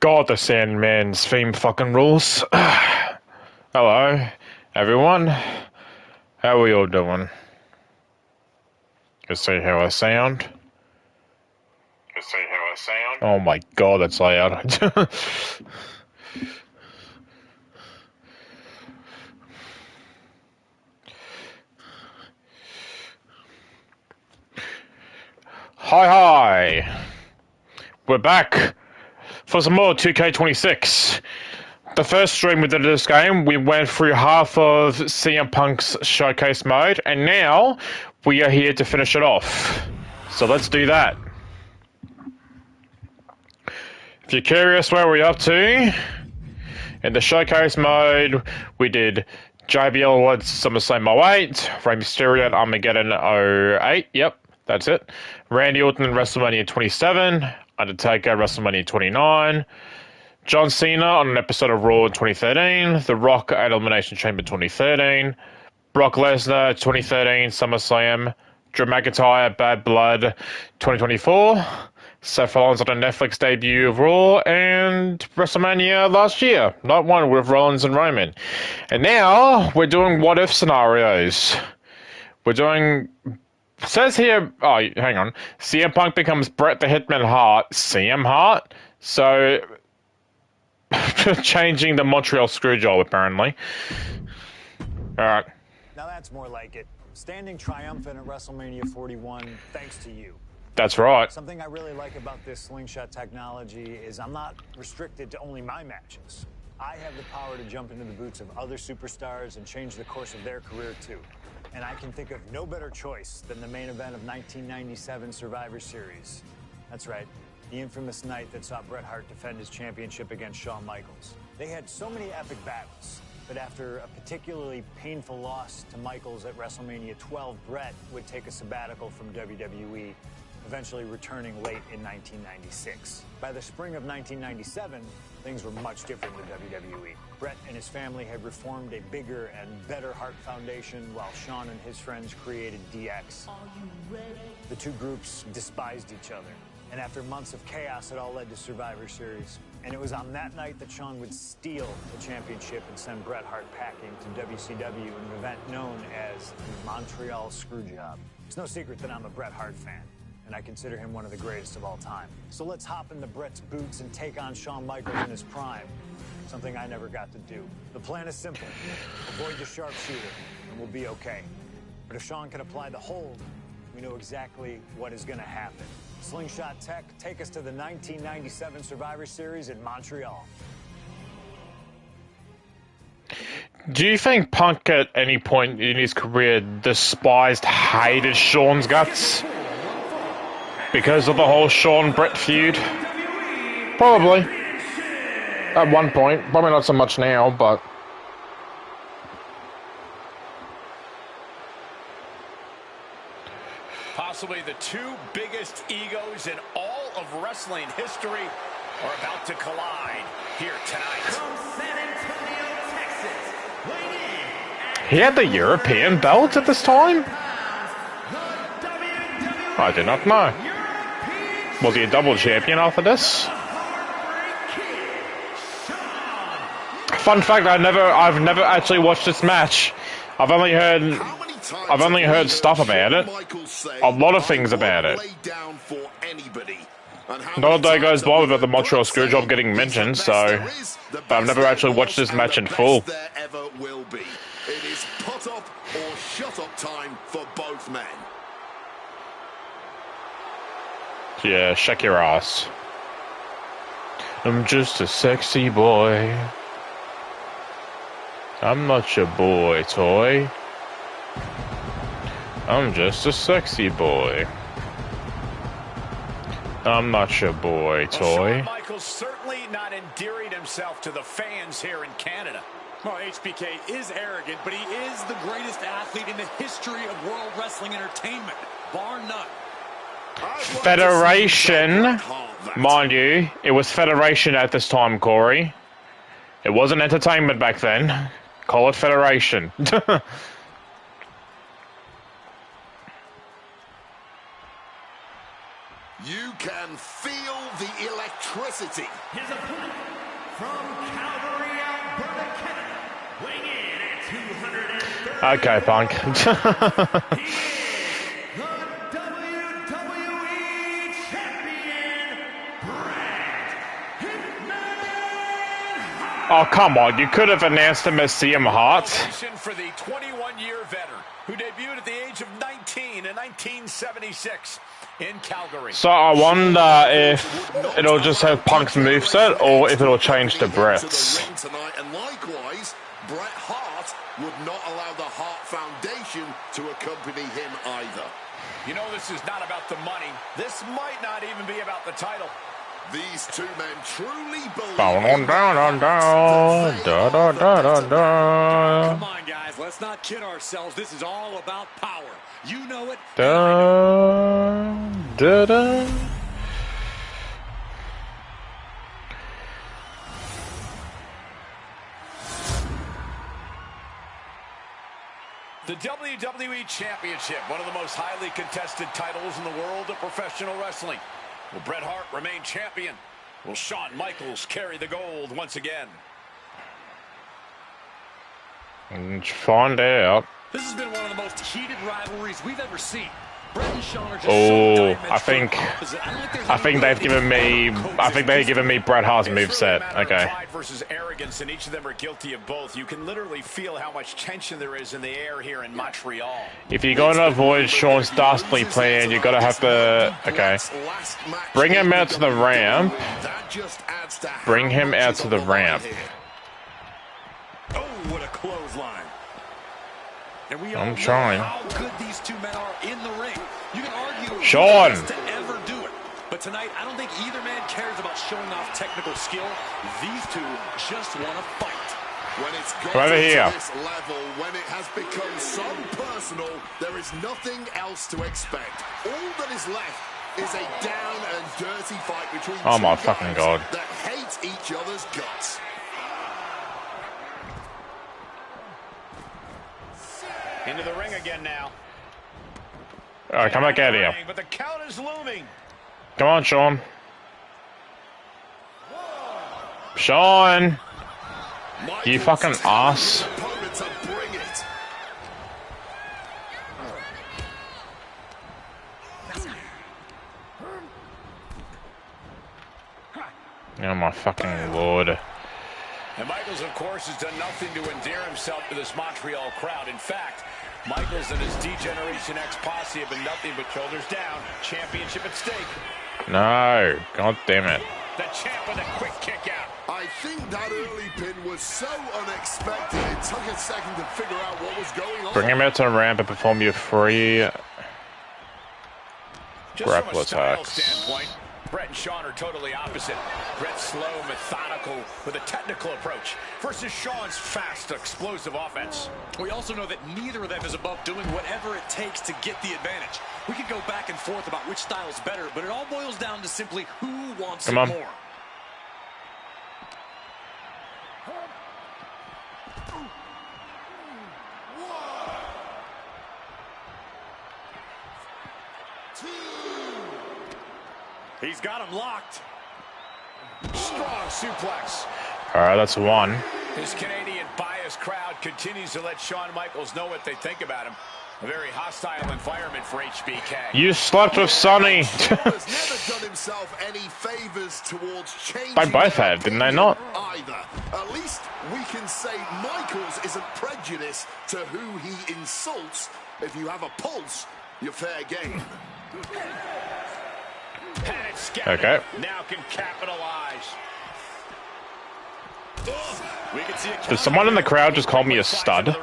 God, the Sandman's theme fucking rules. Hello, everyone. How are we all doing? You see how I sound? Oh my god, that's loud. Hi. We're back for some more 2K26. The first stream we did this game, we went through half of CM Punk's showcase mode, and now we are here to finish it off. So let's do that. If you're curious where we're up to, in the showcase mode, we did JBL Awards SummerSlam 08, Rey Mysterio at Armageddon 08, yep, that's it. Randy Orton in WrestleMania 27, Undertaker WrestleMania 29, John Cena on an episode of Raw in 2013, The Rock at Elimination Chamber 2013, Brock Lesnar 2013 SummerSlam, Drew McIntyre Bad Blood 2024, Seth Rollins on a Netflix debut of Raw, and WrestleMania last year, not one with Rollins and Roman. And now we're doing what if scenarios. We're doing. Says here, oh, hang on. CM Punk becomes Bret the Hitman Hart, CM Hart. So, changing the Montreal Screwjob, apparently. Alright. Now that's more like it. Standing triumphant at WrestleMania 41, thanks to you. That's right. Something I really like about this slingshot technology is I'm not restricted to only my matches. I have the power to jump into the boots of other superstars and change the course of their career too. And I can think of no better choice than the main event of 1997 Survivor Series. That's right, the infamous night that saw Bret Hart defend his championship against Shawn Michaels. They had so many epic battles, but after a particularly painful loss to Michaels at WrestleMania 12, Bret would take a sabbatical from WWE, eventually returning late in 1996. By the spring of 1997, things were much different with WWE. Bret and his family had reformed a bigger and better Hart Foundation, while Shawn and his friends created DX. The two groups despised each other, and after months of chaos, it all led to Survivor Series. And it was on that night that Shawn would steal the championship and send Bret Hart packing to WCW in an event known as the Montreal Screwjob. It's no secret that I'm a Bret Hart fan, and I consider him one of the greatest of all time. So let's hop into Bret's boots and take on Shawn Michaels in his prime, something I never got to do. The plan is simple. Avoid the sharpshooter, and we'll be okay. But if Shawn can apply the hold, we know exactly what is going to happen. Slingshot Tech, take us to the 1997 Survivor Series in Montreal. Do you think Punk at any point in his career despised, hated Shawn's guts? Because of the whole Shawn-Bret feud? Probably. At one point. Probably not so much now, but... Possibly the two biggest egos in all of wrestling history are about to collide here tonight. From San Antonio, Texas, weighing in. He had the European belt at this time? I did not know. Was he a double champion after this? Fun fact, I've never actually watched this match. I've only heard stuff about it. A lot of things about it. Not a day goes by without the Montreal Screwjob getting mentioned, so... But I've never actually watched this match in full. It is pot up or shut up time for both men. Yeah, shake your ass. I'm just a sexy boy. I'm not your boy toy. I'm just a sexy boy. I'm not your boy toy. Shawn Michaels certainly not endearing himself to the fans here in Canada. Well, HBK is arrogant, but he is the greatest athlete in the history of World Wrestling Entertainment, bar none. Federation, mind you, it was Federation at this time, Corey. It wasn't entertainment back then. Call it Federation. You can feel the electricity electricity. His opponent from Calgary, Alberta, Canada, weighing in at 230. Okay, Punk. He is the WWE Champion, Bret Hitman. Oh, come on. You could have announced him as CM Hart. For the 21-year veteran who debuted at the age of 19 in 1976 in Calgary. So I wonder if it'll just have Punk's moveset or if it'll change to Bret's. And likewise, Bret Hart would not allow the Hart Foundation to accompany him either. You know, this is not about the money. This might not even be about the title. These two men truly believe Come on, guys. Let's not kid ourselves. This is all about power. You know it. The WWE Championship, one of the most highly contested titles in the world of professional wrestling. Will Bret Hart remain champion? Will Shawn Michaels carry the gold once again? Find out. This has been one of the most heated rivalries we've ever seen. Bret and Shawn are just Oh, so I think they've given me Bret Hart's moveset. Okay. Pride versus arrogance, and each of them are guilty of both. You can literally feel how much tension there is in the air here in Montreal. If you're going to avoid Shawn's dastardly plan, you're going to have to... Okay. Bring him out to the ramp. Bring him out to the ramp. Oh, what a clothesline. And we all I'm trying. know how good these two men are in the ring. You can argue Shawn to ever do it. But tonight, I don't think either man cares about showing off technical skill. These two just want to fight. When it's got over to here. this level, when it has become so personal, there is nothing else to expect. All that is left is a down and dirty fight between Oh my two fucking guys God. that hate each other's guts. Into the ring again now. All right, come back out of here. But the count is looming. Come on, Shawn. Shawn! You fucking ass. Opponent to bring it. Oh my fucking lord. And Michaels, of course, has done nothing to endear himself to this Montreal crowd. In fact, Michaels and his D-Generation X posse have been nothing but shoulders down. Championship at stake. No. God damn it. The champ with a quick kick out. I think that early pin was so unexpected, it took a second to figure out what was going on. Bring him out to the ramp and perform your free Just grapple from a style attacks. standpoint, Bret and Shawn are totally opposite. Bret's slow, methodical, with a technical approach versus Shawn's fast, explosive offense. We also know that neither of them is above doing whatever it takes to get the advantage. We could go back and forth about which style is better, but it all boils down to simply who wants Come it on. more. He's got him locked. Strong suplex. All right, that's one. His Canadian biased crowd continues to let Shawn Michaels know what they think about him. A very hostile environment for HBK. You slept with Sonny. Shawn has never done himself any favors towards changing They both have, didn't they not? either. At least we can say Michaels isn't prejudiced to who he insults. If you have a pulse, you're fair game. Okay. Now can capitalize. We can see a Did someone in the crowd just call me a stud?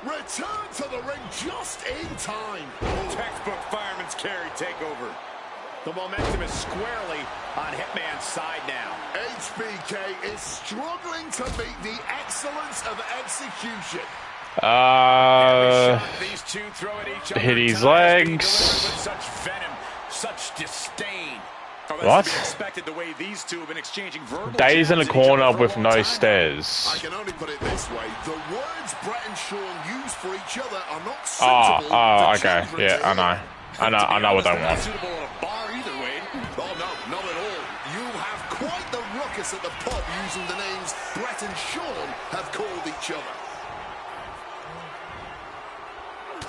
Return to the ring just in time. textbook fireman's carry takeover. The momentum is squarely on Hitman's side now. HBK is struggling to meet the excellence of execution. These two throw at each other hit his tonight, legs. with such venom, such disdain. Oh, What? that's to be expected the way these two have been exchanging verbal Days in a jabs at each other corner for a with long no time now. stairs. I can only put it this way. The words Brett and Sean use for each other are not Oh, suitable for okay. children Yeah, to I know. hear. I know what I They're not want. suitable at a bar either, Wade. Oh, no, not at all. You have quite the ruckus at the pub using the names Brett and Sean have called each other.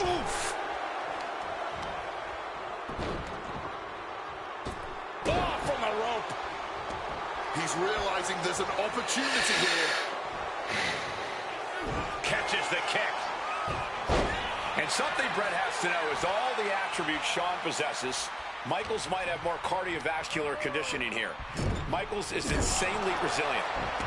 Oof! Oh, from the rope. He's realizing there's an opportunity here. Catches the kick. And something Brett has to know is all the attributes Sean possesses, Michaels might have more cardiovascular conditioning here. Michaels is insanely resilient.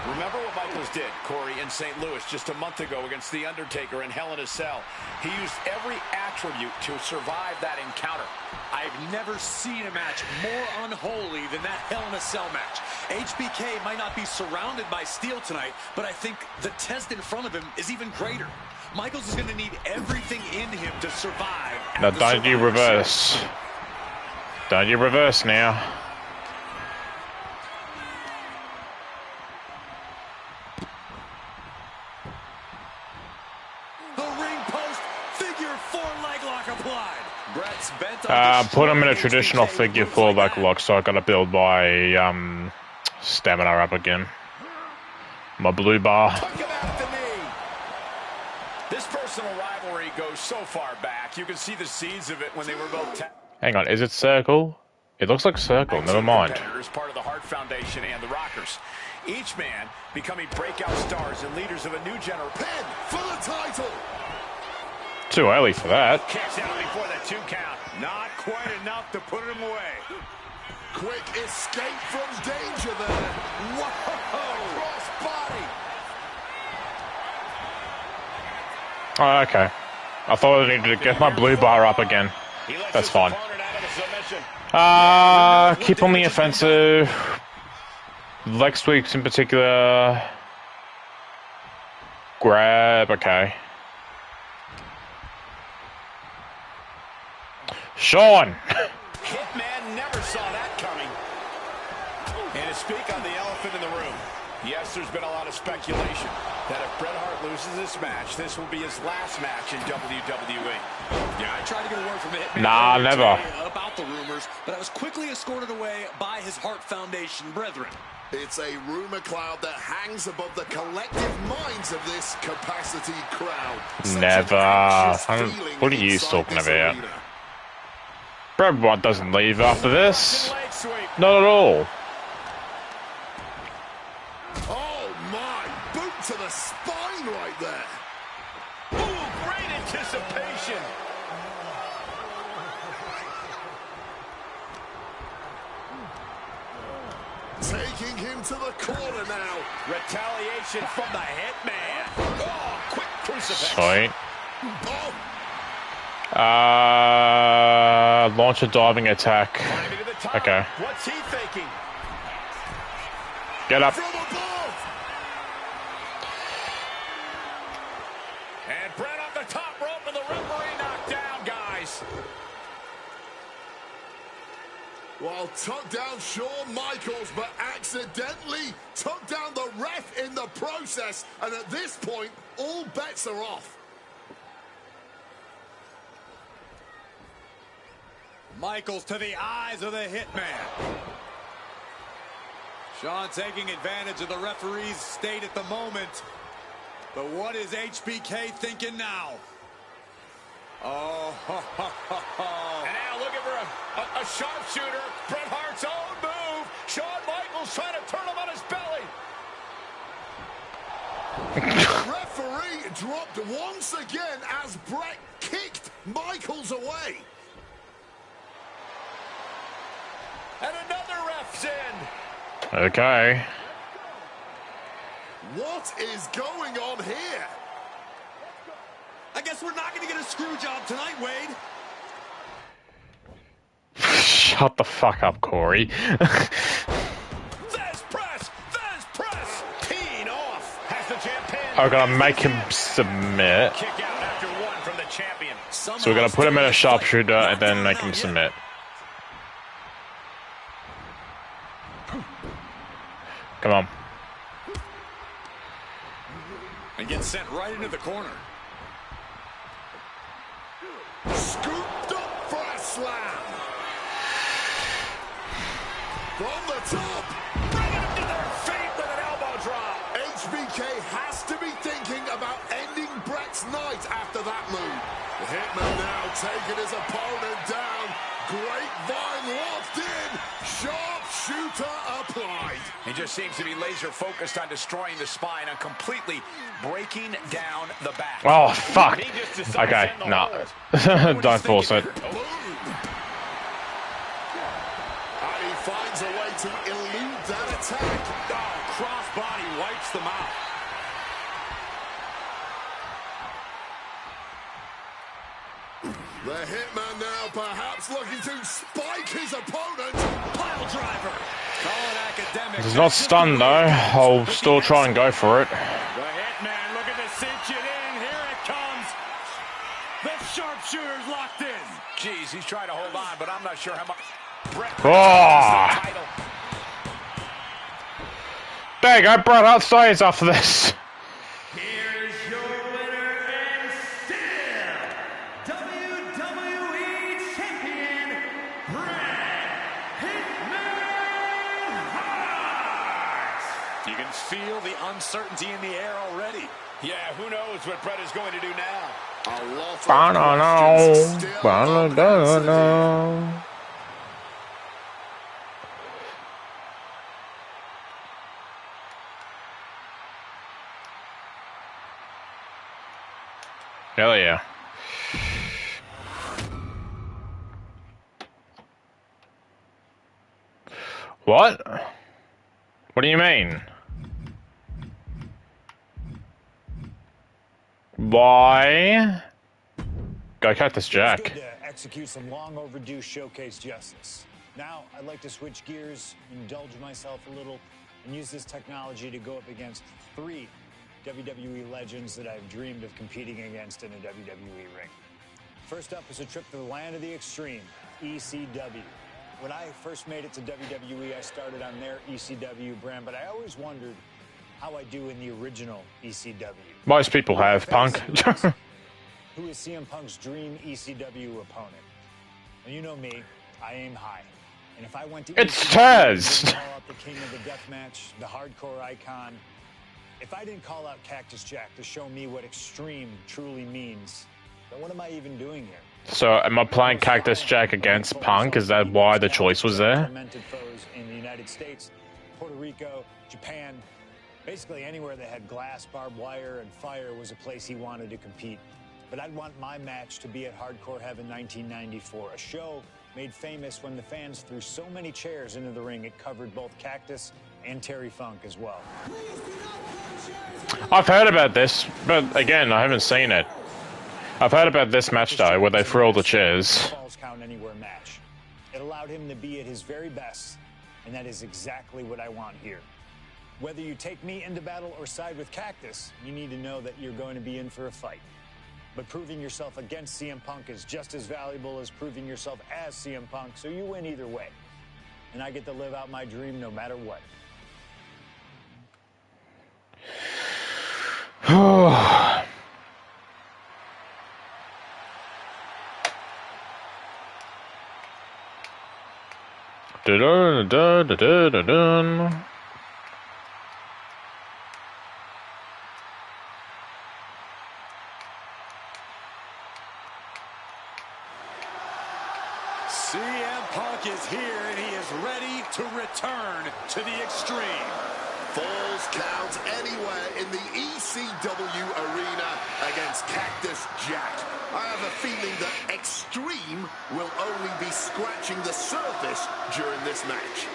Remember what Michaels did, Corey, in St. Louis just a month ago against The Undertaker in Hell in a Cell. He used every attribute to survive that encounter. I've never seen a match more unholy than that Hell in a Cell match. HBK might not be surrounded by steel tonight, but I think the test in front of him is even greater. Michaels is going to need everything in him to survive. Now, don't you reverse. Don't you reverse now. The ring post, figure 4 leg lock applied. Brett's bent on Put him in a destroying traditional HBK figure moves 4 like back that. lock, so I gotta build my stamina up again. My blue bar. Took him out the knee. This personal rivalry goes so far back. You can see the seeds of it when they were both Hang on, is it circle? It looks like circle, never mind. competitors, part of the Hart Foundation and the Rockers. Each man becoming breakout stars and leaders of a new generation. Pin for the title. Too early for that. Kicks out before the 2 count. Not quite enough to put him away. Quick escape from danger there. Whoa! Cross body. Oh, okay. I thought I needed to get my blue bar up again. He lets That's his fine. opponent out of the submission. Keep on the offensive. Leg sweeps in particular. Grab, okay. Sean! Hitman never saw that coming. And to speak on the elephant in the room, yes, there's been a lot of speculation that if Bret Hart loses this match, this will be his last match in WWE. Yeah, I tried to get a word from the Hitman Nah, earlier never. today about the rumors, but I was quickly escorted away by his Hart Foundation brethren. It's a rumor cloud that hangs above the collective minds of this capacity crowd. Such an Never. anxious I'm- feeling what are you inside talking this about? arena. Bret Hart doesn't leave after this. Leg sweep. Not at all. Oh my! Boot to the spine right there. Ooh, great anticipation. Taking him to the corner now. Retaliation from the Hitman. Oh, quick crucifix. Sweet. Oh, Launch a diving attack. Climbing to the top. Okay. What's he thinking? Get up. from above. And Brett on the top rope and the referee knocked down, guys. Well, tuck down Shawn Michaels, but accidentally tuck down the ref in the process. And at this point, all bets are off. Michaels to the eyes of the Hitman. Sean taking advantage of the referee's state at the moment. But what is HBK thinking now? Oh, And now looking for a sharpshooter. Bret Hart's own move. Shawn Michaels trying to turn him on his belly. The referee dropped once again as Brett kicked Michaels away. And another ref's in. Okay. What is going on here? I guess we're not going to get a screw job tonight, Wade. Shut the fuck up, Corey. There's press. There's press. Teeing off. Has the champ pinned. I'm gonna make him submit. Kick out after one from the champion. So we're gonna put him in a sharpshooter and then make him submit. Come on. And gets sent right into the corner. Scooped up for a slam. From the top. Bringing him to their feet with an elbow drop. HBK has to be thinking about ending Brett's night after that move. The Hitman now taking his opponent down. Grapevine locked in. Sharpshooter applied. He just seems to be laser focused on destroying the spine and completely breaking down the back. Oh, fuck. He just decided Okay, to end the no. hold. Don't force it. Boom. And he finds a way to elude that attack. Oh, crossbody wipes them out. The Hitman now perhaps looking to spike his opponent. Pile driver. Call it academic. He's not stunned, though. I'll still try and go for it. The Hitman looking to cinch it in. Here it comes. The sharpshooter's locked in. Jeez, he's trying to hold on, but I'm not sure how much. Brett Oh. the title. There you go, Bret Hart stays after this. Here's your winner and still WWE Champion, Bret Hitman Hart. You can feel the uncertainty in the air already. Yeah, who knows what Bret is going to do now. A lot of Banana, questions still unanswered. banana. Hell yeah. What? What do you mean? Why? Go Cactus Jack. It's good to execute some long overdue showcase justice. Now, I'd like to switch gears, indulge myself a little, and use this technology to go up against 3 WWE legends that I've dreamed of competing against in a WWE ring. First up is a trip to the land of the extreme, ECW. When I first made it to WWE, I started on their ECW brand, but I always wondered how I do in the original ECW. Most people have, Punk. Who is CM Punk's dream ECW opponent? And you know me, I aim high. And if I went to It's ECW, Taz. I would call out the king of the death match, the hardcore icon. If I didn't call out Cactus Jack to show me what extreme truly means, then what am I even doing here? So, am I playing Cactus Jack against Punk? Is that why the choice was there? Tormented foes in the United States, Puerto Rico, Japan, basically anywhere that had glass, barbed wire, and fire was a place he wanted to compete. But I'd want my match to be at Hardcore Heaven 1994, a show made famous when the fans threw so many chairs into the ring it covered both Cactus and Terry Funk as well. I've heard about this, but again, I haven't seen it. I've heard about this match though, where they threw all the chairs. Falls count anywhere match. It allowed him to be at his very best, and that is exactly what I want here. Whether you take me into battle or side with Cactus, you need to know that you're going to be in for a fight. But proving yourself against CM Punk is just as valuable as proving yourself as CM Punk, so you win either way. And I get to live out my dream no matter what. Dun-dun-dun-dun-dun-dun. CM Punk is here, and he is ready to return to the extreme. Falls count anywhere in the ECW arena against Cactus Jack. I have a feeling that Extreme will only be scratching the surface during this match.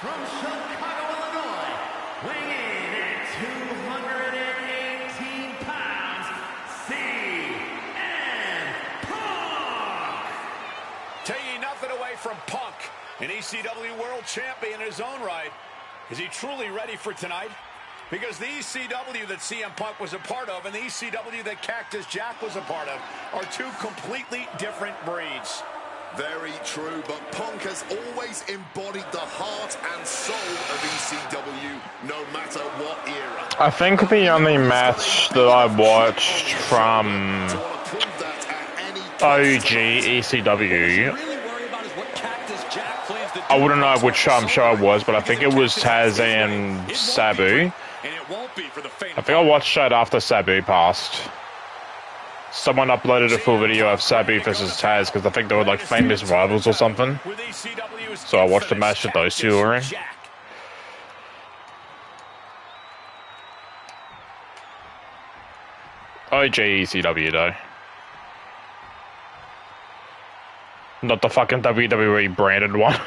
From Chicago, Illinois, weighing in at 218 pounds, CM Punk! Taking nothing away from Punk, an ECW World Champion in his own right. Is he truly ready for tonight? Because the ECW that CM Punk was a part of and the ECW that Cactus Jack was a part of are two completely different breeds. Very true, but Punk has always embodied the heart and soul of ECW, no matter what era. I think the only match that I watched from OG ECW, I wouldn't know which show it was, but I think it was Taz and Sabu. I think I watched that after Sabu passed. Someone uploaded a full video of Sabu versus Taz because I think they were like famous rivals or something. So I watched the match that those two were in. OG ECW though. Not the fucking WWE branded one.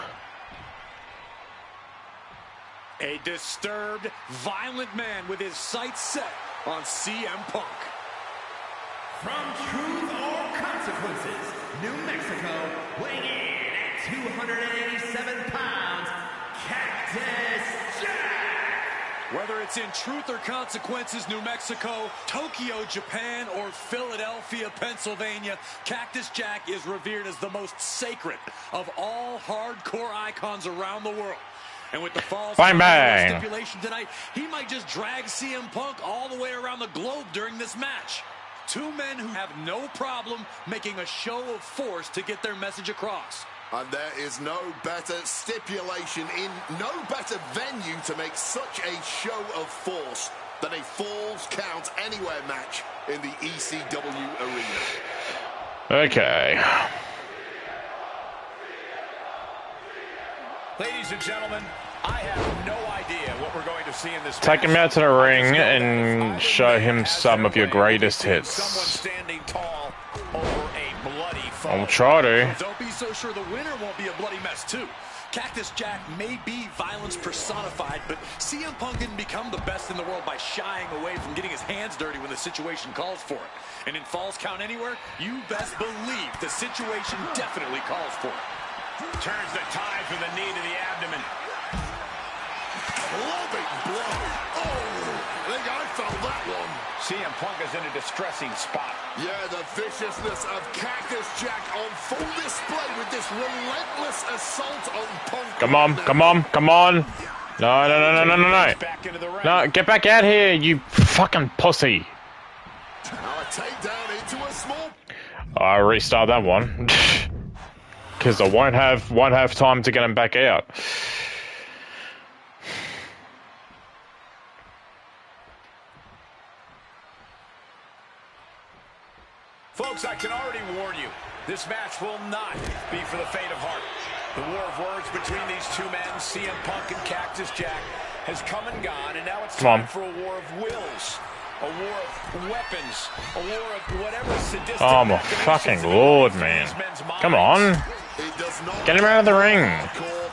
A disturbed, violent man with his sights set on CM Punk. From Truth or Consequences, New Mexico, weighing in at 287 pounds, Cactus Jack! Whether it's in Truth or Consequences, New Mexico, Tokyo, Japan, or Philadelphia, Pennsylvania, Cactus Jack is revered as the most sacred of all hardcore icons around the world. And with the Falls bang, bang. stipulation tonight, he might just drag CM Punk all the way around the globe during this match. Two men who have no problem making a show of force to get their message across. And there is no better stipulation in no better venue to make such a show of force than a Falls Count Anywhere match in the ECW arena. Okay. Ladies and gentlemen, I have no idea what we're going to see in this Take match. him out to the ring and show him some of your greatest hits. Someone standing tall over a bloody foe. I'll try to. Don't be so sure the winner won't be a bloody mess too. Cactus Jack may be violence personified, but CM Punk didn't become the best in the world by shying away from getting his hands dirty when the situation calls for it. And in Falls Count Anywhere, you best believe the situation definitely calls for it. Turns the tide for the knee to the abdomen. Loving blow. Oh, I think I felt that one. CM Punk is in a distressing spot. Yeah, the viciousness of Cactus Jack on full display with this relentless assault on Punk. Come on, come on, come on. No, no, no, no, no, no, no. Back into the ring. No, get back out here, you fucking pussy. Now a takedown into a small. I restart that one. Because I won't have time to get him back out. Folks, I can already warn you, this match will not be for the faint of heart. The war of words between these two men, CM Punk and Cactus Jack, has come and gone, and now it's time for a war of wills, a war of weapons, a war of whatever sadistic. Oh my fucking lord, man! Come on, get him out of the ring.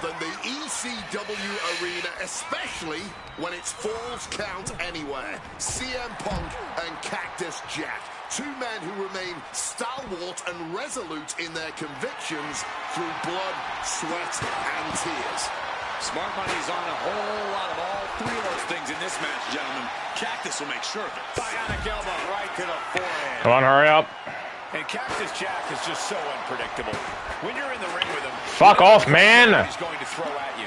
Than the ECW arena, especially when it's Falls Count Anywhere. CM Punk and Cactus Jack. Two men who remain stalwart and resolute in their convictions through blood, sweat, and tears. Smart money's on a whole lot of all three of those things in this match, gentlemen. Cactus will make sure of it. Bionic elbow right to the forehead. Come on, hurry up. And Cactus Jack is just so unpredictable. When you're in the ring with him, Fuck off, man. He's going to throw at you.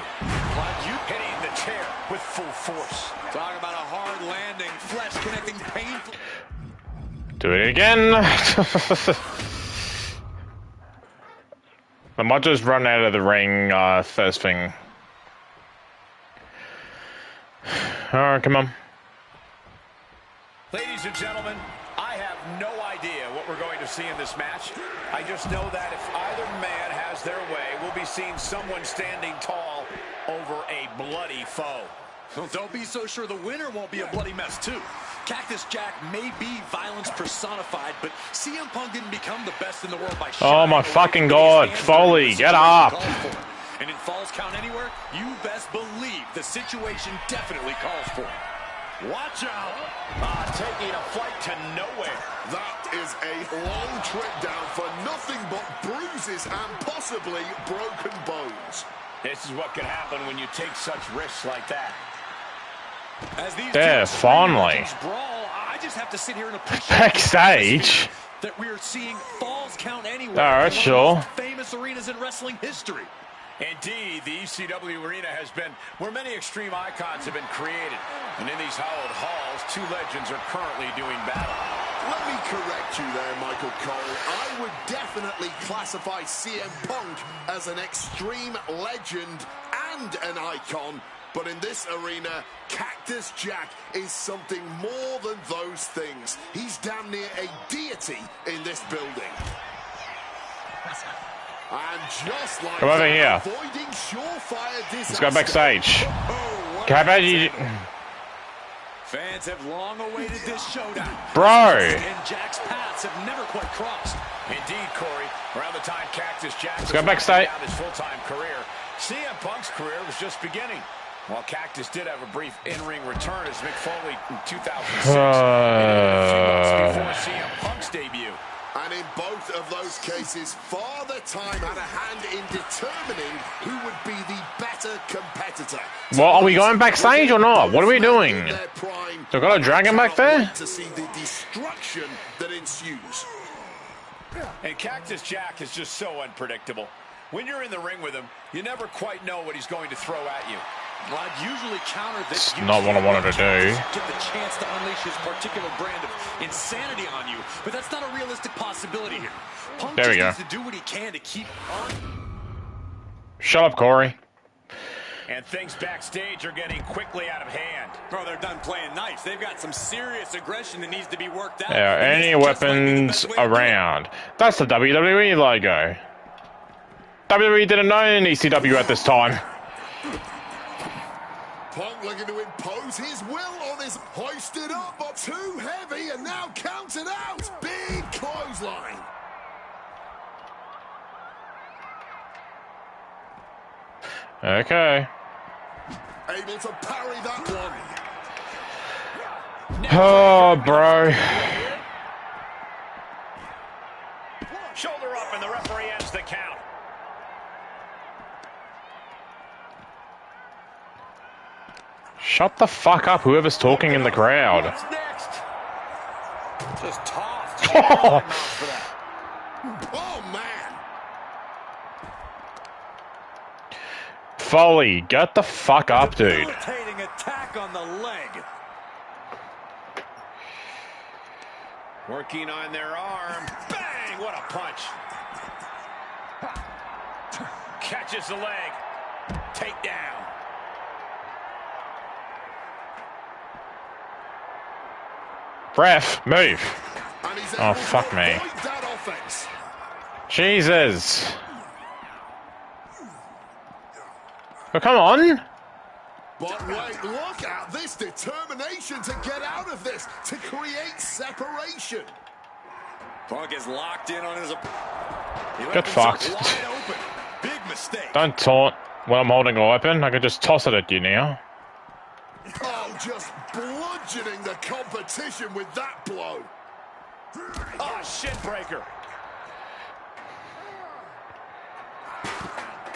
You hitting the chair with full force. Talk about a hard landing, flesh connecting painful. Do it again. I might just run out of the ring first thing. Alright, come on. Ladies and gentlemen, I have no idea what we're going to see in this match. I just know that if either man has their way, we'll be seeing someone standing tall over a bloody foe. Well, don't be so sure the winner won't be a bloody mess too. Cactus Jack may be violence personified, but CM Punk didn't become the best in the world by Oh my fucking god, Foley, get up! And in Falls Count Anywhere, you best believe the situation definitely calls for it. Watch out! Taking a flight to nowhere. That is a long trip down for nothing but bruises and possibly broken bones. This is what can happen when you take such risks like that. There, finally. I just have to sit here and appreciate Backstage. that we are seeing Falls Count Anywhere. Alright, sure. Famous arenas in wrestling history. Indeed, the ECW arena has been where many extreme icons have been created. And in these hallowed halls, two legends are currently doing battle. Let me correct you there, Michael Cole. I would definitely classify CM Punk as an extreme legend and an icon. But in this arena, Cactus Jack is something more than those things. He's damn near a deity in this building. And just like come over here. avoiding surefire disaster. Let's go backstage. Oh, How about you? Fans have long awaited this showdown. Bro. And Jack's paths have never quite crossed. Indeed, Corey. Around the time Cactus Jack was go backstage. down his full-time career, CM Punk's career was just beginning. While Cactus did have a brief in-ring return as Mick Foley in 2006, a few months before CM Punk's debut. And in both of those cases, Father Time had a hand in determining who would be the better competitor. Well, are we going backstage or not? What are we doing? They've got a dragon back there? To see the destruction that ensues. And Cactus Jack is just so unpredictable. When you're in the ring with him, you never quite know what he's going to throw at you. Well, I'd usually counter this. It's not what I wanted to do. Get the chance to unleash his particular brand of insanity on you, but that's not a realistic possibility here. Punk There we just go. needs to do what he can to keep on. Shut up, Corey. And things backstage are getting quickly out of hand. Bro, they're done playing nice. They've got some serious aggression that needs to be worked out. There are any weapons around. That's the WWE logo. WWE didn't know an ECW at this time. Punk looking to impose his will on his hoisted up, but too heavy, and now counted out. Big clothesline. Okay. Able to parry that one. Oh, bro. Shoulder up, and the referee ends the count. Shut the fuck up, whoever's talking in the crowd. What's next? Just tossed. Oh, Oh, man. Foley, get the fuck up, dude. Debilitating attack on the leg. Working on their arm. Bang! What a punch. Catches the leg. Takedown. Ref, move. And he's Oh, able to fuck me. avoid that offense. Jesus. Oh, come on. But wait, look at this determination to get out of this, to create separation. Punk is locked in on his opponent. Get fucked. Wide open. Big mistake. Don't taunt when I'm holding a weapon. I could just toss it at you now. Oh, just bludgeoning the competition with that blow. Ah, shin breaker.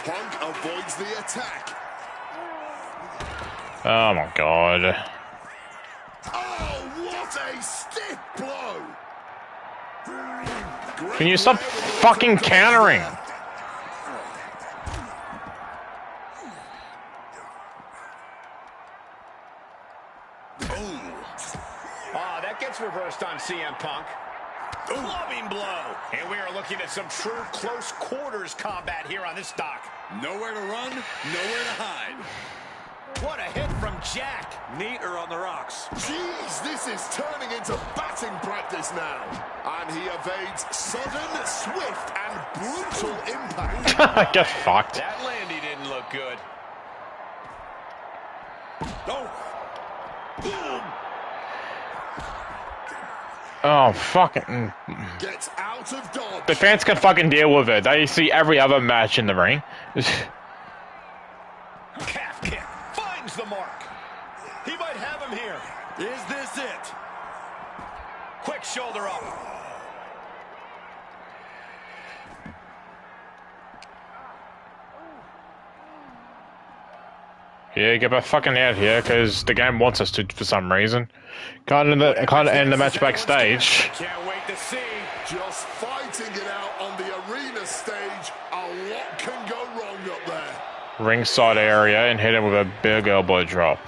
Punk avoids the attack. Oh my god. Oh, what a stiff blow. Can you stop fucking countering? Ah, that gets reversed on CM Punk. Clubbing blow. And we are looking at some true close quarters combat here on this dock. Nowhere to run, nowhere to hide. What a hit from Jack. Neat or on the rocks. Jeez, this is turning into batting practice now. And he evades sudden, swift, and brutal impact. Get fucked. That Landy didn't look good. Oh. Boom. Oh, fucking. Gets out of dodge. The fans can fucking deal with it. They see every other match in the ring. Calf kick. Finds the mark. He might have him here. Is this it? Quick shoulder up. Yeah, get back fucking out here, because the game wants us to for some reason. Can't end the match backstage. Can't wait to see. Just fighting it out on the arena stage. A lot can go wrong up there. Ringside area and hit him with a big elbow drop.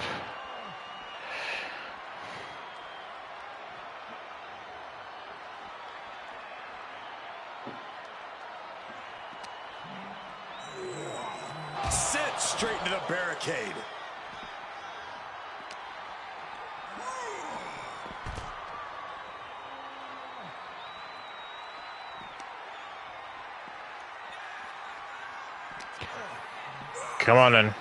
Sent straight into the barricade. Come on in.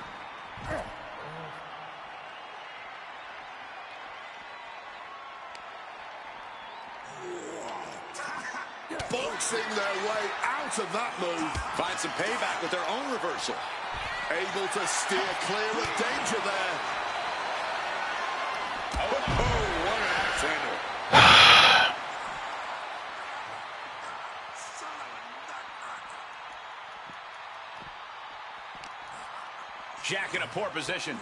Boxing their way out of that move. Find some payback with their own reversal. Able to steer clear of danger there. Oh, what an axe handle. Jack in a poor position.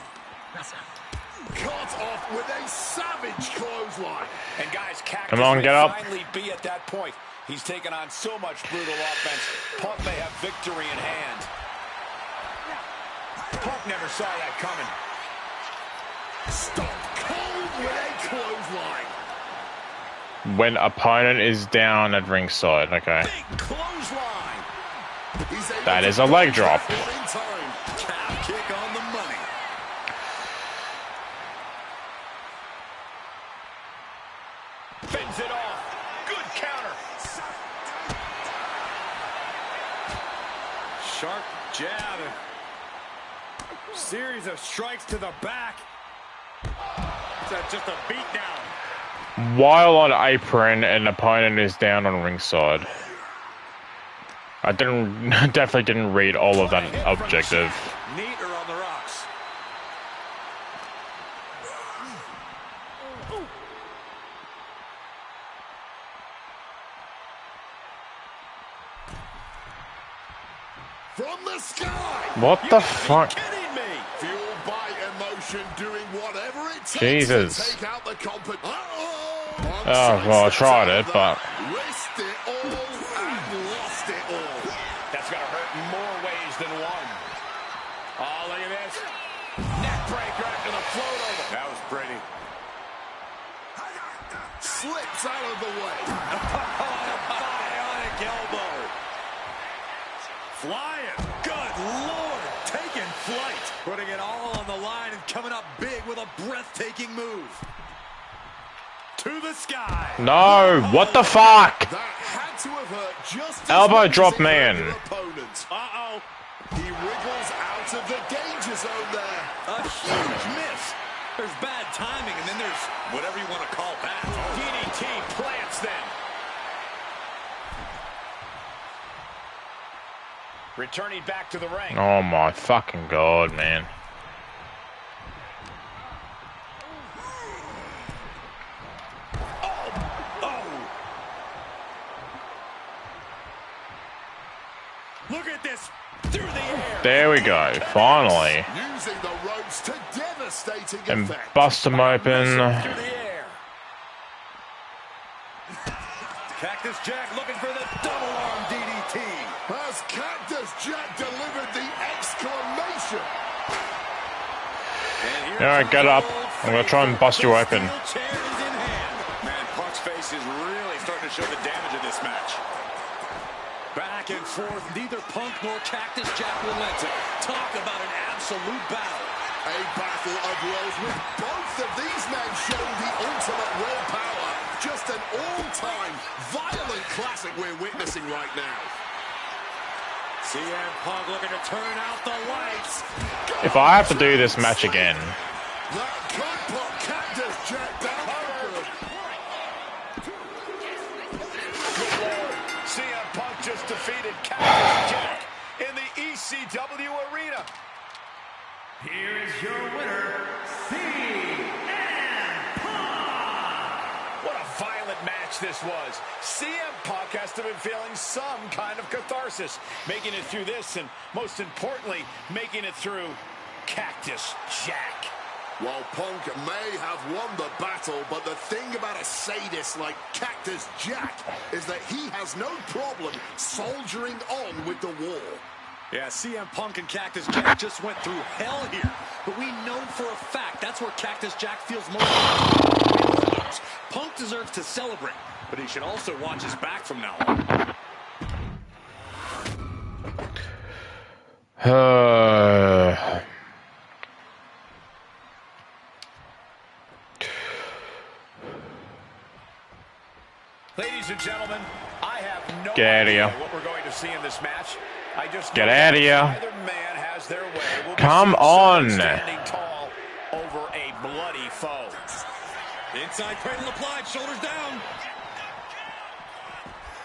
Caught off with a savage clothesline. And guys, Cactus Come on, may get up. finally be at that point. He's taken on so much brutal offense. Punk may have victory in hand. Punk never saw that coming. Stop cold with a clothesline. When opponent is down at ringside, okay. Big clothesline. He's able That to is a leg dodge drop. that one in time. Calf kick on the money. Fends it off. Good counter. Sharp jab. Series of strikes to the back. It's just a beatdown. While on apron, an opponent is down on ringside. I definitely didn't read all of that objective. Neat or on the rocks. From the sky. What the fuck? Kidding me? Fueled by emotion, doing whatever it takes Jesus. to take out the competition. Oh, well, I tried it, but... Risked it all and lost it all. That's going to hurt in more ways than one. Oh, look at this. Neck breaker after the float over. That was pretty. Slips out of the way. Bionic elbow. Flying. Good Lord. Taking flight. Putting it all on the line and coming up big with a breathtaking move. To the sky. No, what the fuck? That had to have hurt just as Elbow much as drop it hurt man. your opponent. Uh-oh. He wriggles out of the danger zone there. A huge miss. There's bad timing, and then there's whatever you want to call that. DDT plants them. Returning back to the ring. Oh my fucking god, man. Look at this. Through the air. There we go, finally. Using the ropes to devastating And effect. bust him open. Through the air. Cactus Jack looking for the double arm DDT. Has Cactus Jack delivered the exclamation? Alright, get up. I'm gonna try and bust you open. Steel chair is in hand. Man, Punk's face is really starting to show the damage of this match. Back and forth, neither Punk nor Cactus Jack relenting. Talk about an absolute battle. A battle of wills with both of these men showing the ultimate willpower. Just an all-time violent classic we're witnessing right now. CM Punk looking to turn out the lights. If I have to do this match again, That could put Cactus Jack down for good. Good Lord. CM Punk just defeated Cactus Jack in the ECW arena. Here is your winner, CM Punk. What a violent match this was. CM Punk has to have been feeling some kind of catharsis, making it through this, and most importantly, making it through Cactus Jack. Well, Punk may have won the battle, but the thing about a sadist like Cactus Jack is that he has no problem soldiering on with the war. Yeah, CM Punk and Cactus Jack just went through hell here. But we know for a fact that's where Cactus Jack feels most comfortable. Punk deserves to celebrate, but he should also watch his back from now on. Ladies and gentlemen, I have no Get out of idea here. what we're going to see in this match. I just Get know out of that here. Either man has their way. We'll be Come seeing someone on. standing tall over a bloody foe. Inside cradle applied, shoulders down.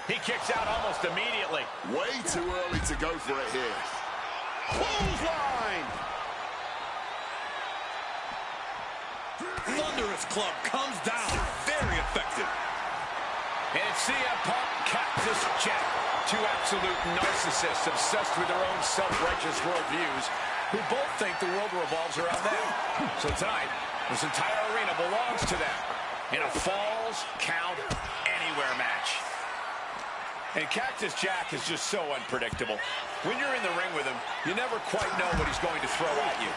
He kicks out almost immediately. Way too early to go for it here. Clothesline. Thunderous club comes down. Very effective. And it's CM Punk, Cactus Jack, two absolute narcissists obsessed with their own self-righteous worldviews, who both think the world revolves around them. So tonight, this entire arena belongs to them in a Falls Count Anywhere match. And Cactus Jack is just so unpredictable. When you're in the ring with him, you never quite know what he's going to throw at you.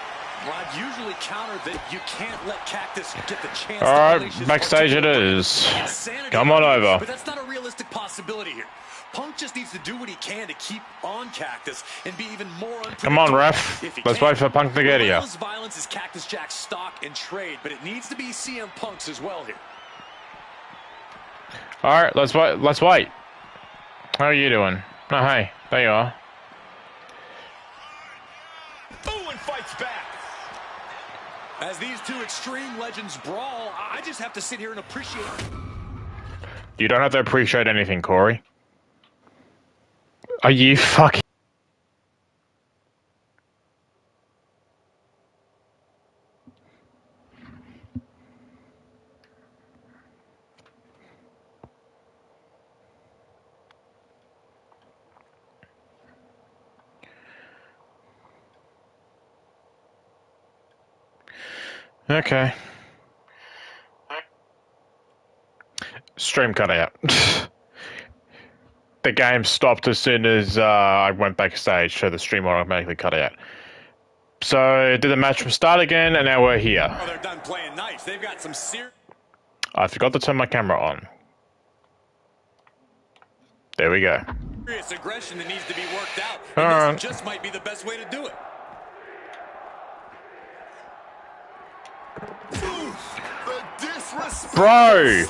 Well, I'd usually counter that you can't let Cactus get the chance All to right, unleash his backstage it particular is. insanity. Come on over. But that's not a realistic possibility here. Punk just needs to do what he can to keep on Cactus and be even more unpredictable. Come on, ref. If he Let's can. wait for Punk to get here. Relentless violence is Cactus Jack's stock and trade, but it needs to be CM Punk's as well here. All right, let's wait. Let's wait. How are you doing? Oh, hey, there you are. Ooh, and fights back. As these two extreme legends brawl, I just have to sit here and appreciate. You don't have to appreciate anything, Corey. Are you fucking... Okay. Stream cut out. The game stopped as soon as I went backstage, so the stream automatically cut out. So did the match from start again, and now we're here. Oh, they're done playing nice. They've got some serious I forgot to turn my camera on. There we go. aggression that needs to be worked out. All And right. this just might be the best way to do it. The disrespect. Bro!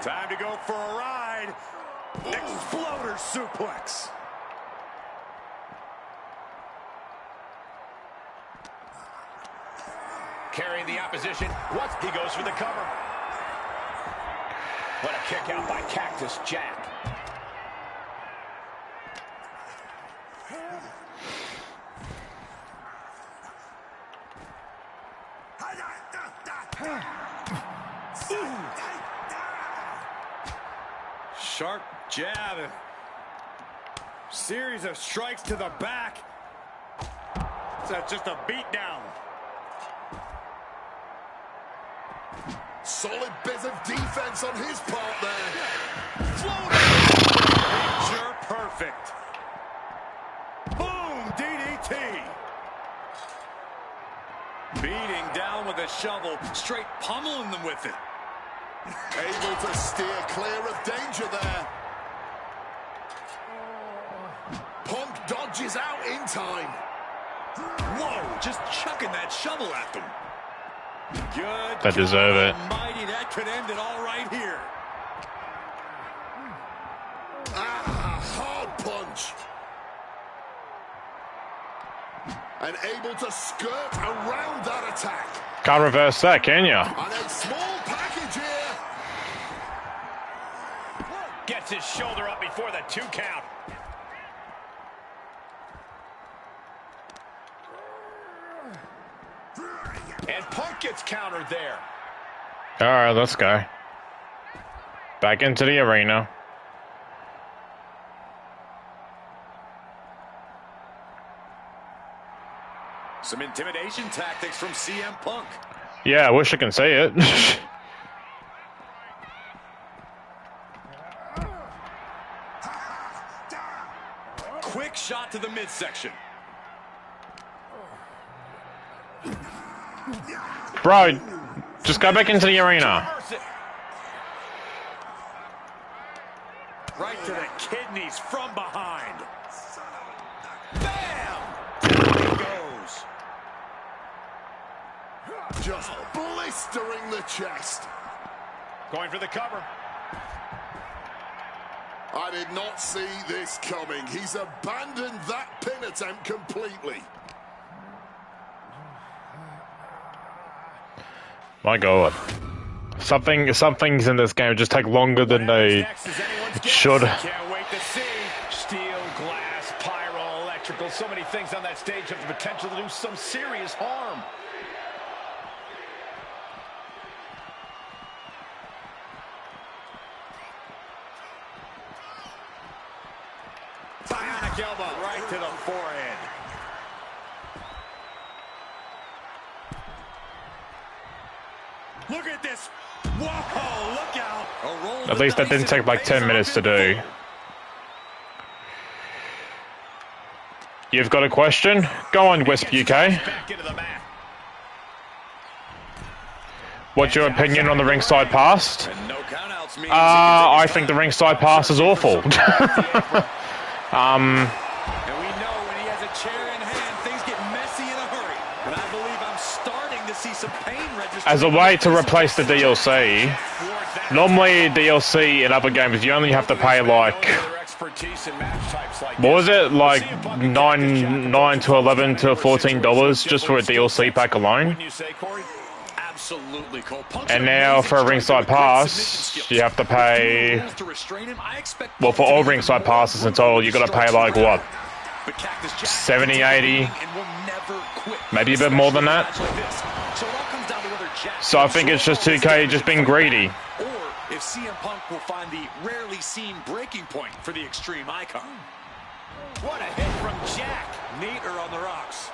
Time to go for a ride. Exploder suplex. Carrying the opposition. What? He goes for the cover. What a kick out by Cactus Jack. Sharp jab. Series of strikes to the back. It's just a beatdown. Solid bit of defense on his part there. Picture perfect. Boom, DDT. Beating down with a shovel, straight pummeling them with it. Able to steer clear of danger there. Punk dodges out in time. Whoa, just chucking that shovel at them. Good. They deserve it. Almighty, that could end it all right here. Ah, hard punch. And able to skirt around that attack. Can't reverse that, can ya? And a small package here. Gets his shoulder up before the 2 count. And Punk gets countered there. Alright, let's go. Back into the arena. Some intimidation tactics from CM Punk. Yeah, I wish I can see it. Quick shot to the midsection. Bro, just go back into the arena. Right to the kidneys from behind. Bam! There he goes. Just blistering the chest. Going for the cover. I did not see this coming. He's abandoned that pin attempt completely. My God. Some things in this game just take longer than they should. Can't wait to see. Steel, glass, pyro, electrical, so many things on that stage have the potential to do some serious harm. Bionic elbow right to the forehead. Look at this. Whoa, look out. At least that didn't take like 10 minutes to do. You've got a question? Go on, Wisp UK. What's your opinion on the ringside pass? I think the ringside pass is awful. And we know when he has a chair in hand, things get messy in a hurry. And I believe I'm starting to see some pain register. As a way to replace the DLC, normally DLC in other games, you only have to pay like, what was it, like $9 to $11 to $14 just for a DLC pack alone? And now for a ringside pass, you have to pay, well, for all ringside passes in total, you got to pay like what, 70, 80, maybe a bit more than that. So I think it's just 2K just being greedy. Or if CM Punk will find the rarely seen breaking point for the Extreme Icon. What a hit from Jack. Neater on the rocks.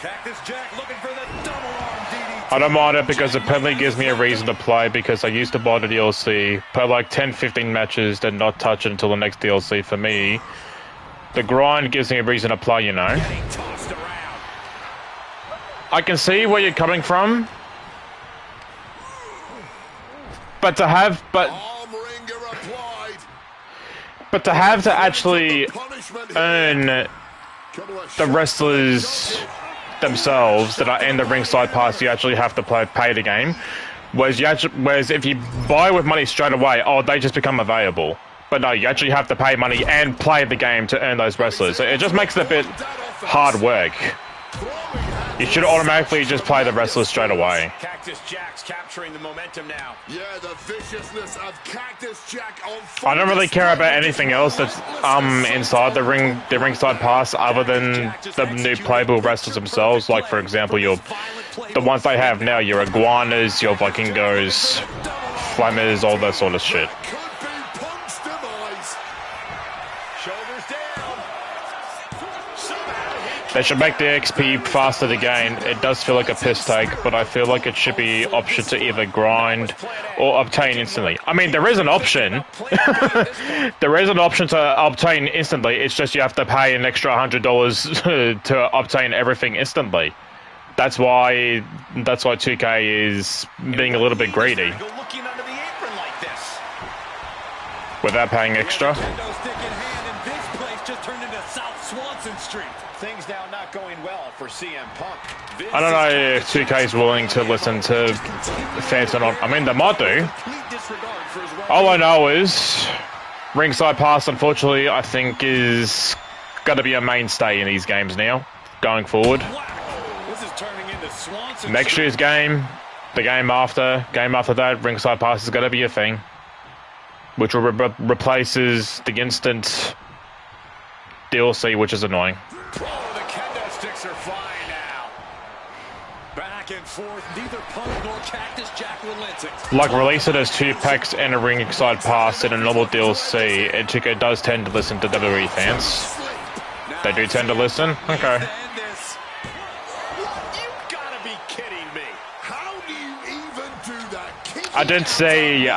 Cactus Jack looking for the double arm DDT. I don't mind it because it apparently gives me a reason to play, because I used to buy the DLC, play like 10-15 matches, then not touch it until the next DLC. For me, the grind gives me a reason to play, you know. I can see where you're coming from, but to have to actually earn the wrestlers themselves that are in the ringside pass, you actually have to pay the game. Whereas if you buy with money straight away, oh, they just become available. But no, you actually have to pay money and play the game to earn those wrestlers. So it just makes it a bit hard work. You should automatically just play the wrestlers straight away. Cactus Jack's capturing the momentum now. Yeah, the viciousness of Cactus Jack on. I don't really care about anything else that's inside the ringside pass other than the new playable wrestlers themselves. Like for example, the ones they have now, your iguanas, your Vikingos, Flammers, all that sort of shit. They should make the XP faster to gain. It does feel like a piss take, but I feel like it should be option to either grind or obtain instantly. I mean, there is an option. There is an option to obtain instantly. It's just you have to pay an extra $100 to obtain everything instantly. That's why 2K is being a little bit greedy without paying extra. Things now not going well for CM Punk. I don't know if 2K is willing to listen to fans or not. I mean, they might do. All I know is ringside pass, unfortunately, I think is going to be a mainstay in these games now, going forward. Next year's game, the game after that, ringside pass is going to be a thing, which will replaces the instant DLC, which is annoying. Oh, the kendo sticks are flying now. Back and forth, neither Punk nor Cactus Jack relenting. Like, release it as 2 packs and a ringside pass in a normal DLC, and 2K does tend to listen to WWE fans. Now They do tend to listen? Okay. And this. You gotta be kidding me. How do you even do that? I did see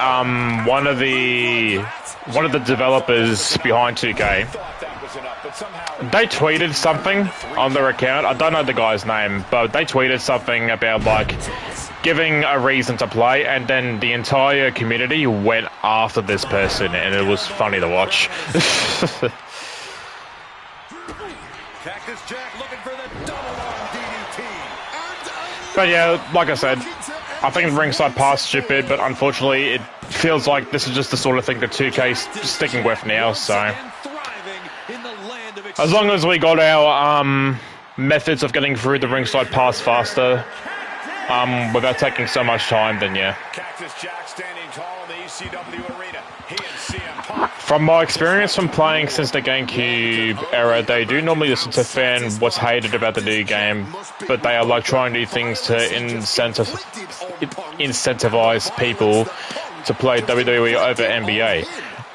one of the developers behind 2K. Thought that was enough, but somehow They tweeted something on their account. I don't know the guy's name, but they tweeted something about like giving a reason to play, and then the entire community went after this person, and it was funny to watch. Cactus Jack looking for the double arm DDT. But yeah, like I said, I think the ringside pass is stupid, but unfortunately it feels like this is just the sort of thing that 2K's sticking with now, so as long as we got our methods of getting through the ringside pass faster, without taking so much time, then yeah. Cactus Jack standing tall in the ECW arena. He and CM Punk. From my experience from playing since the GameCube era, they do normally listen to fan what's hated about the new game, but they are like trying new things to incentivize people to play WWE over NBA.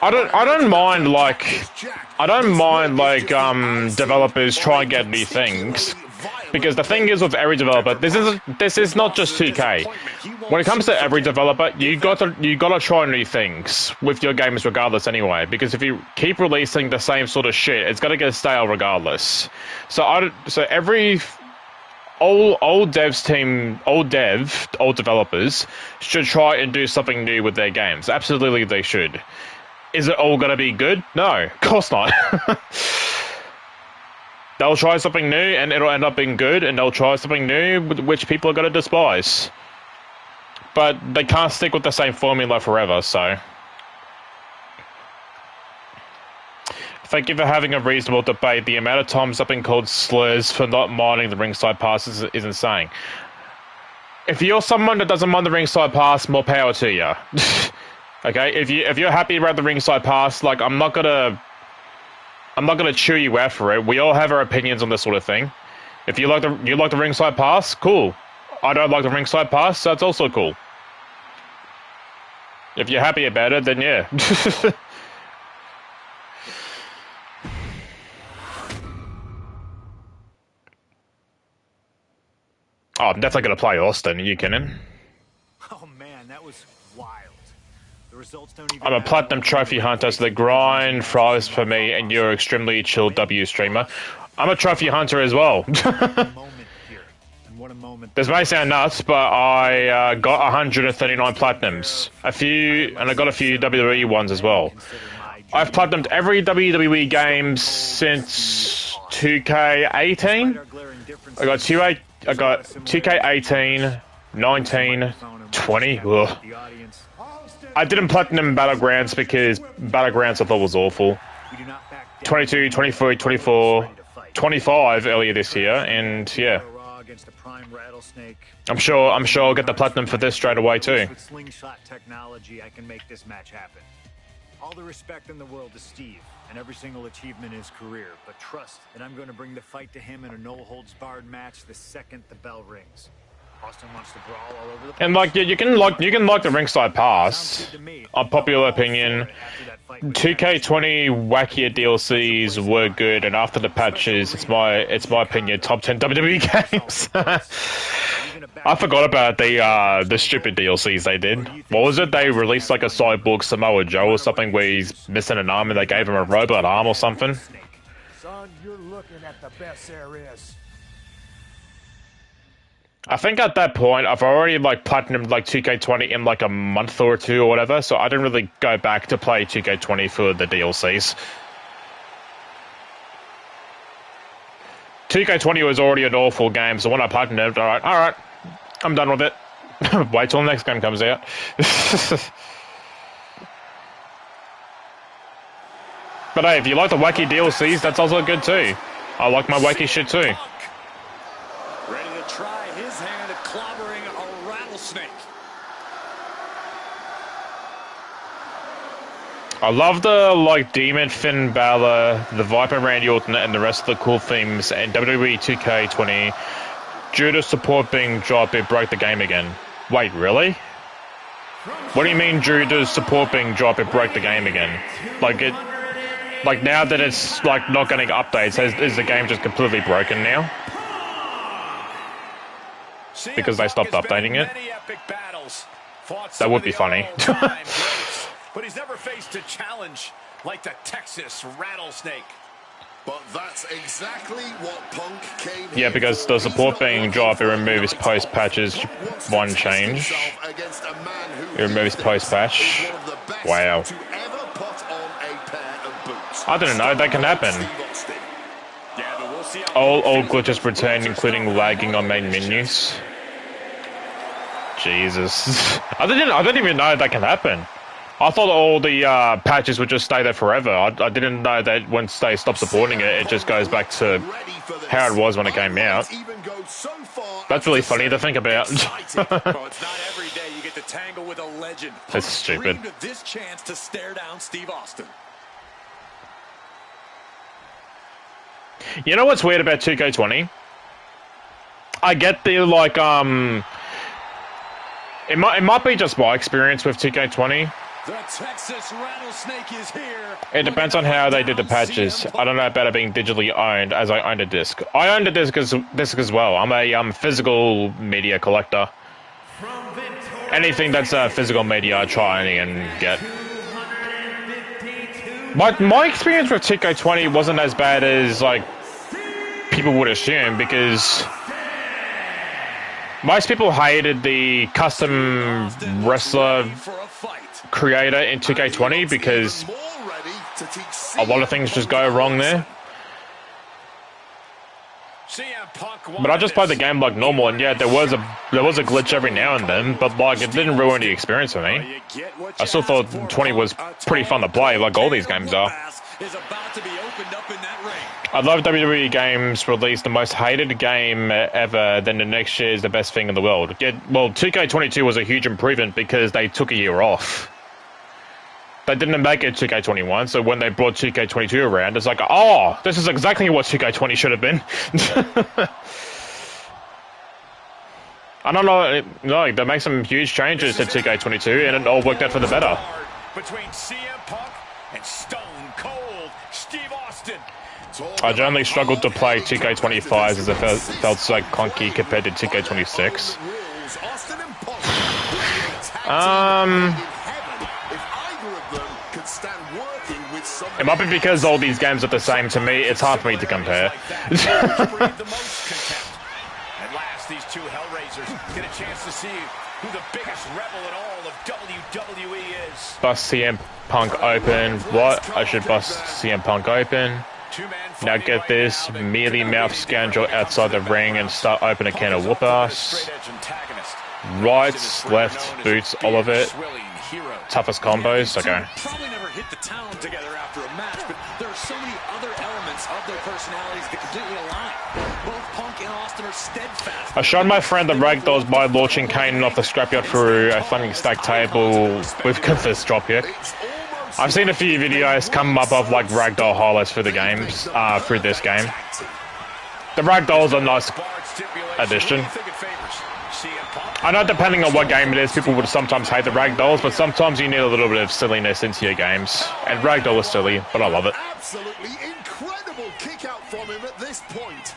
I don't mind developers try and get new things. Because the thing is with every developer, this is not just 2K. When it comes to every developer, you gotta try new things with your games regardless anyway. Because if you keep releasing the same sort of shit, it's gonna get stale regardless. So every old developers should try and do something new with their games. Absolutely, they should. Is it all gonna be good? No, of course not. They'll try something new and it'll end up being good, and they'll try something new which people are going to despise. But they can't stick with the same formula forever, so. Thank you for having a reasonable debate. The amount of times I've been called slurs for not minding the ringside pass is insane. If you're someone that doesn't mind the ringside pass, more power to you. Okay, if you're happy about the ringside pass, like I'm not gonna chew you out for it. We all have our opinions on this sort of thing. If you like the ringside pass, cool. I don't like the ringside pass, so that's also cool. If you're happy about it, then yeah. Oh, I'm definitely gonna play Austin. Are you kidding? Oh man, that was wild. The results don't even I'm a platinum trophy hunter, so the grind thrives for me, and you're extremely chill W streamer. I'm a trophy hunter as well. This may sound nuts, but I got 139 platinums. And I got a few WWE ones as well. I've platinumed every WWE game since 2K18. I got 2K18, 19, 20. Ugh. I didn't platinum Battlegrounds because Battlegrounds I thought was awful. 22, 23, 24, 25 earlier this year, and yeah. I'm sure I'll get the platinum for this straight away too. With slingshot technology, I can make this match happen. All the respect in the world to Steve, and every single achievement in his career, but trust that I'm going to bring the fight to him in a no-holds-barred match the second the bell rings. Austin wants to brawl all over the place. And like you can like the ringside pass. Unpopular opinion. 2K20 wackier DLCs were good, and after the patches, it's my opinion, top 10 WWE games. I forgot about the stupid DLCs they did. What was it? They released like a Cyborg Samoa Joe or something where he's missing an arm, and they gave him a robot arm or something. Son, you're looking at the best there is. I think at that point, I've already like platinumed like 2K20 in like a month or two or whatever, so I didn't really go back to play 2K20 for the DLCs. 2K20 was already an awful game, so when I platinumed, alright, I'm done with it. Wait till the next game comes out. But hey, if you like the wacky DLCs, that's also good too. I like my wacky shit too. Ready to try his hand at clobbering a rattlesnake. I love the like Demon Finn Balor, the Viper Randy Orton, and the rest of the cool themes, and WWE 2K20. Due to support being dropped, it broke the game again. Wait, really? What do you mean due to support being dropped, it broke the game again? Like Like, now that it's, like, not getting updates, is the game just completely broken now? Because they stopped updating it? That would be funny. But he's never faced a challenge like the Texas Rattlesnake. But that's exactly what Punk came Yeah, because the support being dropped, it removes post-patches one change. It removes post-patch. Wow. I didn't know that can happen. All glitches return, including lagging on main menus. Jesus. I didn't even know that can happen. I thought all the patches would just stay there forever. I didn't know that once they stop supporting it, it just goes back to how it was when it came out. That's really funny to think about. It's not every day you get to tangle with a legend. That's stupid. Dreamed of this chance to stare down Steve Austin. You know what's weird about 2K20? I get the, like, it might be just my experience with 2K20. The Texas Rattlesnake is here. It depends on how they did the patches. I don't know about it being digitally owned, as I owned a disc. I owned a disc as well. I'm a physical media collector. Anything that's physical media, I try and get. My experience with 2K20 wasn't as bad as, like, people would assume, because most people hated the custom wrestler creator in 2K20 because a lot of things just go wrong there. But I just played the game like normal, and yeah, there was a glitch every now and then, but like it didn't ruin the experience for me. I still thought 20 was pretty fun to play, like all these games are. I love WWE games release the most hated game ever, then the next year is the best thing in the world. Yeah, well, 2K22 was a huge improvement because they took a year off. They didn't make it 2K21, so when they brought 2K22 around, it's like, oh, this is exactly what 2K20 should have been. I don't know, no, they make some huge changes to 2K22, and it all worked out for the better. Between CM Punk and Stone Cold Steve Austin. I generally struggled to play 2K25 as it felt so clunky compared to 2K26. It might be because all these games are the same to me, it's hard for me to compare. At last, these two Hellraisers get a chance to see who the biggest rebel in all of WWE is. Bust CM Punk open. What? I should bust CM Punk open. Now get this, mealy mouth scoundrel outside the ring and start open a can of whoop ass. Rights, left, boots, all of it. Toughest combos, okay. Probably never hit the town together after a match, but there are so many other elements of their personalities that completely align. Both Punk and Austin are steadfast. I showed my friend the ragdolls by launching Kane off the scrapyard through a flaming stack table with this dropkick. I've seen a few videos come up of like ragdoll highlights for the games, through this game. The ragdolls are a nice addition. I know depending on what game it is, people would sometimes hate the ragdolls, but sometimes you need a little bit of silliness into your games. And ragdoll is silly, but I love it. Absolutely incredible kick out from him at this point.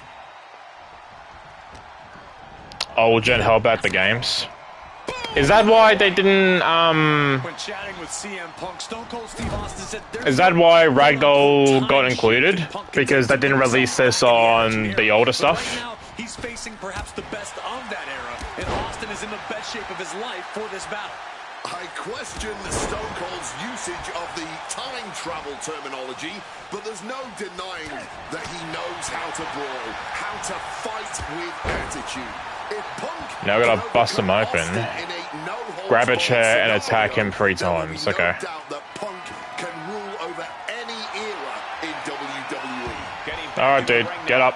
Old Gen hell about the games. Is that why they didn't, When chatting with CM Punk, Stone Cold Steve Austin said is that why ragdoll got included? Because they didn't release this on the older stuff? Right now, he's facing perhaps the best of that era, and Austin is in the best shape of his life for this battle. I question the Stone Cold's usage of the time travel terminology, but there's no denying that he knows how to brawl, how to fight with attitude. If Punk now we gotta bust him open, grab a chair and attack him 3 times. Okay. No doubt that Punk can rule over any era in WWE. Alright, dude, get up.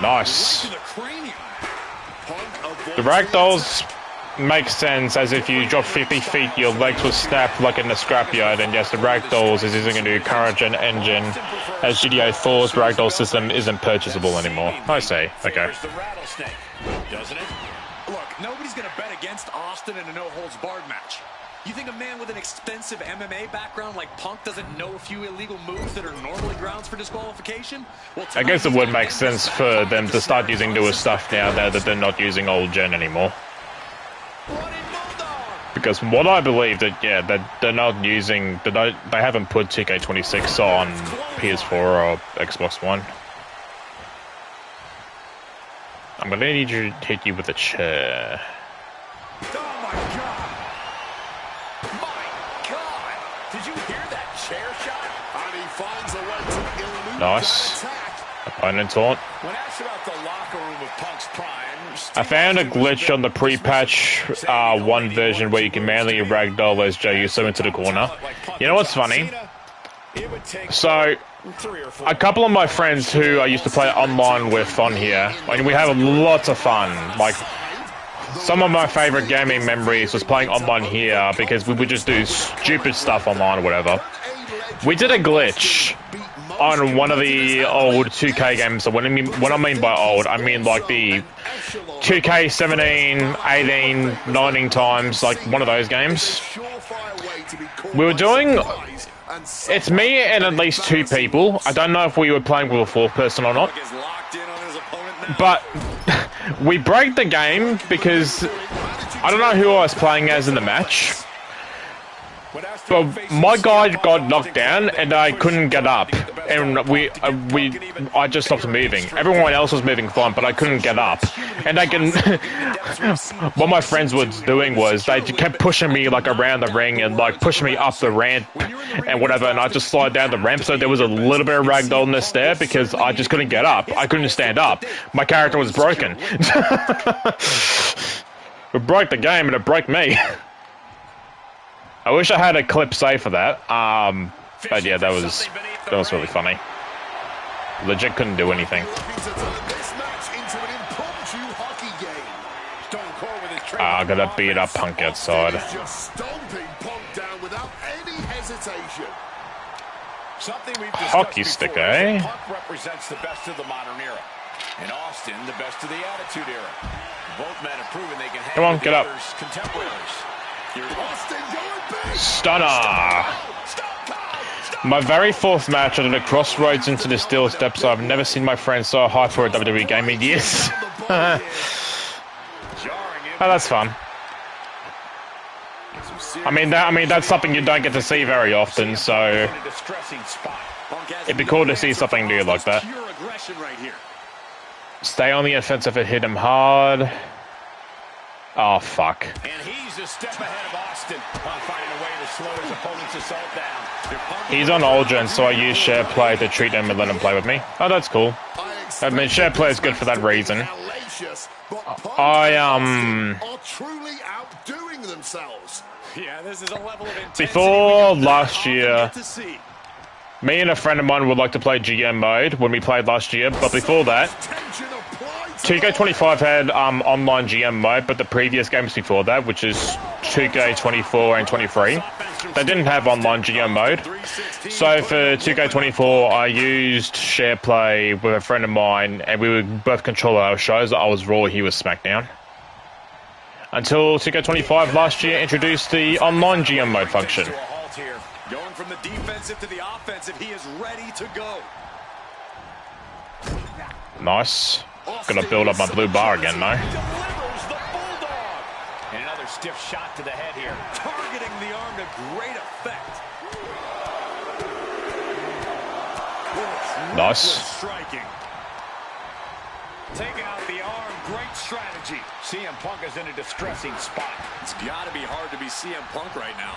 Nice. The ragdolls make sense as if you drop 50 feet, your legs will snap like in the scrapyard, and yes, the ragdolls is using a new current gen engine, as GTA 4's ragdoll system isn't purchasable anymore. I see. Okay. Doesn't it? Look, nobody's going to bet against Austin in a no-holds-barred match. You think a man with an expensive MMA background like Punk doesn't know a few illegal moves that are normally grounds for disqualification? Well, I guess it would make sense for them to start using newer stuff now that they're not using old gen anymore. Because from what I believe that they're not using, they haven't put 2K26 on PS4 or Xbox One. I'm gonna need you to hit you with a chair. Oh my God! My God! Did you hear that chair shot? And he finds a way to elude Nice. that attack. Opponent taunt. When asked about the locker room of Punk's prime, I found a glitch on the pre-patch 1 version where you can manually ragdoll as Jey Uso into the corner. You know what's funny? So, a couple of my friends who I used to play online with on here, and we have lots of fun. Like, some of my favorite gaming memories was playing online here because we would just do stupid stuff online or whatever. We did a glitch on one of the old 2K games. So when I mean by old, I mean like the 2K 17, 18, 19 times, like one of those games. We were doing... It's me and at least 2 people. I don't know if we were playing with a 4th person or not. But we break the game because I don't know who I was playing as in the match. But my guy got knocked down and I couldn't get up, and I just stopped moving. Everyone else was moving fine, but I couldn't get up. And what my friends were doing was they kept pushing me like around the ring and like pushing me up the ramp and whatever, and I just slid down the ramp. So there was a little bit of ragdollness there because I just couldn't get up. I couldn't stand up. My character was broken. We broke the game and it broke me. I wish I had a clip saved for that. But yeah, that was really funny. Legit couldn't do anything. I gotta beat up Punk outside. Hockey stick, eh? Punk represents the best of the modern era, and Austin the best of the Attitude Era. Both men have proven they can hang. Come on, get up. Contemporaries. Stunner! My very 4th match at a crossroads into the steel steps. I've never seen my friends so hyped for a WWE game in years. Oh, that's fun. I mean that's something you don't get to see very often, so it'd be cool to see something new like that. Stay on the offensive and hit him hard. Oh, fuck. And he's a step ahead of Austin on finding a way to slow his opponent's assault down. He's on Aldrin, so I use share play to treat him and let him play with me. Oh, that's cool. I mean, share play is good for that reason. Before last year, me and a friend of mine would like to play GM mode when we played last year, but before that, 2K25 had online GM mode, but the previous games before that, which is 2K24 and 23, they didn't have online GM mode. So for 2K24, I used share play with a friend of mine, and we would both control our shows. I was Raw, he was SmackDown. Until 2K25 last year introduced the online GM mode function. Going from the defensive to the offensive, he is ready to go. Nice. Gonna build up my blue bar again, though. Delivers the bulldog. And another stiff shot to the head here. Targeting the arm to great effect. Nice. Striking. Taking out the arm, great strategy. CM Punk is in a distressing spot. It's gotta be hard to be CM Punk right now.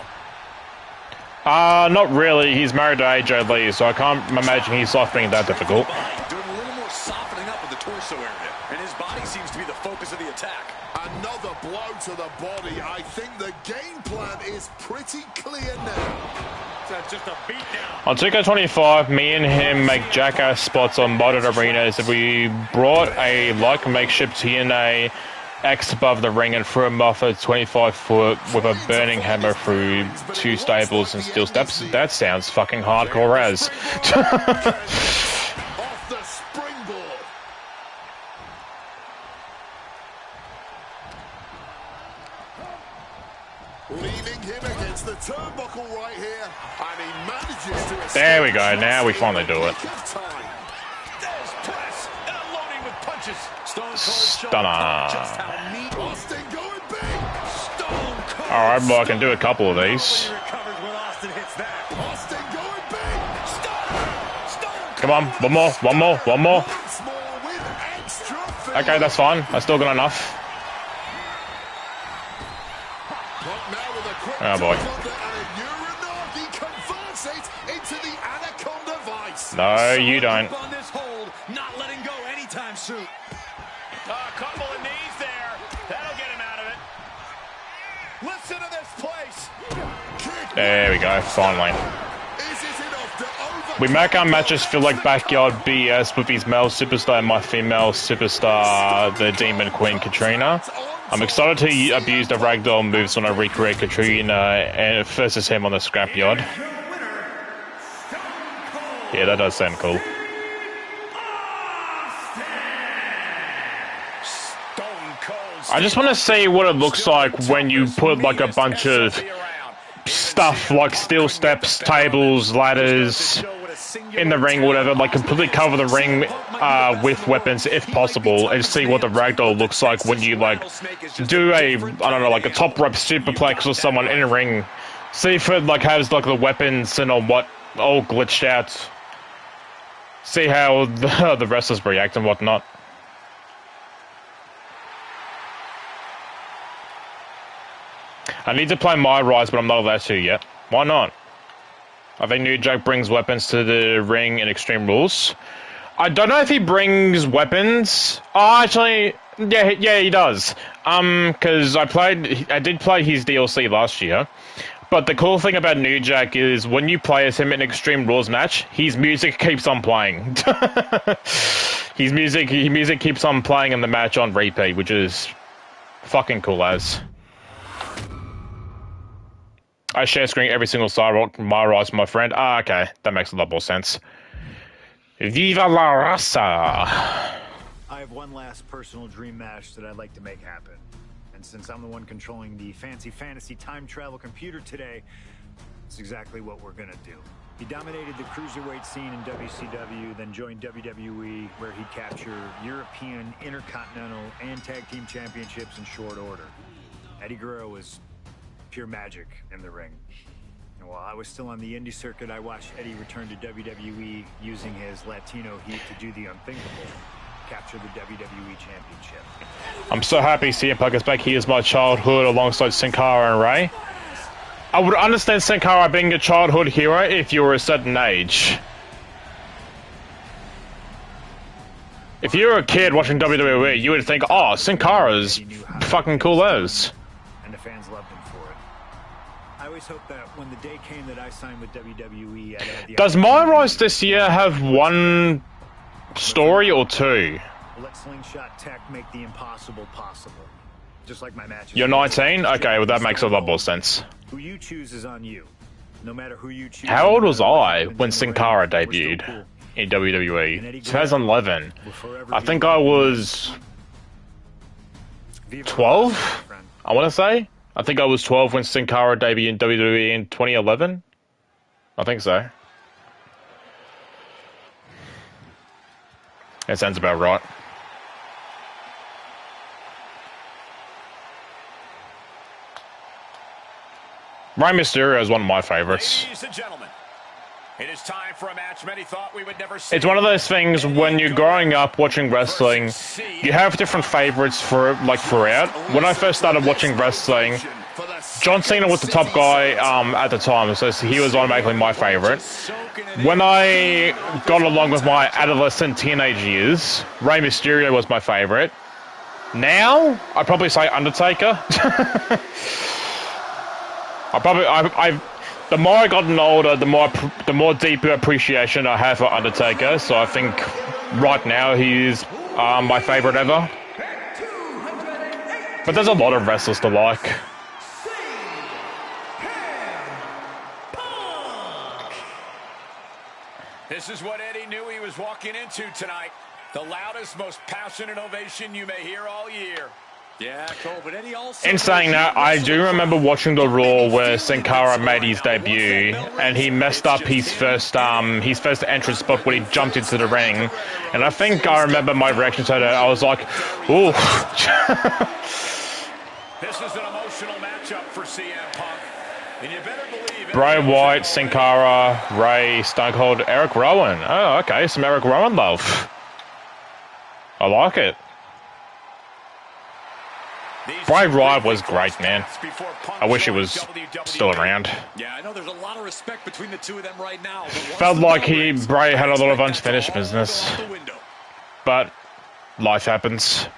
Not really. He's married to AJ Lee, so I can't imagine his life being that difficult. Doing a little more softening up of the torso area, and his body seems to be the focus of the attack. Another blow to the body. I think the game plan is pretty clear now. Just a beat down. On 2K25, me and him make jackass spots on modded arenas. We brought a like makeshift TNA X above the ring and threw him off a 25-foot with a burning hammer through 2 stables and steel steps. That sounds fucking hardcore as. Off the springboard. Leaving him against the turnbuckle right here, and he manages to escape. There we go. Now we finally do it. There's press and unloading with punches. Stone Cold Stunner. just how neat. Austin going big. Stone Cold. All right, well, I can do a couple of these. He recovers when Austin hits that. Austin going big. Stone Come on, one more, one more, one more. Once more with extra Okay, that's fine. I still got enough. Oh boy. No, you don't. On this hold, not letting go anytime soon. A couple of knees there. That'll get him out of it. Listen to this place. There we go, finally. We make our matches feel like backyard BS with his male superstar and my female superstar, the Demon Queen Katrina. I'm excited to abuse the ragdoll moves when I recreate Katrina and versus him on the scrapyard. Yeah, that does sound cool. I just want to see what it looks like when you put like a bunch of stuff like steel steps, tables, ladders in the ring, whatever, like completely cover the ring with weapons if possible, and see what the ragdoll looks like when you like do a, I don't know, like a top rope superplex or someone in a ring. See if it like has like the weapons and all what all glitched out. See how the wrestlers react and whatnot. I need to play My Rise, but I'm not allowed to yet. Why not? I think New Jack brings weapons to the ring in Extreme Rules. I don't know if he brings weapons. Oh, actually, yeah, he does. Because I did play his DLC last year. But the cool thing about New Jack is when you play as him in an Extreme Rules match, his music keeps on playing. His music keeps on playing in the match on repeat, which is fucking cool as. I share screen every single side My Rise, my friend. Ah, okay. That makes a lot more sense. Viva la raza! I have one last personal dream match that I'd like to make happen. And since I'm the one controlling the fancy fantasy time travel computer today, it's exactly what we're gonna do. He dominated the cruiserweight scene in WCW, then joined WWE, where he'd capture European, Intercontinental, and Tag Team Championships in short order. Eddie Guerrero was pure magic in the ring. And while I was still on the indie circuit, I watched Eddie return to WWE using his Latino heat to do the unthinkable, capture the WWE Championship. I'm so happy CM Punk is back. He is my childhood alongside Sin Cara and Ray. I would understand Sin Cara being a childhood hero if you were a certain age. If you were a kid watching WWE, you would think, oh, Sin Cara's fucking cool as. And the fans loved him for it. I always hoped that when the day came that I signed with WWE, I'd have the Does My Rise this year have one story or two? We'll let Slingshot Tech make the impossible possible. Just like my matches. You're 19? Okay, well that makes a lot more sense. Who you choose is on you. No matter who you choose. How old was I when Sin Cara debuted in WWE? 2011. I think I was 12, I want to say. I think I was 12 when Sin Cara debuted in WWE in 2011. I think so. That sounds about right. Rey Mysterio is one of my favorites. Ladies and gentlemen, it is time for a match many thought we would never see. It's one of those things when you're growing up watching wrestling, you have different favorites for like throughout. When I first started watching wrestling, John Cena was the top guy at the time, so he was automatically my favorite. When I got along with my adolescent teenage years, Rey Mysterio was my favorite. Now, I'd probably say Undertaker. The more I gotten older, the more deeper appreciation I have for Undertaker. So I think right now he's my favorite ever. But there's a lot of wrestlers to like. This is what Eddie knew he was walking into tonight. The loudest, most passionate ovation you may hear all year. Yeah, Cole, but Eddie also In saying that, I do remember watching the Raw where Sin Cara made his debut, and he messed up his first entrance spot when he jumped into the ring, and I think I remember my reaction to that. I was like, "Ooh." This is an emotional matchup for CM Punk, and you better believe Bray Wyatt, Sin Cara, Ray, Stone Cold, Eric Rowan. Oh, okay, some Eric Rowan love. I like it. Bray Wyatt was great, man. I wish he was still around. Yeah, I know there's a lot of respect between the two of them right now. Felt like Bray had a lot of unfinished business. But life happens.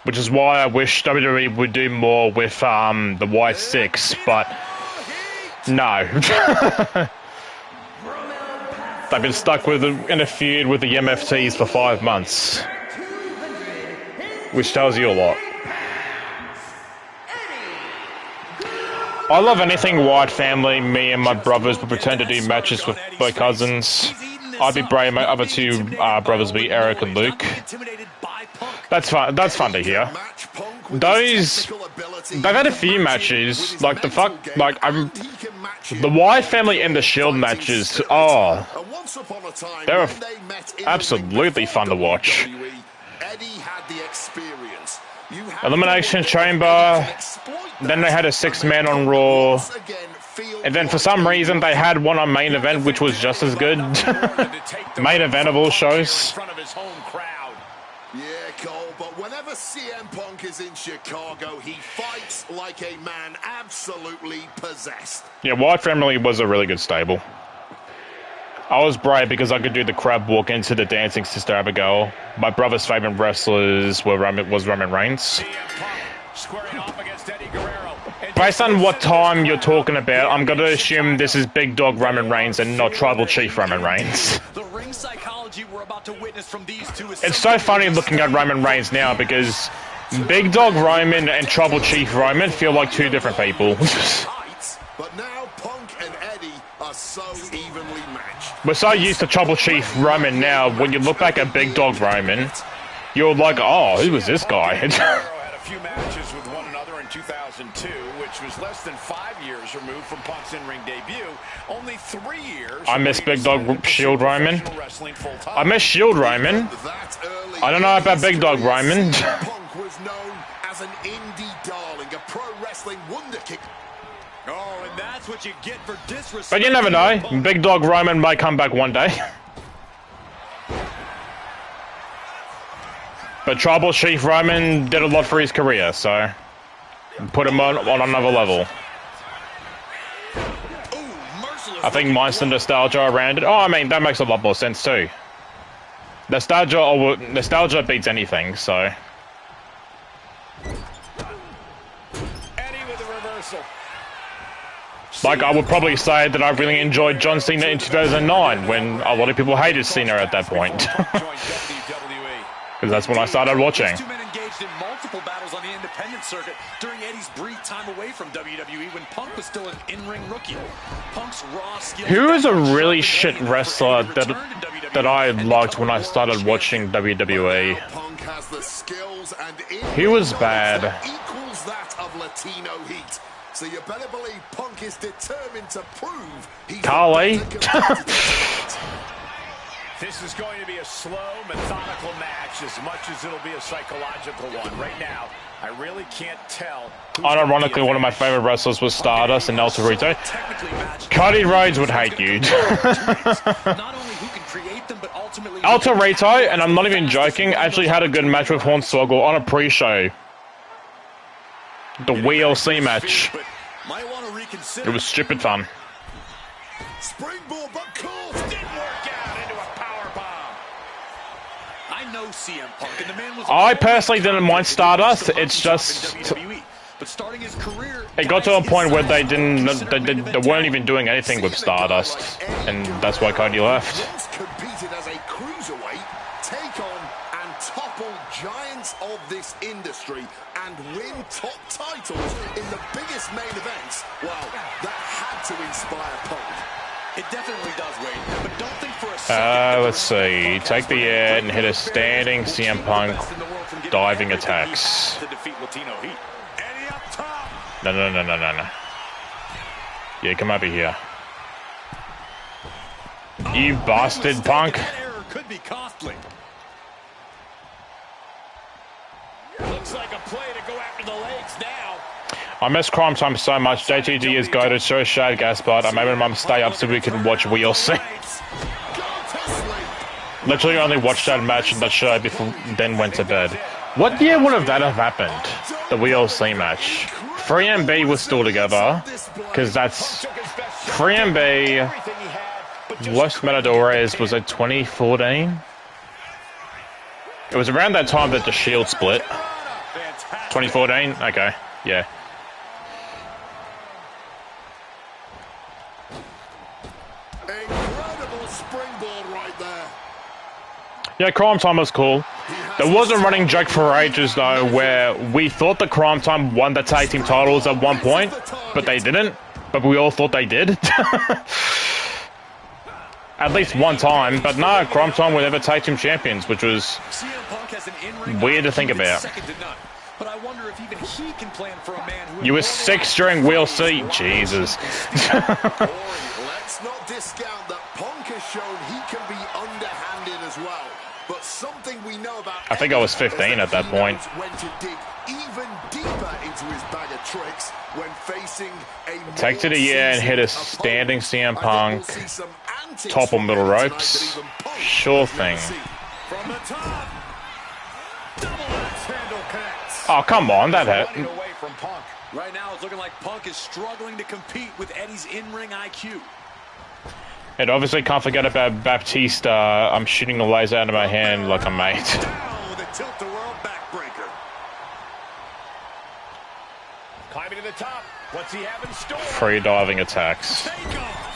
Which is why I wish WWE would do more with the White Six, but no. They've been stuck in a feud with the MFTs for 5 months. Which tells you a lot. I love anything White family. Me and my brothers would pretend to do matches with my cousins. I'd be Bray, my other two brothers would be Eric and Luke. That's fun. That's fun to hear. They've had a few matches. The Wyatt family and the Shield matches. Oh, they were absolutely fun to watch. Elimination Chamber. Then they had a 6-man on Raw. And then for some reason they had one on Main Event, which was just as good. Main Event of all shows. Yeah, Cole, but whenever CM Punk is in Chicago, he fights like a man absolutely possessed. Yeah, Wyatt family was a really good stable. I was brave because I could do the crab walk into the Dancing Sister Abigail. My brother's favorite wrestlers was Roman Reigns. Based on what time you're talking about, I'm going to assume this is Big Dog Roman Reigns and not Tribal Chief Roman Reigns. The ring psychology we're about to witness from these two is It's so funny looking at Roman Reigns now because Big Dog Roman and Tribal Chief Roman feel like two different people. But now Punk and Eddie are so evenly matched. We're so used to Tribal Chief Roman now, when you look back at Big Dog Roman, you're like, oh, who was this guy? had a few matches with one another in 2002, which was less than 5 years removed from Punk's in-ring debut. Only 3 years. I miss Big Dog Shield Roman. I miss Shield Roman. I don't know about Big Dog Roman. Punk was known as an indie darling, a pro wrestling wonder kick. Oh, and that's what you get for disrespect. But you never know. Big Dog Roman might come back one day. But Tribal Chief Roman did a lot for his career, so put him on another level. I think mine's the nostalgia around it. Oh, I mean, that makes a lot more sense too. Nostalgia beats anything, so. Eddie with the reversal. Like, I would probably say that I really enjoyed John Cena in 2009, when a lot of people hated Cena at that point. Because that's when I started watching. These two men engaged in multiple battles on the independent circuit during Eddie's brief time away from WWE when Punk was still an in-ring rookie. Punk's raw skills. Who is a really shit wrestler that I liked when I started watching WWE? Punk has the skills and He was bad. equals that of Latino heat. So you better believe Punk is determined to prove he's Carly. This is going to be a slow, methodical match as much as it'll be a psychological one. Right now, I really can't tell. Unironically, one of my favorite wrestlers was Stardust and El Torito. Cody Rhodes would hate you. El Torito, and I'm not even joking, actually had a good match with Hornswoggle on a pre-show. The WLC match. It was stupid fun. Springboard, but caught. Didn't work out into a powerbomb. I know CM Punk, and the man was I personally didn't mind Stardust. It's just but starting his career, it got to a point where they weren't even doing anything with Stardust, and that's why Cody left. Once competed as a cruiserweight, take on and topple giants of this industry and win top titles in the biggest main events. Well, that had to inspire Punk. It definitely does, Wade. But don't think for a second. Let's see. Take the air and hit a standing CM Punk diving attacks. No. Yeah, come over here. You bastard, Punk. That error could be costly. Looks like a play to go after the legs now. I miss Crime Time so much. JTG is goated, so shade Gaspard. I made my mum stay up so we could watch WLC. Literally only watched that match and that show before then went to bed. What year would that have happened? The WLC match. 3MB was still together, because that's 3MB. Los Matadores was it 2014? It was around that time that the Shield split. 2014? Okay, yeah. Incredible springboard right there. Yeah, Crime Time was cool. There was a running joke for ages, though, where we thought the Crime Time won the tag team titles at one point, but they didn't. But we all thought they did. At least one time, but no, Crime Time were never tag team champions, which was weird to think about. But I wonder if even he can plan for a man who You were 6 during Wheel C. Jesus. Let's not discount that Punk has shown he can be underhanded as well. But something we know about I think I was 15 at that point. When to dig even deeper into his bag of tricks when facing a Take to the air and hit a standing CM Punk. Top or middle ropes. Sure thing. From the top. Double axe handle connects. Oh, come on, that hit. Running away from Punk. Right now, it's looking like Punk is struggling to compete with Eddie's in-ring IQ. And obviously can't forget about Baptista. I'm shooting the laser out of my hand like a mate. Down with a tilt-a-whirl backbreaker. Climbing to the top. What's he have in store? Free diving attacks. Take off.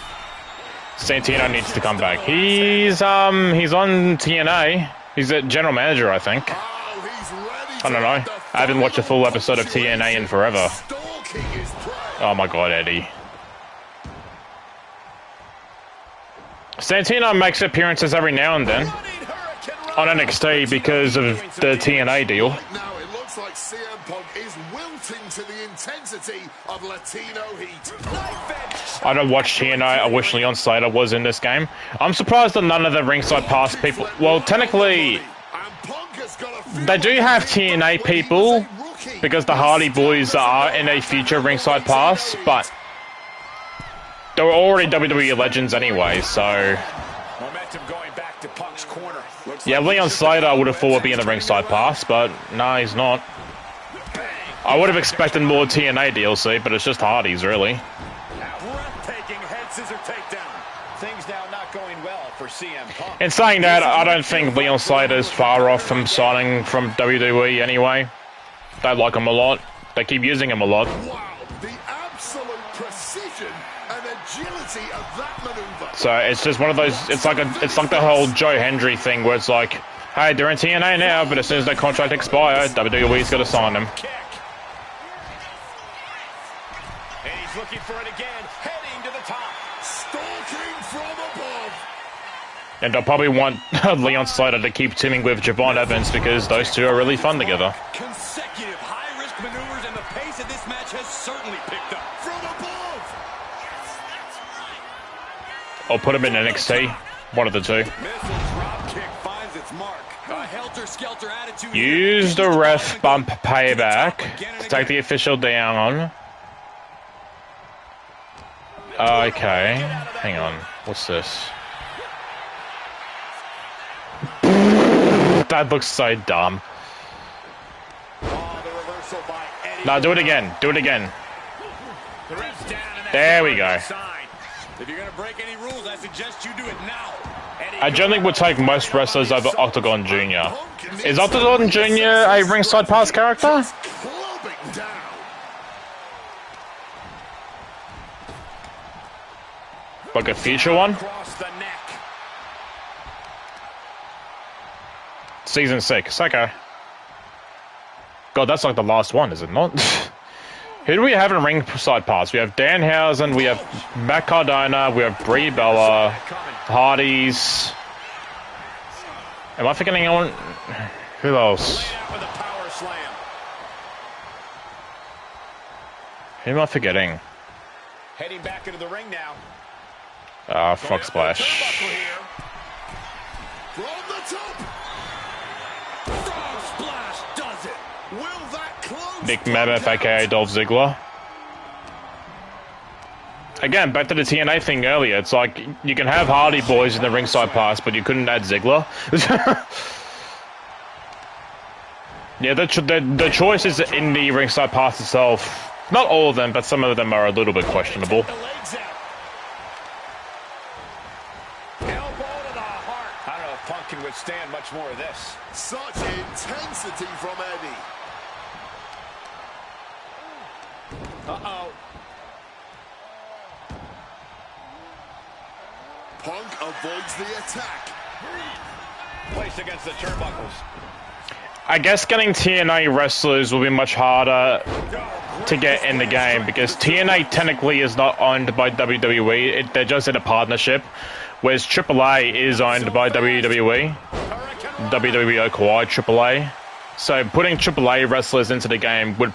Santino needs to come back. He's on TNA. He's a general manager, I think. I don't know. I haven't watched a full episode of TNA in forever. Oh my god, Eddie. Santino makes appearances every now and then on NXT because of the TNA deal. Now it looks like CM Punk is wilting to the intensity of Latino heat. I don't watch TNA. I wish Leon Slater was in this game. I'm surprised that none of the ringside pass people... Well, technically, they do have TNA people because the Hardy Boys are in a future ringside pass, but they were already WWE legends anyway, so... Momentum going back to Punk's corner. Yeah, Leon Slater I would have thought would be in the ringside pass, but no, he's not. I would have expected more TNA DLC, but it's just Hardy's, really. Breathtaking head scissor takedown. Things now not going well for CM Punk. In saying that, I don't think Leon Slater is far off from signing from WWE anyway. They like him a lot. They keep using him a lot. Wow, the absolute precision and agility of that maneuver. So it's just one of those. It's like the whole Joe Hendry thing where it's like, hey, they're in TNA now, but as soon as their contract expires, WWE's got to sign them. Kick. And he's looking for it again, heading to the top. Stalking from above. And they'll probably want Leon Slater to keep teaming with Javon Evans because those two are really fun together. Consecutive high-risk maneuvers, and the pace of this match has certainly picked up. From above. Or put him in NXT. One of the two. Missile drop kick finds its mark. A helter-skelter attitude. Use the ref bump payback to take the official down. Okay. Hang on. What's this? That looks so dumb. No, do it again. Do it again. There we go. If you're going to break any rules, I suggest you do it now. I generally would take most wrestlers over Octagon Jr. Is Octagon Jr. a ringside pass character? Clubbing down. Like a future one? Across the neck. Season 6, okay. God, that's like the last one, is it not? Who do we have in ringside pass? We have Danhausen, we have Matt Cardona, we have Brie Bella, Hardys. Am I forgetting anyone? Who else? Who am I forgetting? Heading back into the ring now. Frog Splash. From the top. Frog Splash does it. Will that close? Nick Mammoth, aka Dolph Ziggler. Again, back to the TNA thing earlier. It's like you can have Hardy Boys in the ringside pass, but you couldn't add Ziggler. Yeah, the choice is in the ringside pass itself. Not all of them, but some of them are a little bit questionable. Can withstand much more of this. Such intensity from Eddie. Uh-oh. Punk avoids the attack. Placed against the turnbuckles. I guess getting TNA wrestlers will be much harder to get in the game because TNA technically is not owned by WWE. They're just in a partnership. Whereas AAA is owned by WWE. WWE acquired AAA. So putting AAA wrestlers into the game would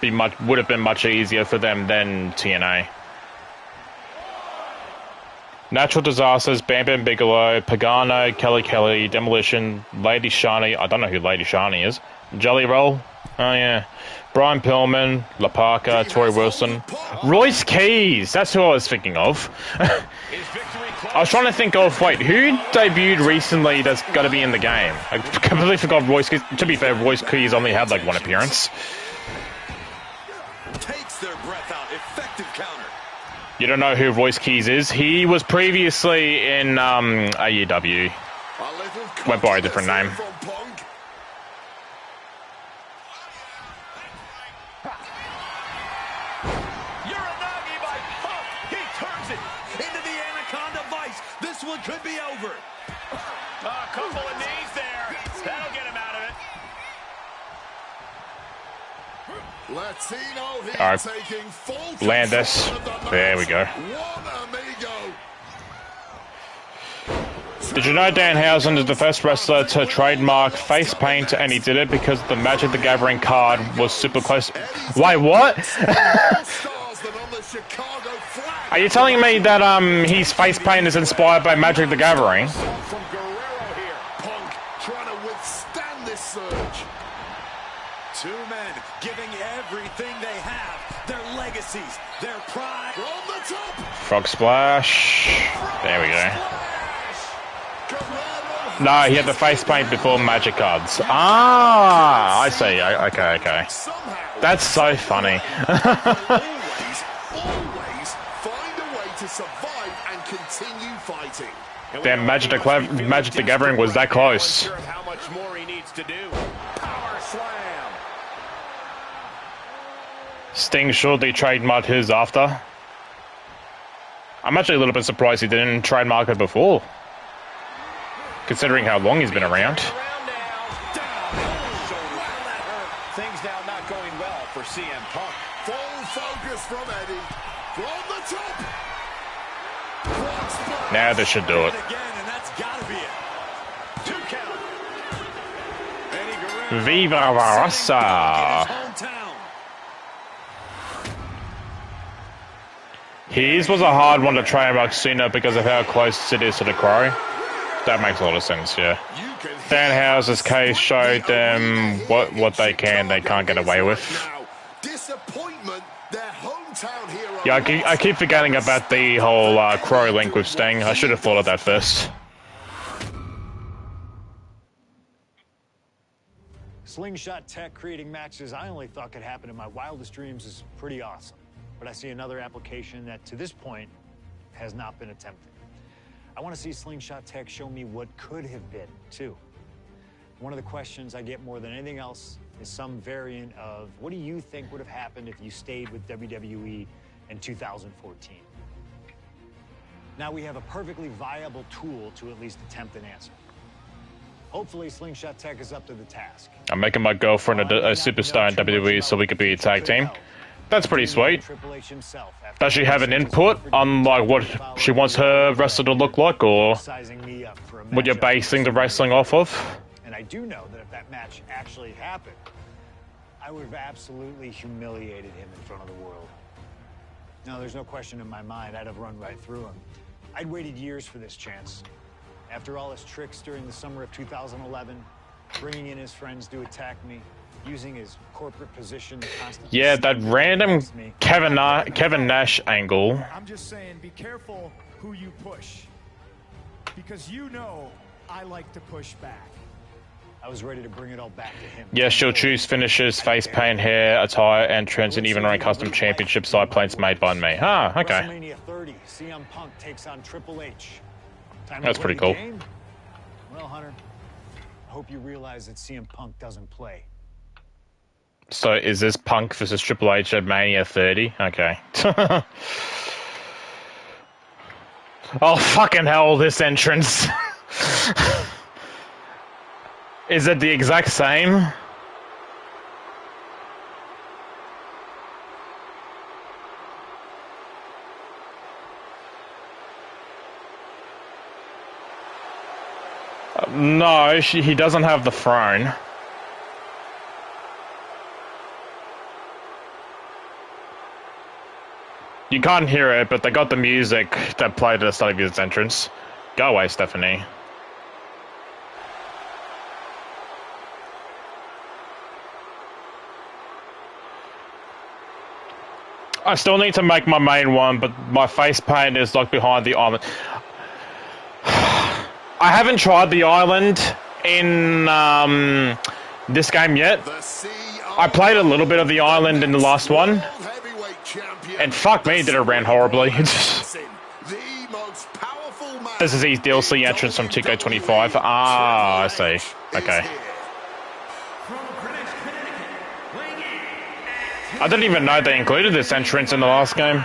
have been much easier for them than TNA. Natural Disasters, Bam Bam Bigelow, Pagano, Kelly, Demolition, Lady Shani. I don't know who Lady Shani is. Jelly Roll. Oh yeah. Brian Pillman, La Parka, Tori Wilson. Royce Keys. That's who I was thinking of. I was trying to think of, wait, who debuted recently that's got to be in the game? I completely forgot Royce Keys. To be fair, Royce Keys only had like one appearance. Takes their breath out. Effective counter. You don't know who Royce Keys is? He was previously in AEW. Went by a different name. Could be over. A couple of knees there. That'll get him out of it. Latino Heat All right. taking full Landis. There we go. Did you know Danhausen is the first wrestler to trademark face paint, and he did it because the Magic the Gathering card was super close? Wait, what? Are you telling me that his face paint is inspired by Magic the Gathering? From Guerrero here. Punk trying to withstand this surge. Two men giving everything they have, their legacies, their pride. From the top. Frog Splash. There we go. No, he had the face paint before Magic cards. Ah, I see. Okay. That's so funny. To survive and continue fighting. Damn, Magic the Gathering was that close. How much more he needs to do. Power slam. Sting shortly trademarked his after. I'm actually a little bit surprised he didn't trademark it before, considering how long he's been around. Things now not going well for CM Punk. Full focus from Eddie. From the top. Now this should do it. Viva la Raza! His was a hard one to trademark sooner because of how close it is to the Crow. That makes a lot of sense, yeah. Danhausen's case showed them what they can't get away with. Disappointment, their hometown hero. Yeah, I keep forgetting about the whole Crow link with Sting. I should have thought of that first. Slingshot tech creating matches I only thought could happen in my wildest dreams is pretty awesome. But I see another application that, to this point, has not been attempted. I want to see Slingshot tech show me what could have been, too. One of the questions I get more than anything else is some variant of, what do you think would have happened if you stayed with WWE in 2014? Now we have a perfectly viable tool to at least attempt an answer. Hopefully, Slingshot Tech is up to the task. I'm making my girlfriend a superstar in WWE so we could be a tag team. That's pretty sweet. Triple H himself after Does she have an input on like what she wants her wrestler to look like, or sizing me up for a what you're matchup basing the with wrestling off of? And I do know that if that match actually happened, I would have absolutely humiliated him in front of the world. No, there's no question in my mind I'd have run right through him. I'd waited years for this chance. After all his tricks during the summer of 2011, bringing in his friends to attack me, using his corporate position to constantly... Yeah, that random Kevin Nash angle. I'm just saying, be careful who you push. Because you know I like to push back. I was ready to bring it all back to him. Yeah, she'll choose finishes, face paint, hair, attire, entrance, and even run custom championship side plates made by me. Ah, okay. WrestleMania 30, CM Punk takes on Triple H. Time to That's play pretty the cool. game? Well, Hunter, I hope you realize that CM Punk doesn't play. So is this Punk versus Triple H at Mania 30? Okay. Oh, fucking hell, this entrance. Is it the exact same? No, he doesn't have the throne. You can't hear it, but they got the music that played at the start of his entrance. Go away, Stephanie. I still need to make my main one, but my face paint is like behind the island. I haven't tried the island in this game yet. I played a little bit of the island in the last one, and fuck me, did it ran horribly. This is his DLC entrance from 2K25. Ah, I see. Okay. I didn't even know they included this entrance in the last game.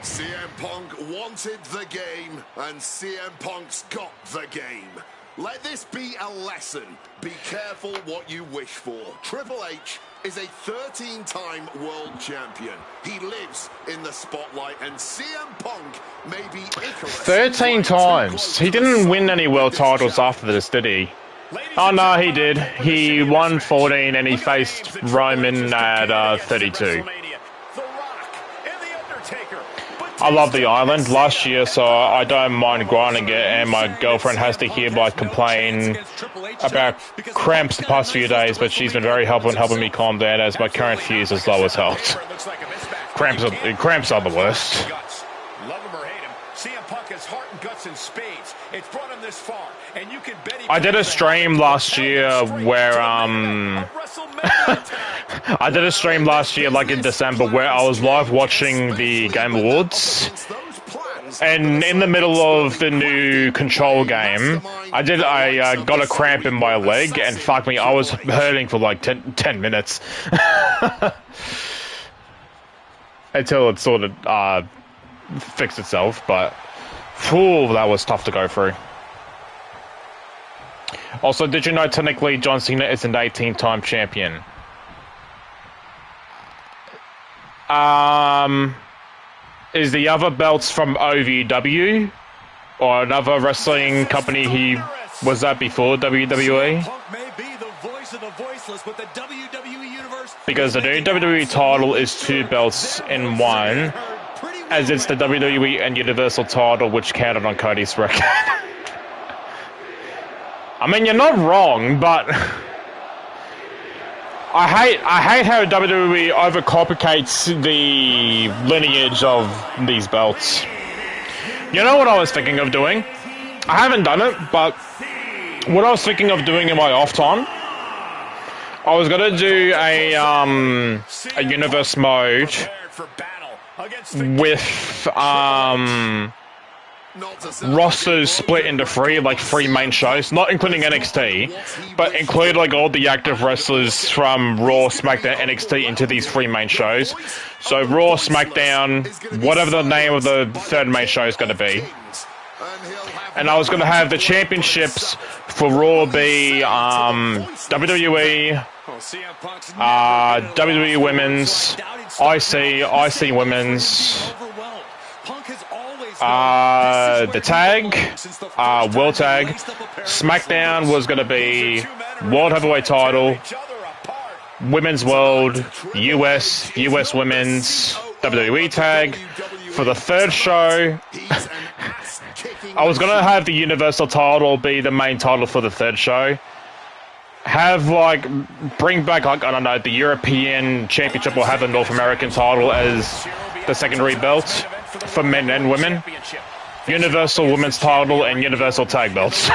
CM Punk wanted the game, and CM Punk's got the game. Let this be a lesson. Be careful what you wish for. Triple H is a 13-time world champion. He lives in the spotlight, and CM Punk may be Icarus. 13 times. He didn't win any world titles after this, did he? Oh, no, he did. He won 14 and he faced Roman at 32. I love the island last year, so I don't mind grinding it, and my girlfriend has to hereby complain about cramps the past few days, but she's been very helpful in helping me calm down as my current fuse is low as hell. Cramps are the worst. Love him or hate him, CM Punk has heart and guts in spades. It's brought him this far, and you can bet I did a stream last year where I did a stream last year, like in December, where I was live watching the Game Awards, and in the middle of the new Control game, I got a cramp in my leg, and fuck me, I was hurting for like 10 minutes. Until it sort of fixed itself, but whew, that was tough to go through. Also, did you know technically John Cena is an 18-time champion? Is the other belts from OVW or another wrestling company he was at before WWE? Because the new WWE title is 2 belts in one, as it's the WWE and Universal title, which counted on Cody's record. I mean, you're not wrong, but I hate how WWE overcomplicates the lineage of these belts. You know what I was thinking of doing? I haven't done it, but what I was thinking of doing in my off time, I was gonna do a universe mode with rosters split into 3, like 3 main shows, not including NXT, but include like all the active wrestlers from Raw, SmackDown, NXT into these 3 main shows. So Raw, SmackDown, whatever the name of the third main show is going to be, And I was going to have the championships for Raw be WWE, WWE Women's, IC Women's, the tag, World Tag. SmackDown was going to be World Heavyweight Title, Women's World, US Women's, WWE Tag. For the third show, I was going to have the Universal title be the main title for the third show. Have, like, bring back, like, I don't know, the European Championship or have the North American title as the secondary belt for men and women. Universal Women's title and Universal Tag belts.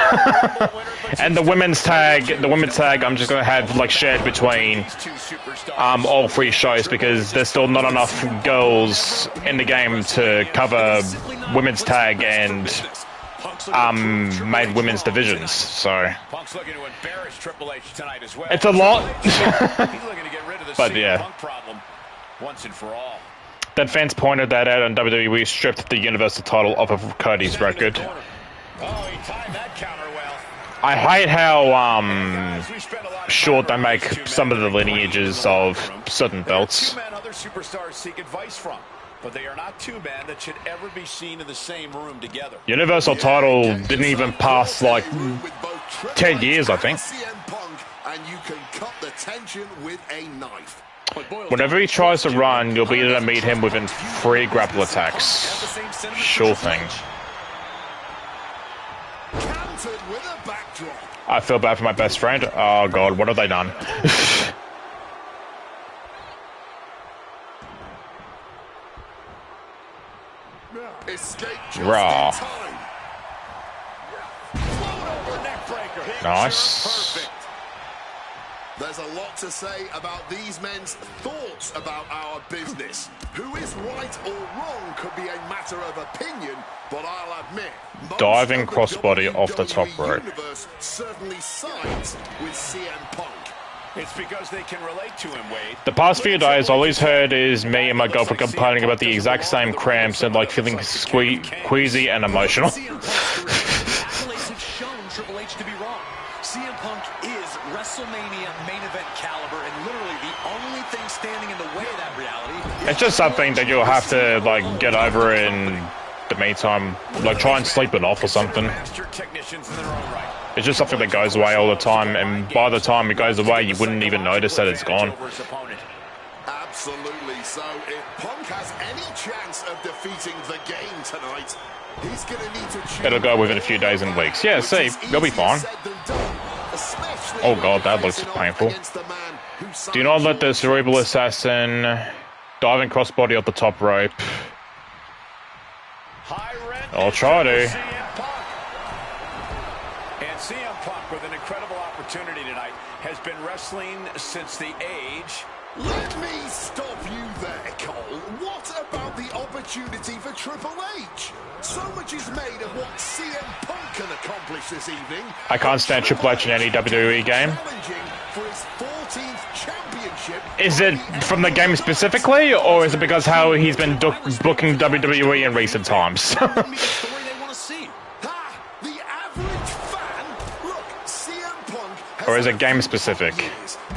And the women's tag, I'm just going to have, like, shared between all three shows because there's still not enough girls in the game to cover women's tag and main women's divisions, so it's a lot. But yeah, then fans pointed that out and WWE stripped the Universal title off of Cody's record. I hate how short they make some of the lineages of certain belts. But they are not two men that should ever be seen in the same room together. Universal title didn't even pass like 10 years, I think. And you can cut the tension with a knife. Whenever he tries to run, you'll be able to meet him within 3 grapple attacks. Sure thing. I feel bad for my best friend. Oh god, what have they done? Raw. Nice. There's a lot to say about these men's thoughts about our business. Who is right or wrong could be a matter of opinion, but I'll admit, diving crossbody off the top rope. Certainly sides with CM Punk. It's because they can relate to him, Wade. The past few days, all he's heard is me and my girlfriend complaining about the exact same cramps and like feeling queasy and emotional. Accolades have shown Triple H to be wrong. CM Punk is WrestleMania main event caliber and literally the only thing standing in the way of that reality. It's just something that you'll have to like get over in the meantime, like try and sleep it off or something. It's just something that goes away all the time, and by the time it goes away, you wouldn't even notice that it's gone. Absolutely. So if Punk has any chance of defeating the game tonight, he's going to need to. It'll go within a few days and weeks. Yeah, see, they'll be fine. Oh god, that looks painful. Do not let the cerebral assassin diving crossbody off the top rope. I'll try to. CM Punk with an incredible opportunity tonight has been wrestling since the age. Let me stop you there, Cole. What about the opportunity for Triple H? So much is made of what CM Punk can accomplish this evening. I can't stand Triple H in any WWE game. For his 14th championship. Is it from the game specifically, or is it because how he's been booking WWE in recent times? Or is it game specific?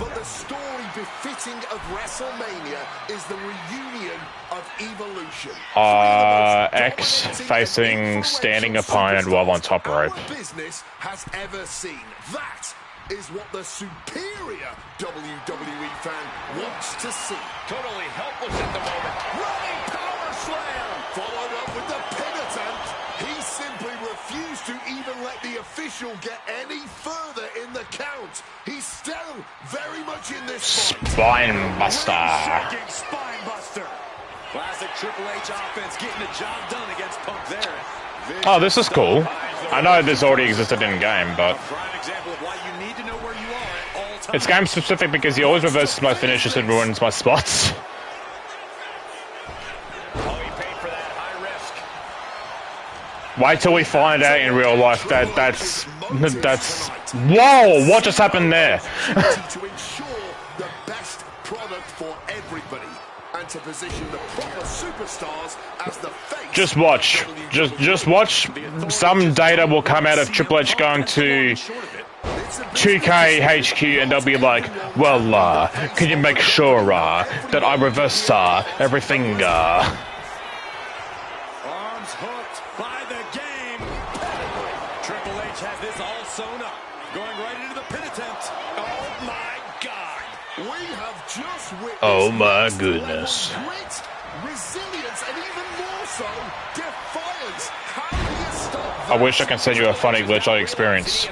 But the story befitting of WrestleMania is the reunion of Evolution. X facing standing opponent while on top rope. Business has ever seen. That is what the superior WWE fan wants to see. Totally helpless at the moment. Running power slam, followed up with the pin attempt. He simply refused to even let the official get any further in the count. He's still very much in this fight. Spine buster. Spine buster. Classic Triple H offense getting the job done against Punk there. Oh, this is cool. I know this already existed in game, but it's game specific because he always reverses my finishes and ruins my spots. Wait till we find out in real life that that's whoa, what just happened there? To ensure the best product for everybody. And trying to position the proper superstars as the face. Just watch. Just watch. Some data will come out of Triple H going to 2K HQ and they'll be like, well, can you make sure that I reverse everything? Arms hooked by the game. Triple H has this all sewn up. Going right into the pin attempt. Oh my God. We have just witnessed Oh my goodness. grit, resilience, and even more so, defiance. How do you stop I wish I can send you a funny glitch I experienced.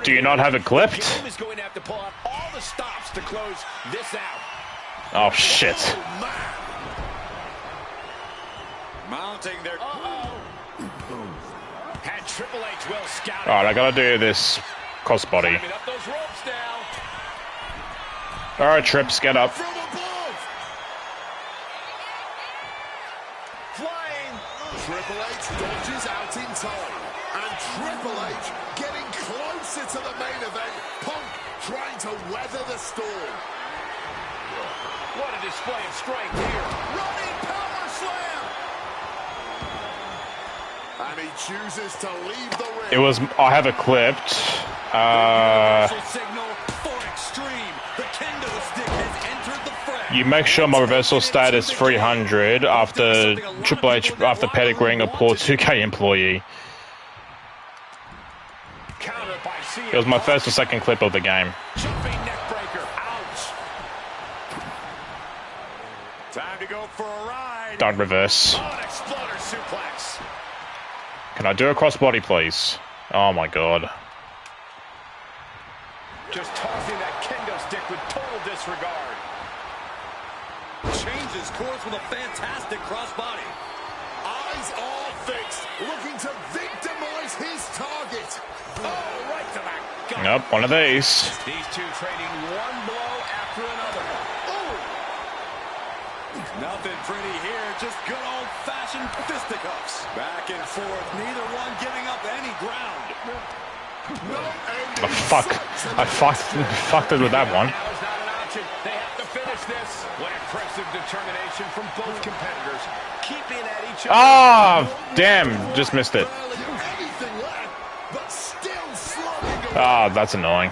Do you not have it clipped? Is going to have to pull out all the stops to close this out. Oh shit. Mounting their... Had Triple H well scouted. Alright, I gotta do this crossbody. Climbing up those ropes now. Alright, Trips, get up. from above? Flying. Triple H dodges out in time, and Triple H getting closer to the main event. Punk trying to weather the storm. What a display of strength here. Running power slam, and he chooses to leave the ring. I have it clipped. Reversal signal for Extreme. The kendo stick has entered the fray. You make sure my reversal stat is 300 after Triple H, after pedigreeing a poor 2K employee. Counter by CM. It was my first or second clip of the game. Jumping neck breaker. Ouch. Time to go for a ride. Don't reverse. Oh, an exploder suplex. Can I do a crossbody, please? Oh my god. Just tossing that kendo stick with total disregard. Changes course with a fantastic crossbody. Eyes are fixed, looking to victimize his target. Oh, right to the gut. Nope, one of these. These two trading one blow after another. Oh, Nothing pretty here, just good old-fashioned fisticuffs. Back and forth, neither one giving up any ground. no end Oh, in fuck. sight. I fucked it with that one. Now is not an option. They have to finish this. What impressive determination from both competitors. Keeping at each other. Ah, damn, just missed it. Barely anything left, but still slugging away. Ah, that's annoying.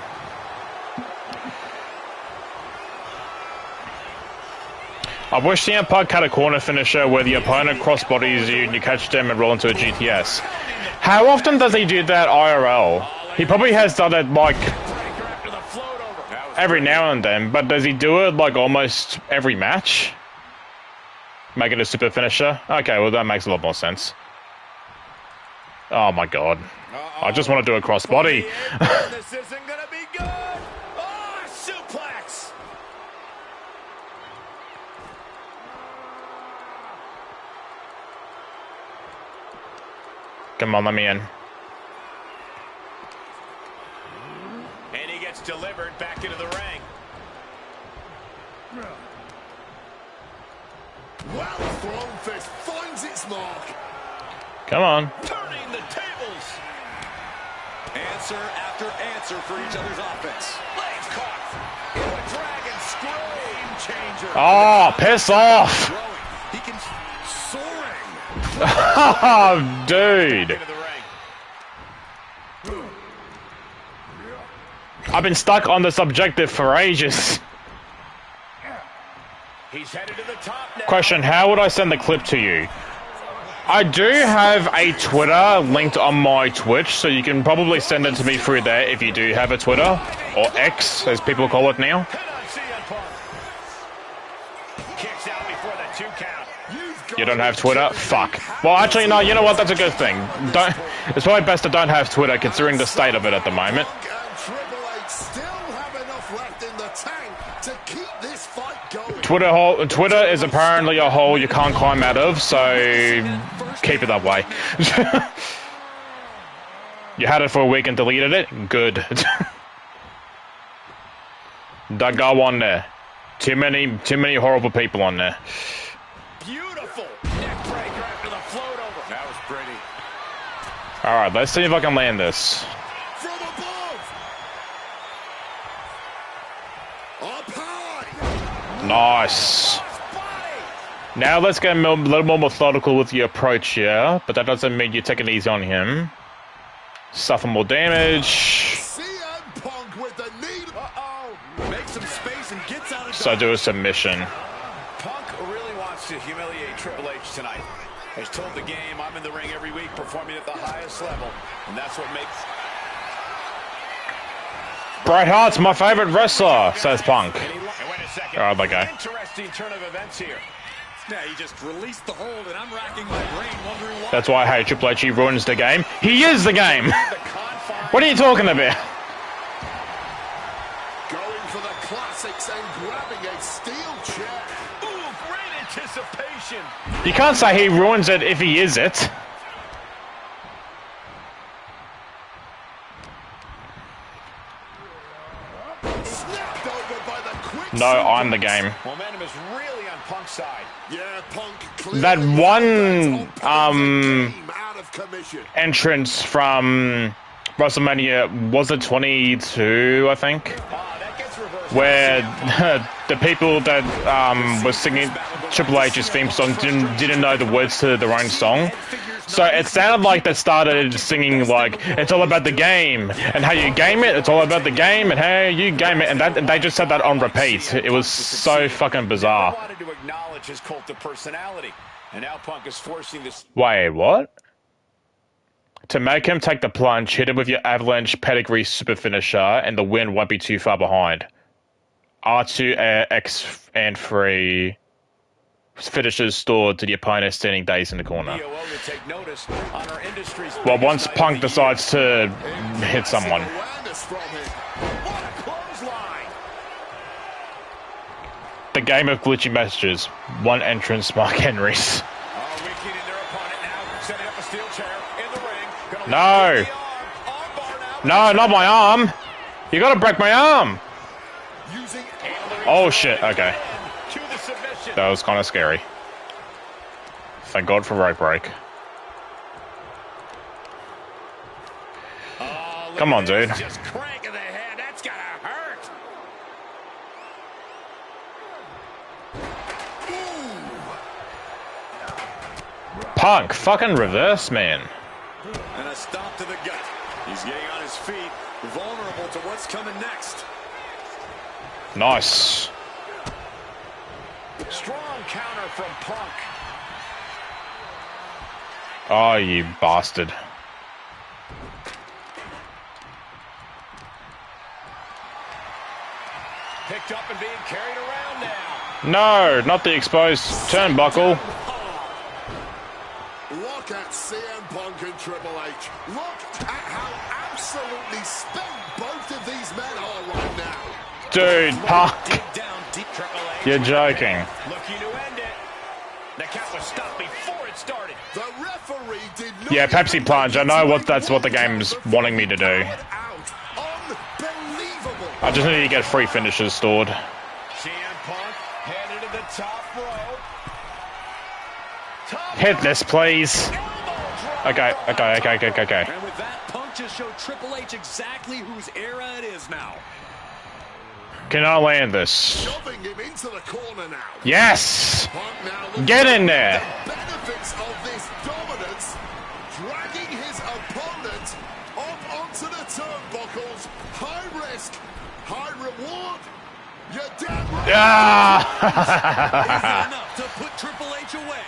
I wish CM Punk had a corner finisher where the opponent crossbodies you and you catch them and roll into a GTS. How often does he do that IRL? He probably has done it like Breaker after the float over. every now and then, but does he do it like almost every match? Make it a super finisher? Okay, well that makes a lot more sense. Oh my god. I just want to do a crossbody. This isn't gonna be good. Oh, suplex. Come on, let me in. And he gets delivered back into the ring. Well thrown fist finds its mark. Come on. Turning the tables. Answer after answer for each other's offense. Legs caught. In a dragon screw. Game changer. Oh, piss off! Growing. He can... Soaring. Oh, dude. Into the ring. I've been stuck on this objective for ages. He's headed to the top now. Question, how would I send the clip to you? I do have a Twitter linked on my Twitch, so you can probably send it to me through there if you do have a Twitter, or X, as people call it now. Pin on CM Punk. Kicks out before the 2 count. You don't have Twitter? Fuck. Well, actually, no, you know what? That's a good thing. It's probably best to don't have Twitter, considering the state of it at the moment. Punk and Triple H still have enough left in the tank to keep this fight going. Twitter is apparently a hole you can't climb out of, so keep it that way. You had it for a week and deleted it? Good. Don't go on there. Too many horrible people on there. Beautiful neck breaker after the float over. That was pretty. Alright, let's see if I can land this. From above. Up high. Nice. By Now let's get a little more methodical with your approach here, but that doesn't mean you take it easy on him. Suffer more damage. CM Punk with the knee. Makes some space and gets out of So do a submission. Punk really wants to humiliate Triple H tonight. Has told the game, I'm in the ring every week performing at the highest level, and that's what makes... Bret Hart's my favorite wrestler, says Punk. Alright, that guy. Interesting turn of events here. Yeah, he just released the hold, and I'm racking my brain wondering why. That's why I hate Triple H. He ruins the game. He is the game. What are you talking about? Going for the classics and grabbing a steel chair. Ooh, great anticipation. You can't say he ruins it if he is it. Snapped over by the quick. No, I'm the game. Momentum is really on Punk's side. Yeah, Punk clearly That one out of commission. entrance from WrestleMania, was it 22, I think? That gets reversed. Where the people that were singing Triple H's theme song didn't know the words to their own song. So it sounded like they started singing like, it's all about the game, and how you game it, it's all about the game, and how you game it, and they just said that on repeat. It was so fucking bizarre. Wanted to acknowledge his cult of personality, and now Punk is forcing this. Wait, what? To make him take the plunge, hit him with your avalanche pedigree super finisher, and the win won't be too far behind. R2, X, and 3 finishes stored to the opponent standing dazed in the corner. Well, once Punk decides to hit someone. The game of glitchy messages. One entrance, Mark Henry's. No! No, not my arm! You gotta break my arm! Oh shit, okay. That was kind of scary. Thank God for rope break. Come on, dude. Just cranking the head. That's gotta hurt. Punk, fucking reverse, man. And a stop to the gut. He's getting on his feet, vulnerable to what's coming next. Nice. Strong counter from Punk. Oh, you bastard. Picked up and being carried around now. No, not the exposed turnbuckle. Look at CM Punk and Triple H. Look at how absolutely spent both of these men are right now. Dude, Punk. Dig down deep. Triple H. You're joking. Looking to end it. The count was stopped before it started. The referee did not. Yeah, Pepsi plunge. I know that's what the game's wanting me to do. Unbelievable. I just need to get free finishes stored. CM Punk headed to the top rope. Hit this, please. Okay. And with that, Punk just showed Triple H exactly whose era it is now. Can I land this? Shoving him into the corner now. Yes! Punk now looking Get in there! at the benefits of this dominance, dragging his opponent up onto the turnbuckles. High risk, high reward. You're damn right. Ah! Enough to put Triple H away.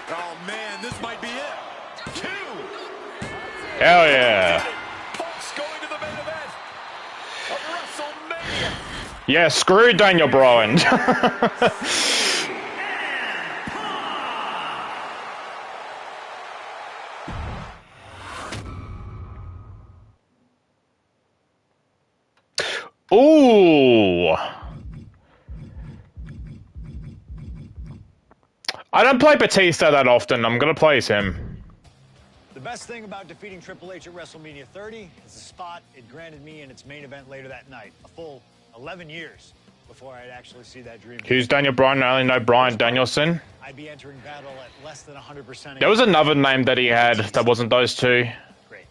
Oh man, this might be it. 2. Hell yeah. Punk's going to the main event of WrestleMania. Yeah, screw Daniel Bryan. Ooh. I don't play Batista that often. I'm gonna place him. The best thing about defeating Triple H at WrestleMania 30 is the spot it granted me in its main event later that night. A full 11 years before I'd actually see that dream. Who's Daniel Bryan? I only know Bryan Danielson. I'd be entering battle at less than 100%. There was another name that he had that wasn't those two. Great.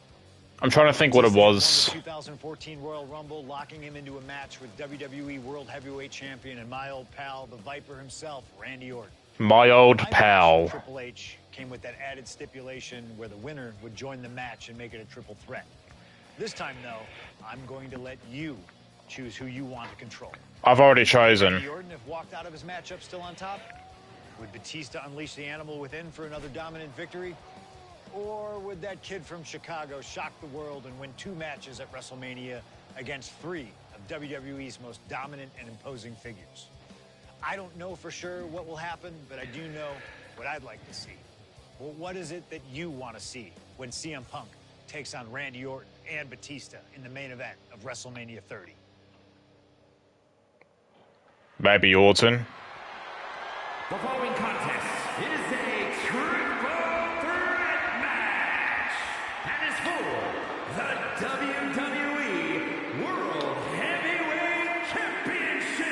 I'm trying to think what it Won was. the 2014 Royal Rumble, locking him into a match with WWE World Heavyweight Champion and my old pal, the Viper himself, Randy Orton. My old My match pal. with Triple H came with that added stipulation where the winner would join the match and make it a triple threat. This time, though, I'm going to let you choose who you want to control. I've already chosen. Randy Orton have walked out of his matchup still on top? Would Batista unleash the animal within for another dominant victory? Or would that kid from Chicago shock the world and win 2 matches at WrestleMania against 3 of WWE's most dominant and imposing figures? I don't know for sure what will happen, but I do know what I'd like to see. Well, what is it that you want to see when CM Punk takes on Randy Orton and Batista in the main event of WrestleMania 30? Maybe Orton. The following contest is a triple threat match and is for the WWE World Heavyweight Championship.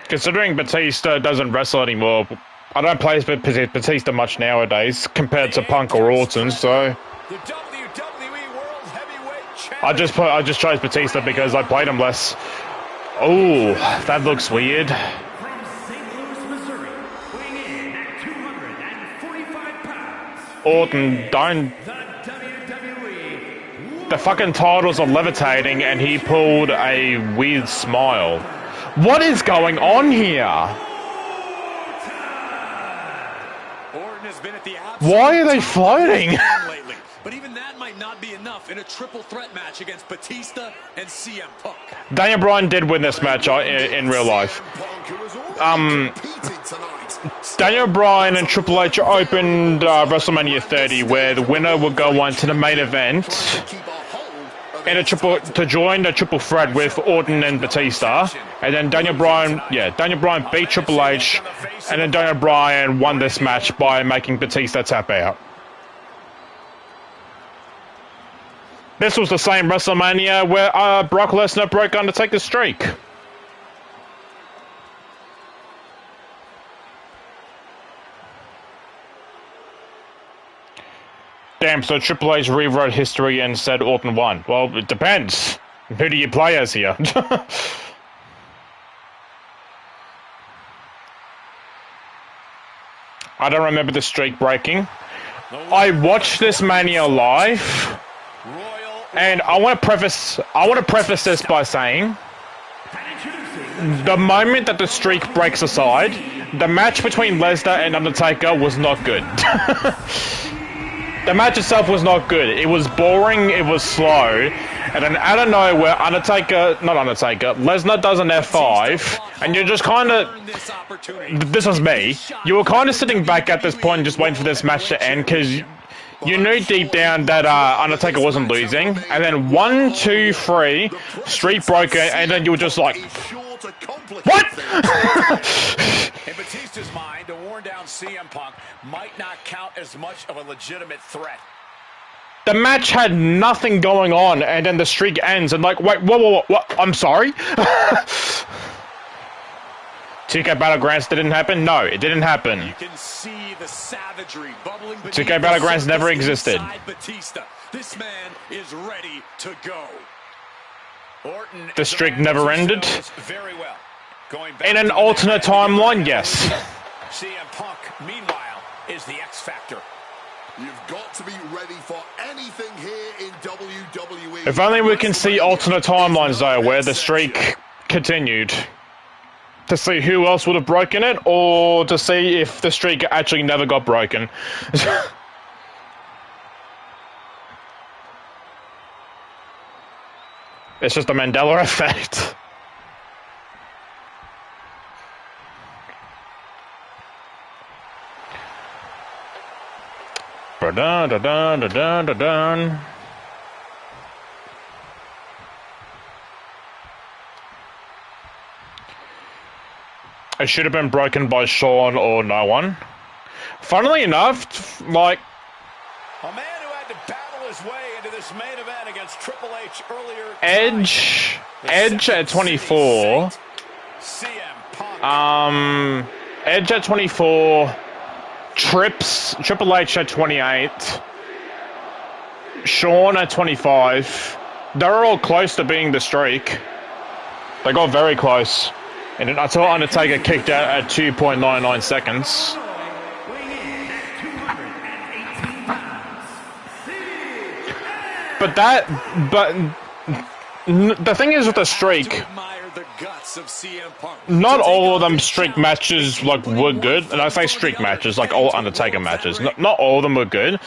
Considering Batista doesn't wrestle anymore, I don't play Batista much nowadays compared to Punk or Orton, so The WWE World Heavyweight Champion. I just chose Batista because I played him less. Oh, that looks weird. From St. Louis, Missouri, weighing in at 245 pounds, Orton, don't. the WWE The fucking titles are levitating and he pulled a weird smile. What is going on here? Orton has been at the absolute Why are they top of his floating? game lately, but even that might not be enough in a triple threat match against Batista and CM Punk. Daniel Bryan did win this match in real life. Daniel Bryan and Triple H opened WrestleMania 30, where the winner would go on to the main event to join the triple threat with Orton and Batista, and then Daniel Bryan beat Triple H, and then Daniel Bryan won this match by making Batista tap out. This was the same WrestleMania where Brock Lesnar broke Undertaker's streak. Damn, so Triple H rewrote history and said Orton won. Well, it depends. Who do you play as here? I don't remember the streak breaking. I watched this Mania live, and I want to preface this by saying, the moment that the streak breaks aside, the match between Lesnar and Undertaker was not good. The match itself was not good. It was boring, it was slow, and then out of nowhere, Lesnar does an F5, and you're just kind of... This was me. You were kind of sitting back at this point just waiting for this match to end, because you knew deep down that Undertaker wasn't losing, and then 1, 2, 3, streak broker, and then you were just like... What? In Batista's mind, a worn-down CM Punk might not count as much of a legitimate threat. The match had nothing going on, and then the streak ends, and like, wait, whoa, I'm sorry? 2K Battlegrounds didn't happen? No, it didn't happen. You can see the savagery bubbling beneath 2K Battlegrounds the never surface existed. inside Batista. This man is ready to go. Orton The is a streak man never who ended? knows very well. Going back In an to the alternate day when timeline, he yes. CM Punk, meanwhile, is the X Factor. You've got to be ready for anything here in WWE. If only we can see alternate timelines, though, where the streak continued. To see who else would have broken it, or to see if the streak actually never got broken. It's just a Mandela effect. Ba-dun-da-dun-da-dun-da-dun. It should have been broken by Shawn or no one. Funnily enough, like... A man who had to battle his way into this main event against Triple H earlier Edge at 24. CM Punk. Edge at 24. Triple H at 28. Shawn at 25. They're all close to being the streak. They got very close. And then until Undertaker kicked out at 2.99 seconds. Weighing in at 218 But the thing is with the streak, not all of them streak matches like were good, and I say streak matches like all Undertaker matches. Not all of them were good,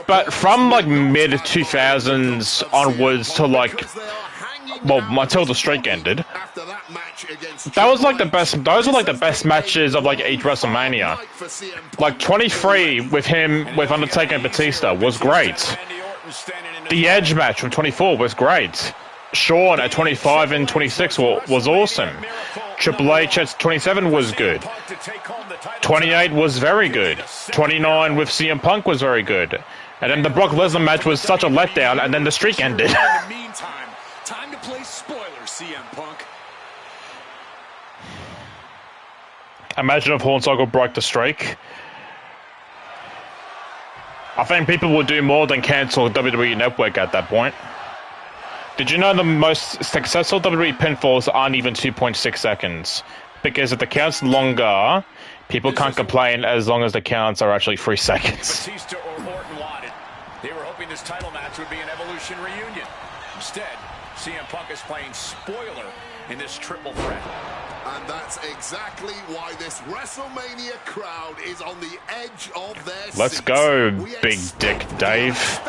but from like mid 2000s onwards to like, well, until the streak ended, that was like the best. Those were like the best matches of like each WrestleMania. Like 23 with Undertaker and Batista was great. The Edge match from 24 was great. Shawn at 25 and 26 was awesome. Triple H at 27 was good. 28 was very good. 29 with CM Punk was very good. And then the Brock Lesnar match was such a letdown, and then the streak ended. In the meantime, time to play spoiler, CM Punk. Imagine if Hornswoggle broke the streak. I think people would do more than cancel WWE Network at that point. Did you know the most successful WWE pinfalls aren't even 2.6 seconds? Because if the count's longer, people can't complain as long as the counts are actually 3 seconds. Batista or Orton wanted. They were hoping this title match would be an Evolution reunion. Instead, CM Punk is playing spoiler in this triple threat. And that's exactly why this WrestleMania crowd is on the edge of their seats. Let's go, Big Dick Dave.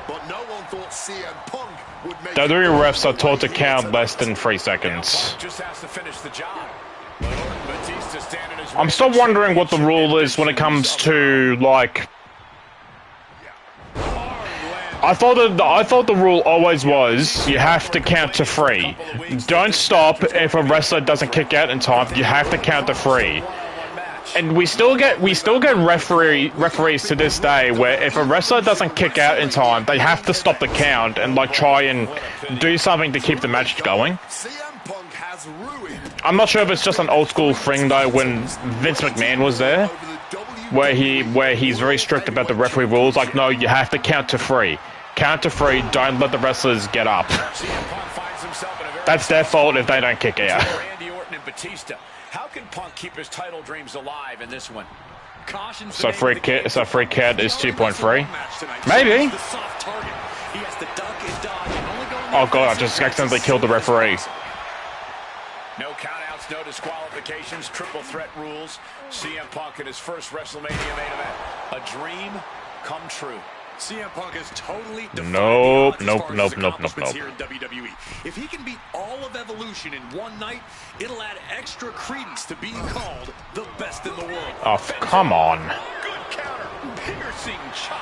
But no one thought CM Punk would make WWE refs are taught to count less than 3 seconds. Just has to finish the job. Batista standing his I'm still wondering what the rule is when it comes to, like... I thought the rule always was you have to count to 3. Don't stop if a wrestler doesn't kick out in time. You have to count to 3. And we still get referees to this day where if a wrestler doesn't kick out in time, they have to stop the count and like try and do something to keep the match going. I'm not sure if it's just an old school thing though when Vince McMahon was there, where he's very strict about the referee rules. Like, no, you have to count to 3. Count to 3. Don't let the wrestlers get up. That's their fault if they don't kick out. How can Punk keep his title dreams alive in this one? So free kit is 2.3. Maybe. Oh god, I just accidentally killed the referee. No countouts, no disqualifications, triple threat rules. CM Punk in his first WrestleMania main event. A dream come true. CM Punk is totally Nope. here in WWE. If he can beat all of Evolution in one night, it'll add extra credence to being called the best in the world. Oh, come on. Good counter, piercing chop.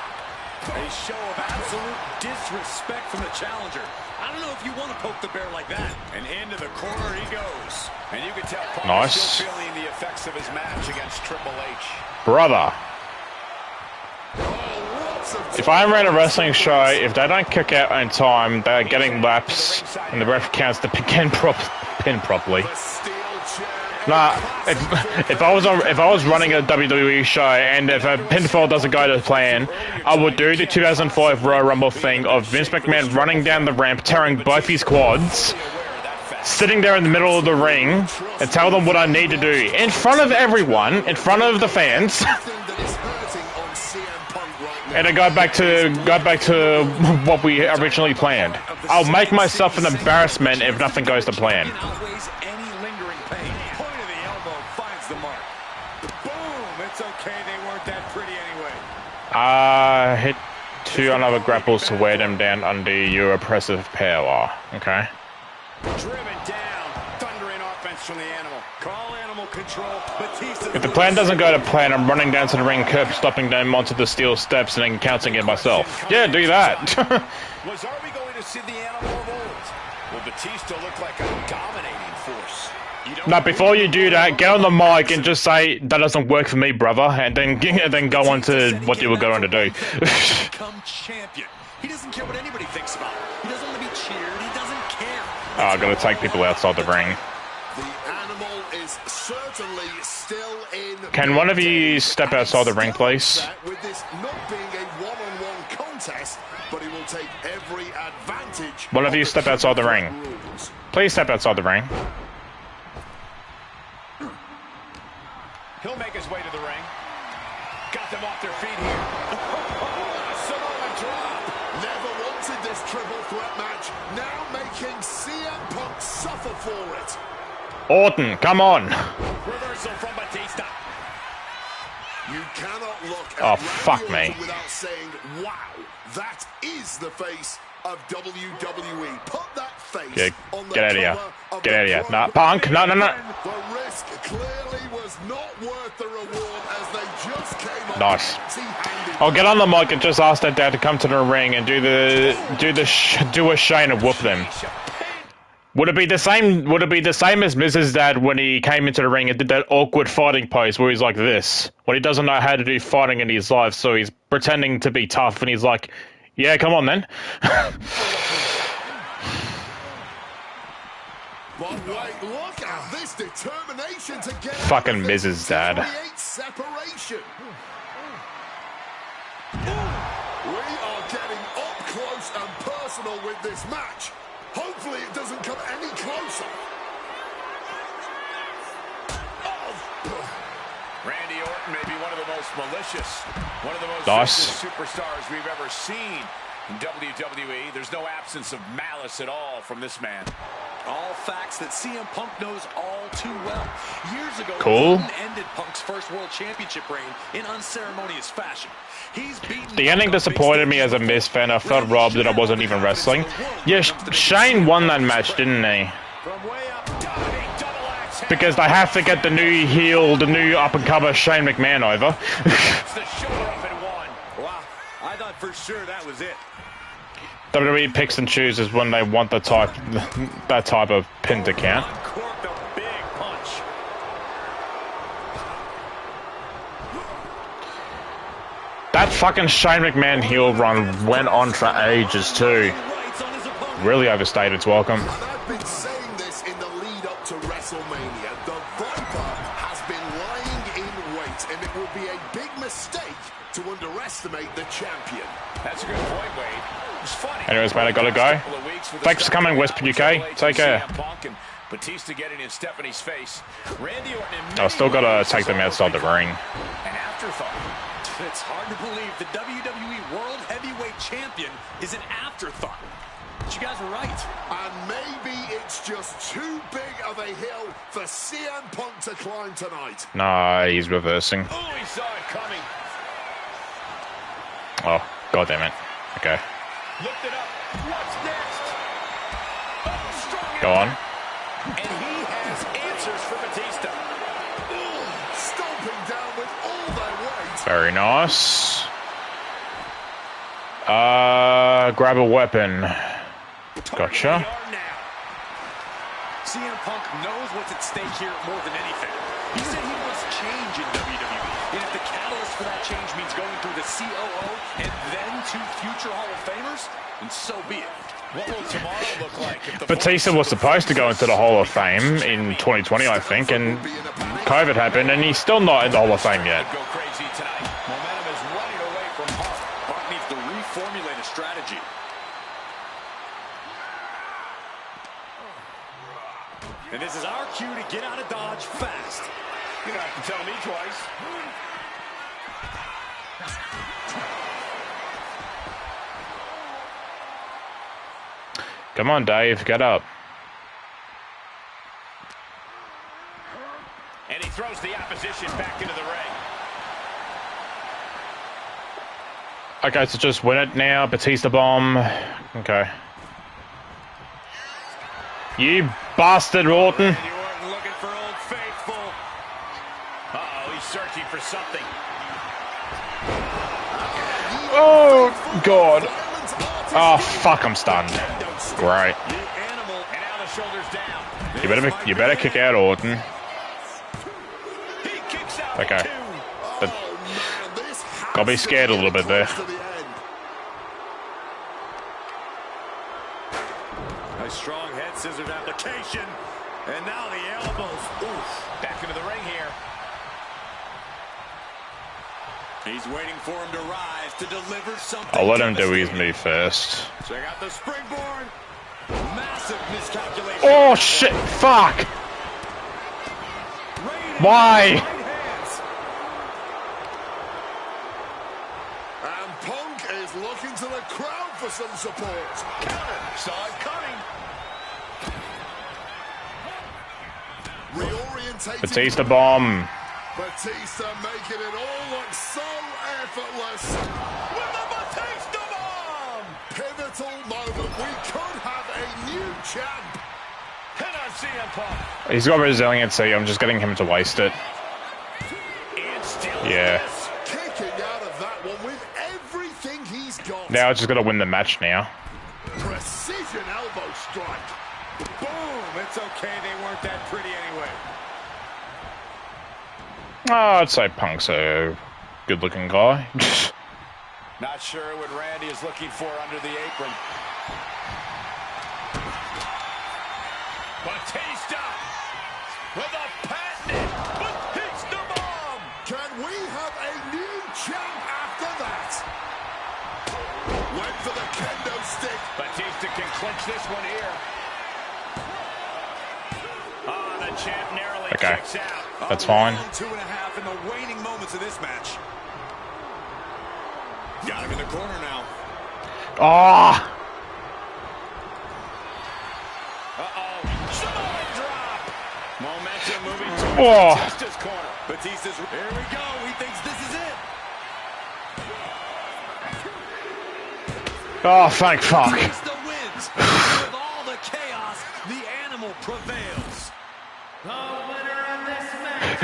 A show of absolute disrespect from the challenger. I don't know if you want to poke the bear like that. And into the corner he goes. And you can tell Punk Nice. is still feeling the effects of his match against Triple H. Brother. If I ran a wrestling show, if they don't kick out in time, they're getting laps, and the ref counts the pin properly. Nah, if I was running a WWE show and if a pinfall doesn't go to plan, I would do the 2005 Royal Rumble thing of Vince McMahon running down the ramp, tearing both his quads, sitting there in the middle of the ring, and tell them what I need to do in front of everyone, in front of the fans. And then go back to what we originally planned. I'll make myself an embarrassment if nothing goes to plan. Outweighs any lingering pain. Point of the elbow finds the mark. Boom! It's okay, they weren't that pretty anyway. Hit 2 another grapples to wear them down under your oppressive power. Okay. Driven down, thundering offense from the animal. Call animal control. Batista. If the plan doesn't go to plan, I'm running down to the ring, curb stopping them onto the steel steps and then counting it myself. Yeah, do that. Are we going to see the animal of old? Will Batista look like a dominating force? Now, before you do that, get on the mic and just say, that doesn't work for me, brother, and then go on to what you were going to do. Become champion. He doesn't care what anybody thinks about him. He doesn't want to be cheered. He doesn't care. Oh, I gotta take people outside the ring. The animal is certainly still in. Can one of you step outside the ring, please? With this not being a one-on-one contest, but he will take every advantage. One of you step outside the ring. Please step outside the ring. He'll make his way to the ring. Got them off their feet here. Samoa drop. Never wanted this triple threat match. Now making CM Punk suffer for it. Orton, come on. Reversal from Batista. You cannot look at Oh, fuck Randy me. Orton without saying, wow, that is the face of WWE. Put that face on the Get out of here. cover of Get out of the here. Pro Nah, Punk, no. The risk clearly was not worth the reward as they just came up Nice. empty-handed. I'll get on the mic and just ask that dad to come to the ring and do a Shane and whoop them. Would it be the same? Would it be the same as Mrs. Dad when he came into the ring and did that awkward fighting pose where he's like this, when he doesn't know how to do fighting in his life, so he's pretending to be tough and he's like, "Yeah, come on then." But wait, look at this determination to get Fucking out of this, Mrs. to Dad. create separation. We are getting up close and personal with this match. Hopefully it doesn't come any closer. Randy Orton may be one of the most malicious, one of the most Nice. vicious superstars we've ever seen in WWE. There's no absence of malice at all from this man. All facts that CM Punk knows all too well. Years ago, Cool. Orton ended Punk's first World Championship reign in unceremonious fashion. He's beaten The ending disappointed me as a Miz fan. I felt robbed that I wasn't even wrestling. Yeah, Shane won that match, didn't he? From way up, diving double axe handle. Because they have to get the new heel, the new up-and-comer Shane McMahon over. It's the shoulder up and one. Wow, I thought for sure that was it. WWE picks and chooses when they want that type of pin to count. Uncorked a big punch. That fucking Shane McMahon heel run went on for ages too. Rights on his opponent. Really overstayed its welcome. And I've been saying this in the lead up to WrestleMania. The Viper has been lying in wait, and it would be a big mistake to underestimate the champion. That's a good point, Wade. It's funny. Anyways, mate, I gotta go. Thanks for coming, West UK. Take care. Batista getting in Stephanie's face. Randy Orton. I still gotta take them outside the ring. An afterthought. It's hard to believe the WWE World Heavyweight Champion is an afterthought. But you guys are right. And maybe it's just too big of a hill for CM Punk to climb tonight. Nah, he's reversing. Oh, he saw it coming. Oh, god damn it. Okay. Looked it up. What's next? Oh, strong. Go on. And he has answers for Batista. Stomping down with all their weight. Very nice. Grab a weapon. Gotcha. CM Punk knows what's at stake here more than anything. He said he wants change in WWE. And if the catalyst for that change means going through the COO and then to future Hall of Famers, then so be it. What will tomorrow look like? If the Batista was supposed to go into the Hall of Fame in 2020, I think, and COVID happened, and he's still not in the Hall of Fame yet. go crazy tonight. Momentum is running away from Punk. Punk needs to reformulate a strategy. And this is our cue to get out of Dodge fast. You don't have to tell me twice. Come on, Dave, get up. And he throws the opposition back into the ring. Okay, so just win it now. Batista bomb. Okay. You bastard, Orton. And you weren't looking for Old Faithful. Uh-oh, he's searching for something. Oh, God. Oh, fuck, I'm stunned. Great. The animal. And now the shoulders down. You better kick out Orton. He kicks out Okay. two. But Oh, man, this has got me scared a little bit there. close to the end. A strong head scissors application. And now the elbows. Oof. Back into the ring here. He's waiting for him to rise to deliver something. I'll let him do his move first. Check out the springboard. Massive miscalculation. Oh, shit. Fuck. Why? Punk is looking to the crowd for some support. Counter. Saw it coming. Reorientating. Batista bomb. Batista making it all look so effortless. With the Batista bomb. Pivotal moment. We could have a new champ. Pin on CM Punk. He's got resiliency. I'm just getting him to waste it. And still Yeah. this. Kicking out of that one with everything he's got. Now I just got to win the match now. Precision elbow strike. Boom! It's okay, they weren't that pretty anyway. Oh, I'd say Punk's a good-looking guy. Not sure what Randy is looking for under the apron. Batista with a patented Batista bomb. Can we have a new champ after that? Went for the kendo stick. Batista can clinch this one here. Oh, the champ narrowly Okay. kicks out. That's fine. 2.5 in the waning moments of this match. Got him in the corner now. Ah! Samoan drop. Momentum moving to Oh. Batista's corner. Batista's, here we go. He thinks this is it. Oh, thank fuck. Batista wins. With all the chaos, the animal prevails. The winner of this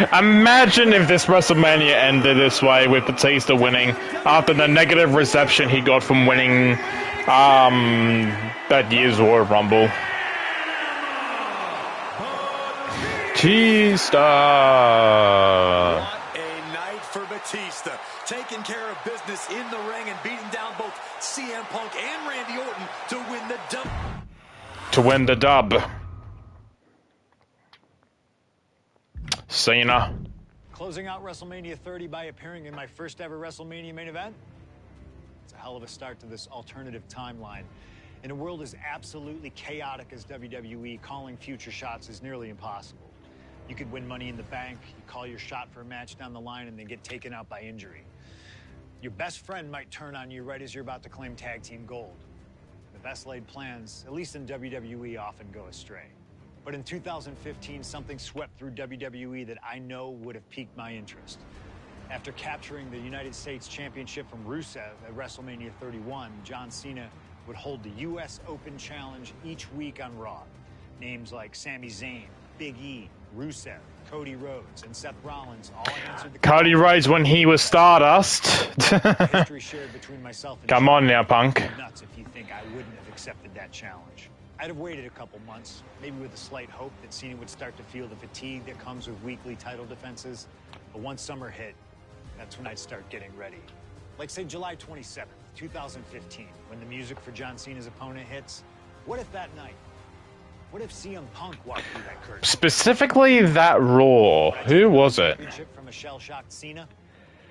match. Imagine if this WrestleMania ended this way with Batista winning after the negative reception he got from winning that year's Royal Rumble. Batista. What a night for Batista. Taking care of business in the ring and beating down both CM Punk and Randy Orton to win the dub. To win the dub. Cena. Closing out WrestleMania 30 by appearing in my first ever WrestleMania main event. It's a hell of a start to this alternative timeline. In a world as absolutely chaotic as WWE, calling future shots is nearly impossible. You could win Money in the Bank, you call your shot for a match down the line, and then get taken out by injury. Your best friend might turn on you right as you're about to claim tag team gold. The best laid plans, at least in WWE, often go astray. But in 2015, something swept through WWE that I know would have piqued my interest. After capturing the United States Championship from Rusev at WrestleMania 31, John Cena would hold the U.S. Open Challenge each week on Raw. Names like Sami Zayn, Big E, Rusev, Cody Rhodes, and Seth Rollins all answered the Cody Rhodes when he was Stardust. history shared between myself and Come on now, Punk. nuts if you think I wouldn't have accepted that challenge. I'd have waited a couple months, maybe with a slight hope that Cena would start to feel the fatigue that comes with weekly title defenses. But once summer hit, that's when I'd start getting ready. Like, say, July 27th, 2015, when the music for John Cena's opponent hits. What if that night? What if CM Punk walked through that curtain? Specifically that Raw. Who was it? Championship from a shell-shocked Cena?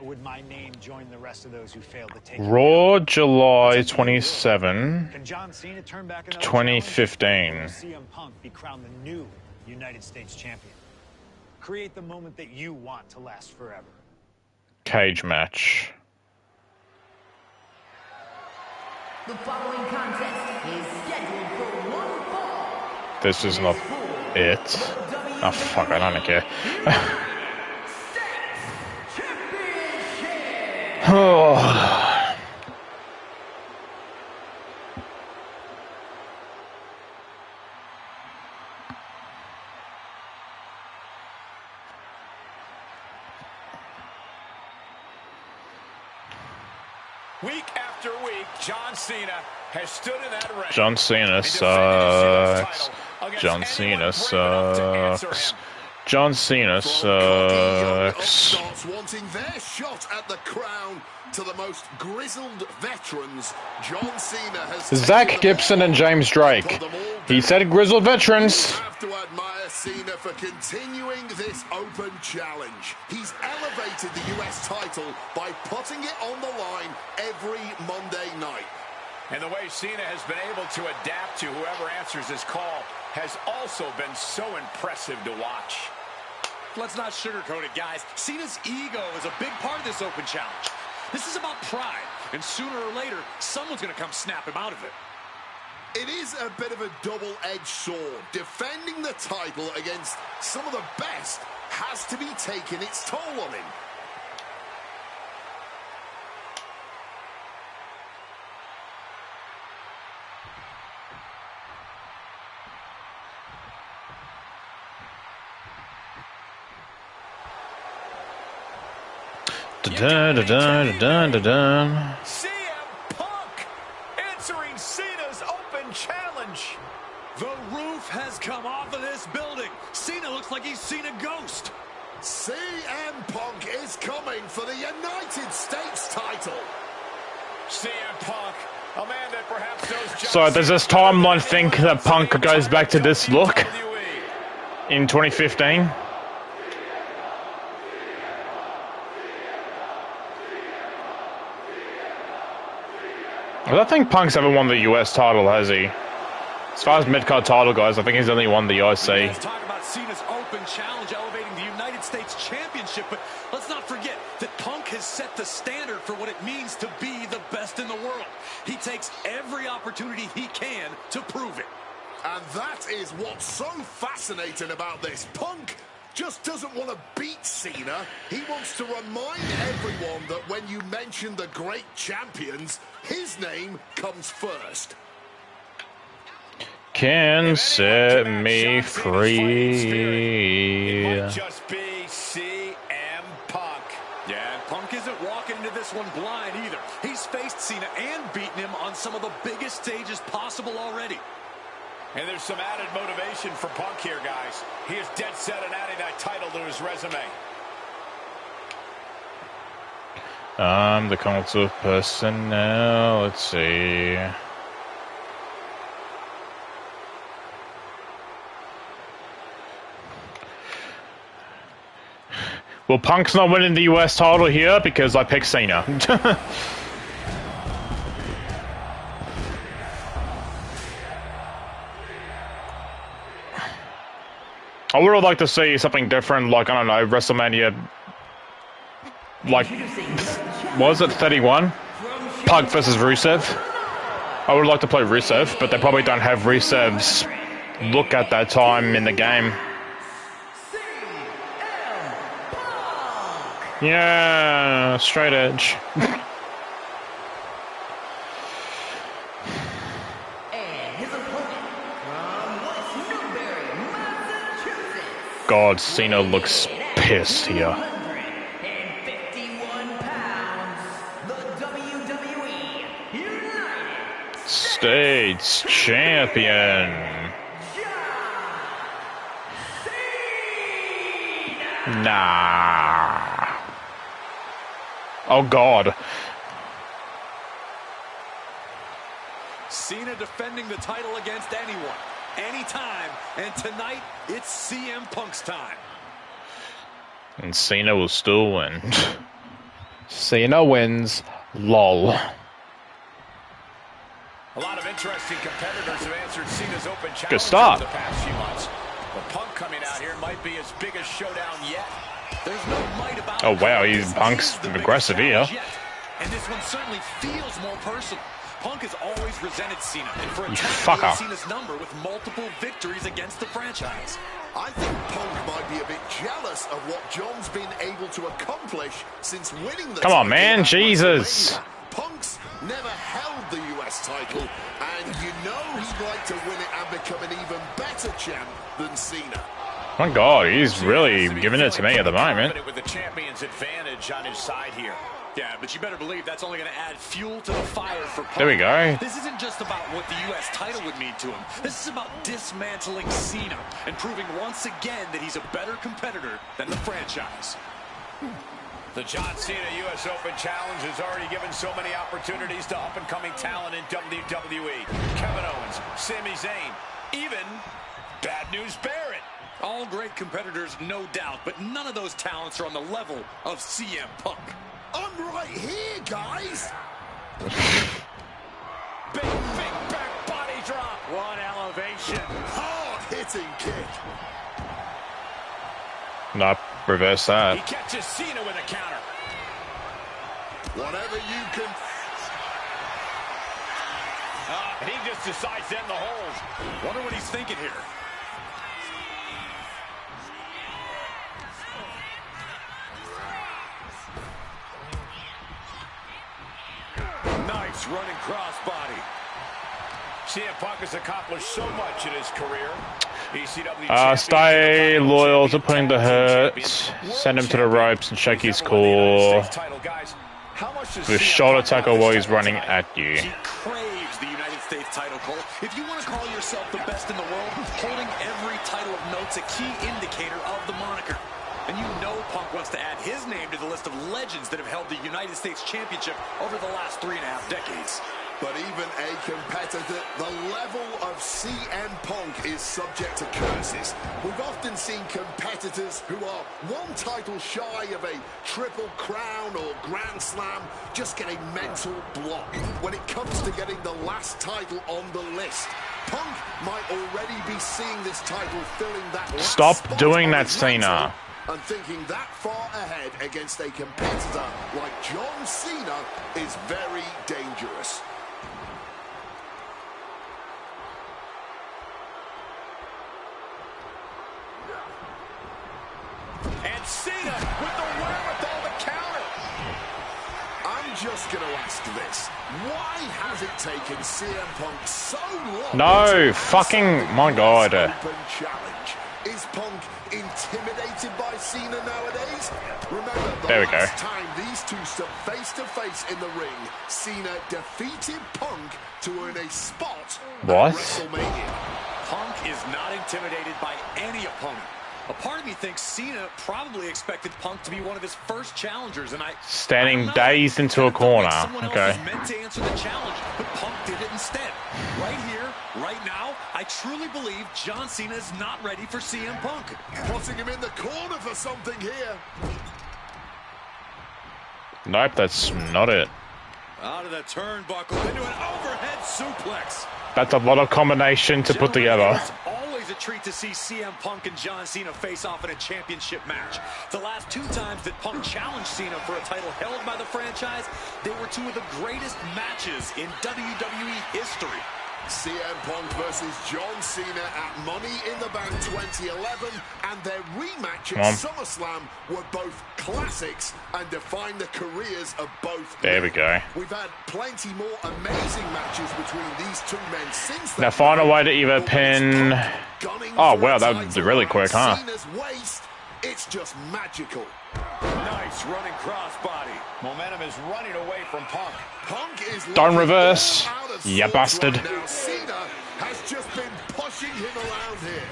Or would my name join the rest of those who failed to take Raw July 27, Can John Cena turn back another 2015. challenge? Or will CM Punk be crowned the new United States champion? Create the moment that you want to last forever. Cage match. The following contest is scheduled for one fall. This is not it. Oh fuck, I don't care. Oh. Week after week, John Cena has stood in that ring. John Cena sucks. John Cena sucks. John Cena sucks. Starts wanting their shot at the crown to the most grizzled veterans. John Cena has Zach Gibson and James Drake. He said grizzled veterans. You have to admire Cena for continuing this open challenge. He's elevated the US title by putting it on the line every Monday night. And the way Cena has been able to adapt to whoever answers his call has also been so impressive to watch. Let's not sugarcoat it, guys. Cena's ego is a big part of this open challenge. This is about pride. And sooner or later, someone's going to come snap him out of it. It is a bit of a double-edged sword. Defending the title against some of the best has to be taking its toll on him. CM Punk answering Cena's open challenge. The roof has come off of this building. Cena looks like he's seen a ghost. CM Punk is coming for the United States title. CM Punk, a man that perhaps knows just So does this timeline think that Punk goes back to this look in 2015? I don't think Punk's ever won the US title, has he? As far as mid-card title goes, I think he's only won the IC. Let's talk about Cena's open challenge elevating the United States Championship, but let's not forget that Punk has set the standard for what it means to be the best in the world. He takes every opportunity he can to prove it. And that is what's so fascinating about this. Punk just doesn't want to beat Cena. He wants to remind everyone that when you mention the great champions, his name comes first. Can set me free. It might just be CM Punk. Yeah, and Punk isn't walking into this one blind either. He's faced Cena and beaten him on some of the biggest stages possible already. And there's some added motivation for Punk here, guys. He is dead set on adding that title to his resume. The cult of personnel. Let's see. Well, Punk's not winning the US title here because I picked Cena. I would like to see something different, like, I don't know, WrestleMania, like, was it 31? Punk versus Rusev. I would like to play Rusev, but they probably don't have Rusev's look at that time in the game. Yeah, straight edge. God, Cena looks pissed here. 151 pounds, the WWE United States Champion. Nah. Oh, God. Cena defending the title against anyone, anytime, and tonight it's CM Punk's time. And Cena will still win. Cena wins. LOL. A lot of interesting competitors have answered Cena's open challenge Good start. over the past few months. But Punk coming out here might be his biggest showdown yet. There's no might about Oh, wow, it. he's This Punk's is the biggest aggressive here. challenge yet. And this one certainly feels more personal. Punk has always resented Cena, and for a You time fucker. he has Cena's number with multiple victories against the franchise. I think Punk might be a bit jealous of what John's been able to accomplish since winning the Come on, title man, at Jesus. WrestleMania. Punk's never held the US title, and you know he'd like to win it and become an even better champ than Cena. My God, he's really giving it to me at the moment. With the champion's advantage on his side here. Yeah, but you better believe that's only going to add fuel to the fire for Punk. There we go. This isn't just about what the U.S. title would mean to him. This is about dismantling Cena and proving once again that he's a better competitor than the franchise. The John Cena U.S. Open Challenge has already given so many opportunities to up-and-coming talent in WWE. Kevin Owens, Sami Zayn, even Bad News Barrett. All great competitors, no doubt, but none of those talents are on the level of CM Punk. I'm right here, guys. Big back body drop. One elevation. Hard-hitting kick. No, reverse that. He catches Cena with a counter. Whatever you can... And he just decides to end the hold. Wonder what he's thinking here. Nice running crossbody. CM Punk has accomplished so much in his career. ECW Stay loyal to putting the hurt. Send him to the ropes and shake his core. With shoulder tackle while he's running at you. He craves the United States title, Cole. If you want to call yourself the best in the world, holding every title of note's a key indicator of the moniker. And you know Punk wants to add his name to the list of legends that have held the United States Championship over the last 3.5 decades. But even a competitor, the level of CM Punk is subject to curses. We've often seen competitors who are one title shy of a triple crown or grand slam just get a mental block when it comes to getting the last title on the list. Punk might already be seeing this title filling that last Stop spot doing on that, his Cena. mantle, and thinking that far ahead against a competitor like John Cena is very dangerous. And Cena with the wherewithal to counter. I'm just going to ask this. Why has it taken CM Punk so long? No, fucking, my God. Open challenge. Is Punk intimidated by Cena nowadays? Remember, the There we go. last time these two stood face to face in the ring, Cena defeated Punk to earn a spot What? at WrestleMania. Punk is not intimidated by any opponent. A part of me thinks Cena probably expected Punk to be one of his first challengers, and Standing I don't know. dazed into a It felt like corner. someone else Okay. was meant to answer the challenge, but Punk did it instead. Right here, right now, I truly believe John Cena is not ready for CM Punk. Putting him in the corner for something here. Nope, that's not it. Out of the turnbuckle into an overhead suplex. That's a lot of combination to put Gentlemen, together. It's always a treat to see CM Punk and John Cena face off in a championship match. The last 2 times that Punk challenged Cena for a title held by the franchise, they were 2 of the greatest matches in WWE history. CM Punk versus John Cena at Money in the Bank 2011, and their rematch at SummerSlam were both classics and defined the careers of both There men. we go. We've had plenty more amazing matches between these 2 men since Now then. find a way to either But when it's pin... Punk gunning Oh for wow, a that was title really around quick, huh? Cena's waist, it's just magical. Nice running crossbody. Momentum is running away from Punk. Punk is Don't looking reverse, all out of you sorts bastard. right now. Cena has just been pushing him around here.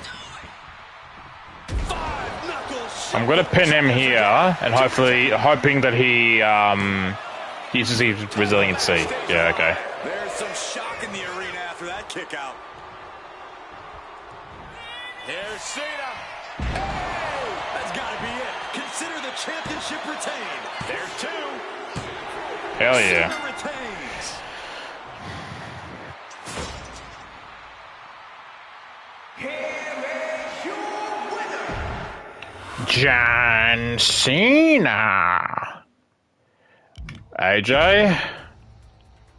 5 knuckles. I'm gonna pin him here, and hopefully, hoping that he uses his resiliency. Yeah, okay. There's some shock in the arena after that kick out. Here's Cena. That's got to be it. Consider the championship retained. There's 2. Hell yeah. Cena retains. Here is your winner. John Cena. AJ?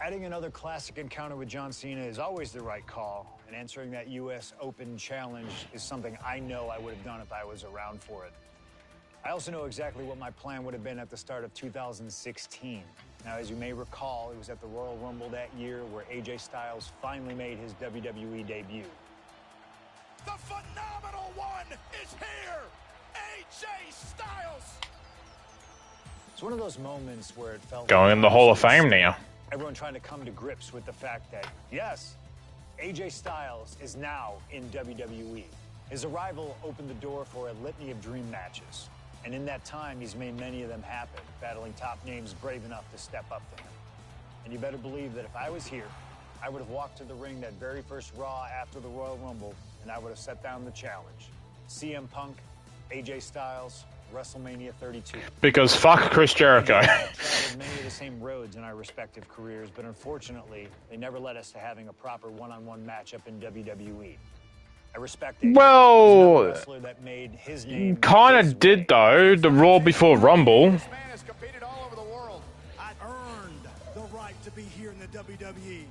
Adding another classic encounter with John Cena is always the right call, and answering that U.S. Open challenge is something I know I would have done if I was around for it. I also know exactly what my plan would have been at the start of 2016. Now, as you may recall, it was at the Royal Rumble that year where AJ Styles finally made his WWE debut. The phenomenal one is here. AJ Styles. It's one of those moments where it felt Going in the Hall of Fame now. everyone trying to come to grips with the fact that, yes, AJ Styles is now in WWE. His arrival opened the door for a litany of dream matches. And in that time, he's made many of them happen, battling top names brave enough to step up to him. And you better believe that if I was here, I would have walked to the ring that very first Raw after the Royal Rumble, and I would have set down the challenge. CM Punk, AJ Styles, WrestleMania 32. Because fuck Chris Jericho. We traveled many of the same roads in our respective careers, but unfortunately, they never led us to having a proper one-on-one matchup in WWE. I respect AJ. Well, He's another wrestler that made his name Kinda his did way. though. The Raw before Rumble. This man has competed all over the world. I earned the right to be here in the WWE.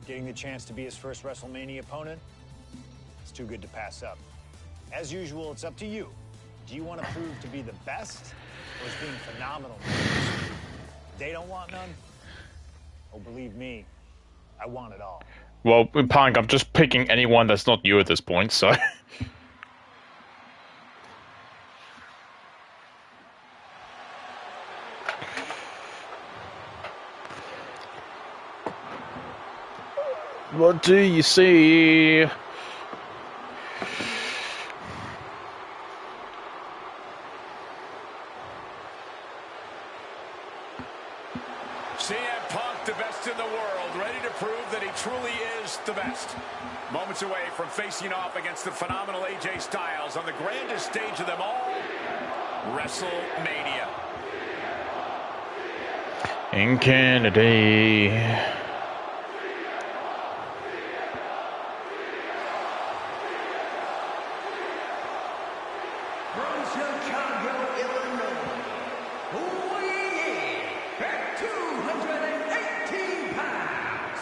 getting the chance to be his first WrestleMania opponent, it's too good to pass up. As usual, it's up to you. Do you want to prove to be the best, or is being phenomenal? They don't want none? Oh, believe me, I want it all. Well, Punk, I'm just picking anyone that's not you at this point, so... What do you see? CM Punk, the best in the world, ready to prove that he truly is the best. Moments away from facing off against the phenomenal AJ Styles on the grandest stage of them all, WrestleMania. In Kennedy. From Chicago, Illinois, weighing in at 218 pounds,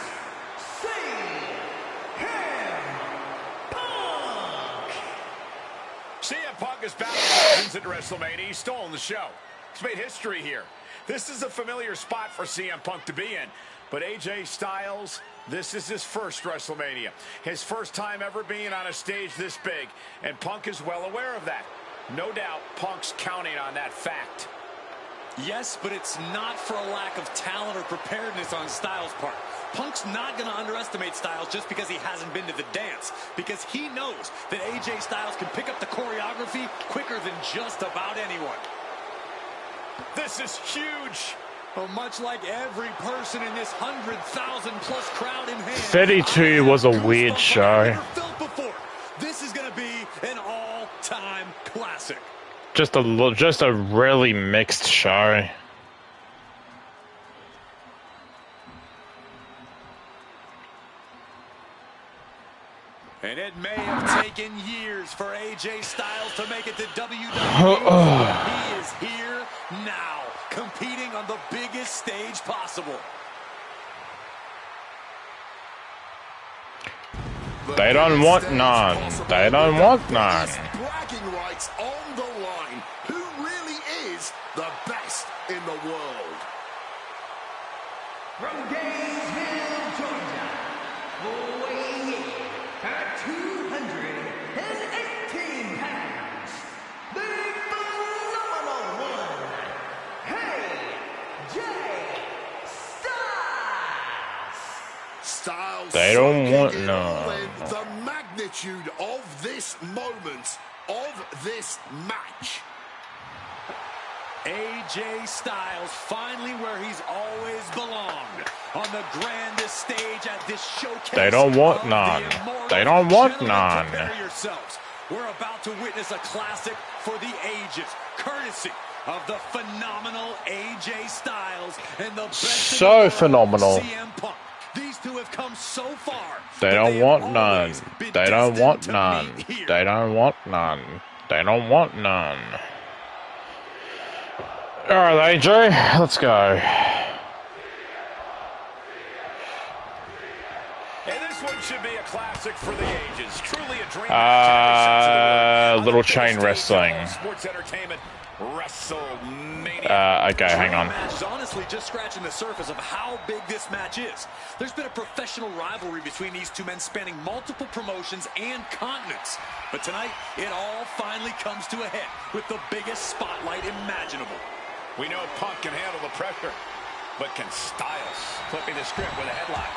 CM Punk has battled legends at WrestleMania. He's stolen the show. He's made history here. This is a familiar spot for CM Punk to be in. But AJ Styles, this is his first WrestleMania. His first time ever being on a stage this big. And Punk is well aware of that. No doubt Punk's counting on that fact. Yes, but it's not for a lack of talent or preparedness on Styles' part. Punk's not going to underestimate Styles just because he hasn't been to the dance, because he knows that AJ Styles can pick up the choreography quicker than just about anyone. This is huge. Well, much like every person in this 100,000-plus crowd in hand, 32 was a weird show. This is going to be an all-time classic. Just a really mixed show. And it may have taken years for AJ Styles to make it to WWE. But he is here now, competing on the biggest stage possible. They don't want none. They don't want none. Bragging rights on the line. Who really is the best in the world? From Gainesville, Georgia, weighing in at 218 pounds, the phenomenal one, AJ Styles. They don't want none. The magnitude of this moment, of this match. AJ Styles finally where he's always belonged, on the grandest stage at this showcase. They don't want none. They don't want none. Prepare yourselves. We're about to witness a classic for the ages, courtesy of the phenomenal AJ Styles and the best So phenomenal. CM Punk. These two have come so far. They don't want none. They don't want none. They don't want none. They don't want none. Alright, AJ, let's go. And this one should be a classic for the ages. Truly a dream match. Little chain wrestling. Sports entertainment, WrestleMania. Okay, hang on. Match is honestly just scratching the surface of how big this match is. There's been a professional rivalry between these two men spanning multiple promotions and continents. But tonight, it all finally comes to a head with the biggest spotlight imaginable. We know Punk can handle the pressure, but can Styles? Flipping the script with a headlock.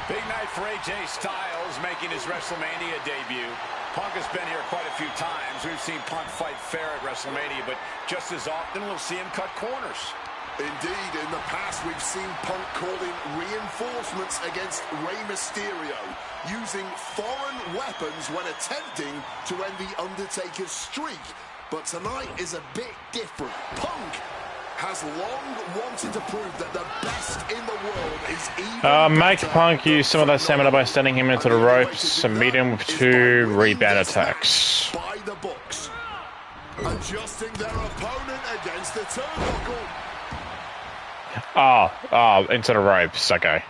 Big night for AJ Styles making his WrestleMania debut. Punk has been here quite a few times. We've seen Punk fight fair at WrestleMania, but just as often we'll see him cut corners. Indeed, in the past we've seen Punk calling reinforcements against Rey Mysterio, using foreign weapons when attempting to end the Undertaker's streak. But tonight is a bit different. Punk has long wanted to prove that the best in the world is even Make better Punk use some of that stamina by sending him into the And the only way ropes to and do meet him that with is 2 by winning rebound this match attacks. by the books. Adjusting their opponent against against the turnbuckle. Oh, into the ropes. Okay.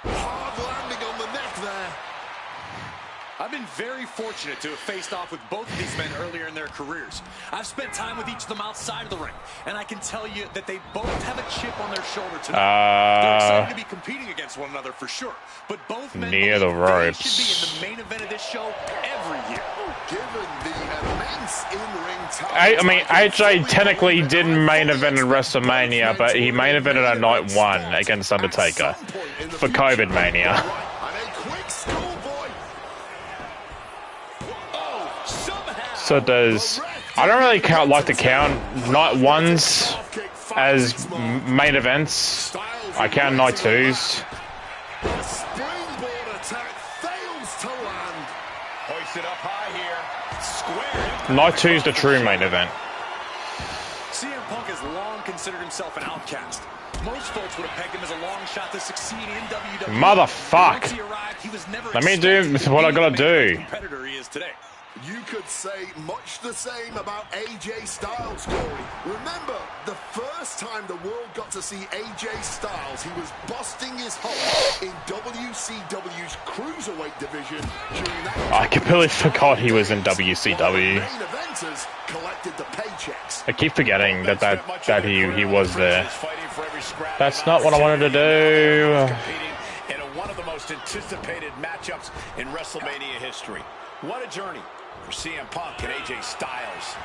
Hard landing on the neck there. I've been very fortunate to have faced off with both of these men earlier in their careers. I've spent time with each of them outside of the ring, and I can tell you that they both have a chip on their shoulder tonight. They're excited to be competing against one another for sure, but both men near the ropes. should be in the main event of this show every year. Given the immense in-ring I mean, AJ technically didn't main event in WrestleMania, but he main evented at night 1 against Undertaker for COVID Mania. And a quick schoolboy. So does... I don't really like to count night 1s as main events. I count night 2s. The springboard attack fails to land. Hoisted up high here. Square. Night 2's the true main event. CM Punk has long considered himself an outcast. Most folks would have pegged him as a long shot to succeed in WWE. Motherfuck. Once he arrived, he was never Let me do what I gotta do. competitor he is today. You could say much the same about AJ Styles, Corey. Remember, the first time the world got to see AJ Styles, he was busting his hole in WCW's Cruiserweight division during that... I completely forgot he was in WCW. Main eventers collected the paychecks. I keep forgetting that he was there. That's not what I wanted to do. In one of the most anticipated matchups in WrestleMania history. What a journey for CM Punk and AJ Styles.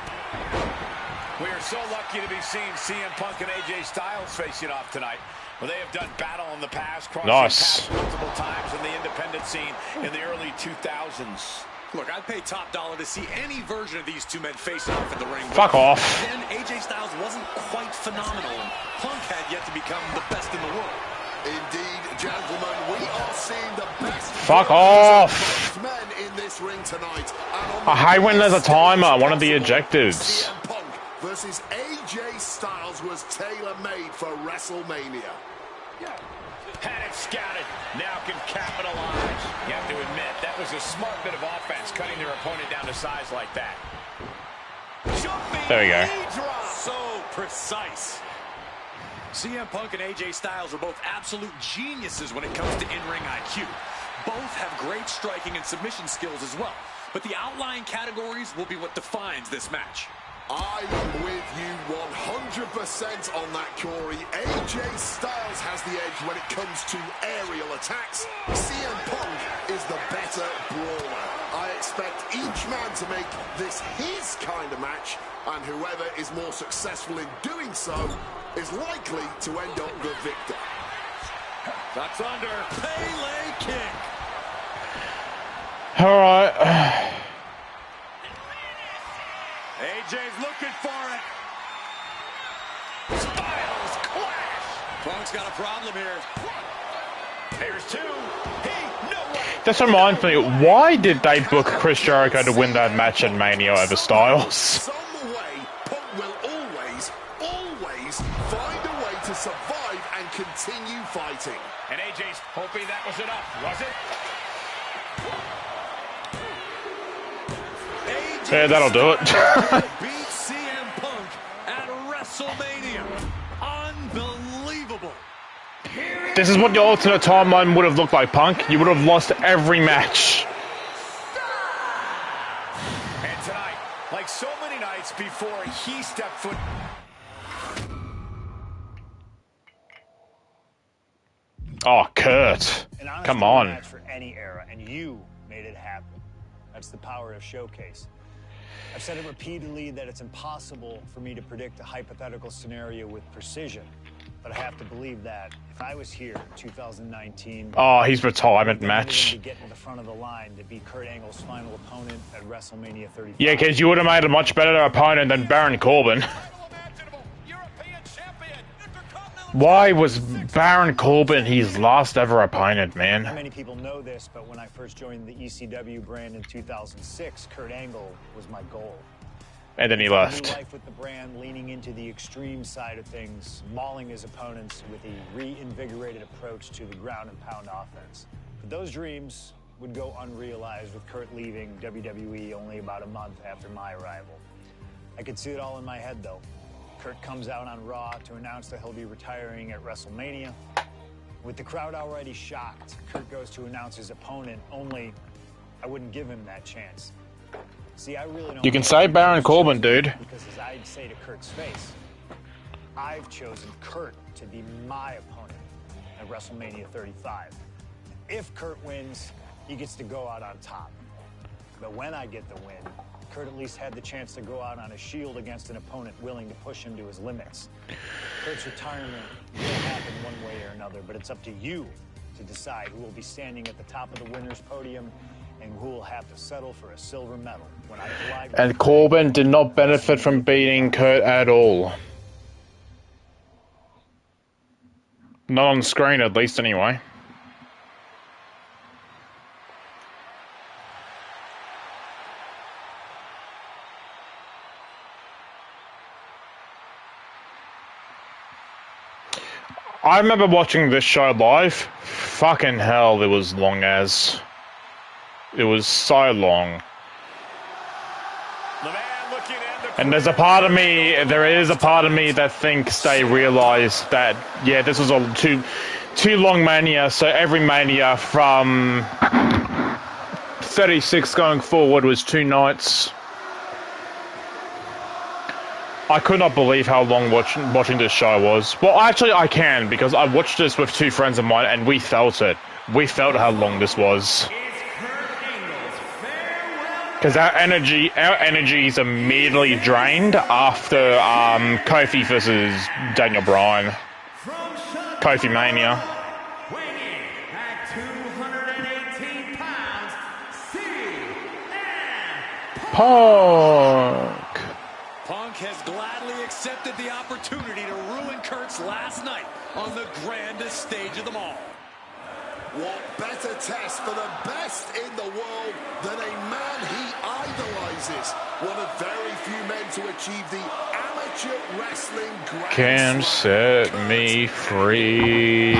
We are so lucky to be seeing CM Punk and AJ Styles facing off tonight. Well, they have done battle in the past, crossing paths multiple times in the independent scene in the early 2000s. Look, I'd pay top dollar to see any version of these two men facing off in the ring. Fuck off. Then AJ Styles wasn't quite phenomenal, and Punk had yet to become the best in the world. Indeed, gentlemen, we are seeing the best... Fuck off. men in this ring tonight. I hate when there's a timer, one of the objectives. CM Punk versus AJ Styles was tailor-made for WrestleMania. Had it scouted, now can capitalize. You have to admit, that was a smart bit of offense, cutting their opponent down to size like that. There we go. So precise. CM Punk and AJ Styles are both absolute geniuses when it comes to in-ring IQ. Both have great striking and submission skills as well. But the outlying categories will be what defines this match. I'm with you 100% on that, Corey. AJ Styles has the edge when it comes to aerial attacks. CM Punk is the better brawler. I expect each man to make this his kind of match, and whoever is more successful in doing so is likely to end up the victor. That's under. Pele kick. All right. AJ's looking for it. Styles clash. Punk's got a problem here. There's two. No way. This reminds me, why did they book Chris Jericho to win that match in Mania over Styles? Some way, Punk will always find a way to survive and continue fighting. And AJ's hoping that was enough, was it? Yeah, that'll do it. Beat CM Punk at WrestleMania. Unbelievable. This is what your alternate timeline would have looked like, Punk. You would have lost every match. And tonight, like so many nights before he stepped foot... Oh, Kurt. Come on. Match for any era, and you made it happen. That's the power of Showcase. I've said it repeatedly that it's impossible for me to predict a hypothetical scenario with precision, but I have to believe that if I was here in 2019... Oh, his retirement match. ...to get in the front of the line to be Kurt Angle's final opponent at WrestleMania 35. Yeah, because you would have made a much better opponent than Baron Corbin. Why was Baron Corbin his last ever opponent, man? Not many people know this, but when I first joined the ECW brand in 2006, Kurt Angle was my goal. And then he New left. life with the brand, leaning into the extreme side of things, mauling his opponents with a reinvigorated approach to the ground and pound offense. But those dreams would go unrealized with Kurt leaving WWE only about a month after my arrival. I could see it all in my head, though. Kurt comes out on Raw to announce that he'll be retiring at WrestleMania. With the crowd already shocked, Kurt goes to announce his opponent, only I wouldn't give him that chance. See, I really don't. You can say Baron Corbin, dude. Because as I'd say to Kurt's face, I've chosen Kurt to be my opponent at WrestleMania 35. If Kurt wins, he gets to go out on top. But when I get the win, Kurt at least had the chance to go out on a shield against an opponent willing to push him to his limits. Kurt's retirement will happen one way or another, but it's up to you to decide who will be standing at the top of the winner's podium and who will have to settle for a silver medal. When I collide with And Corbin did not benefit from beating Kurt at all. Not on screen, at least, anyway. I remember watching this show live. Fucking hell, it was long as. It was so long. And there's a part of me, there is a part of me that thinks they realized that, yeah, this was a too long Mania, so every Mania from 36 going forward was 2 nights. I could not believe how long watching this show was. Well, actually I can, because I watched this with 2 friends of mine and we felt it. We felt how long this was. Because our energy is immediately drained after Kofi versus Daniel Bryan. Kofi Mania. Weighing at 218 pounds, CM Punk. Punk has gladly accepted the opportunity to ruin Kurt's last night on the grandest stage of them all. What better test for the best in the world than a man he idolizes? One of very few men to achieve the amateur wrestling grand Can slam. set me free.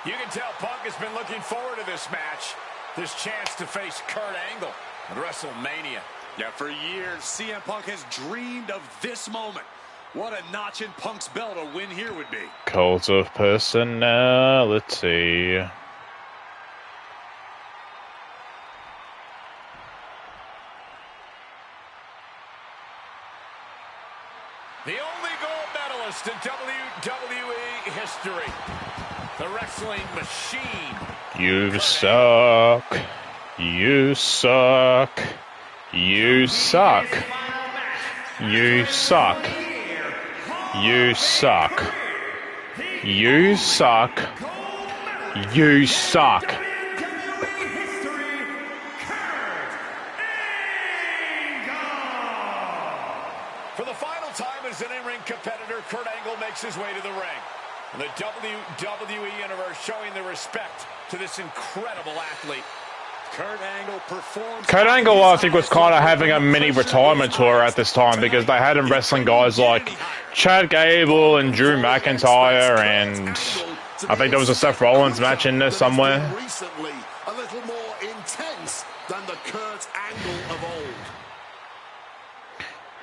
You can tell Punk has been looking forward to this match. This chance to face Kurt Angle at WrestleMania. Yeah, for years, CM Punk has dreamed of this moment. What a notch in Punk's belt a win here would be. Cult of personality. The only gold medalist in WWE history. The wrestling machine. You suck. You suck. You suck. You suck. You suck. You suck. You suck. For the final time as an in-ring competitor, Kurt Angle makes his way to the ring. And the WWE Universe showing the respect to this incredible athlete. Kurt Angle performs. Kurt Angle, I think, was kind of having a mini retirement tour at this time because they had him wrestling guys like Chad Gable and Drew McIntyre, and I think there was a Seth Rollins match in there somewhere. Recently, a little more intense than the Kurt Angle of old.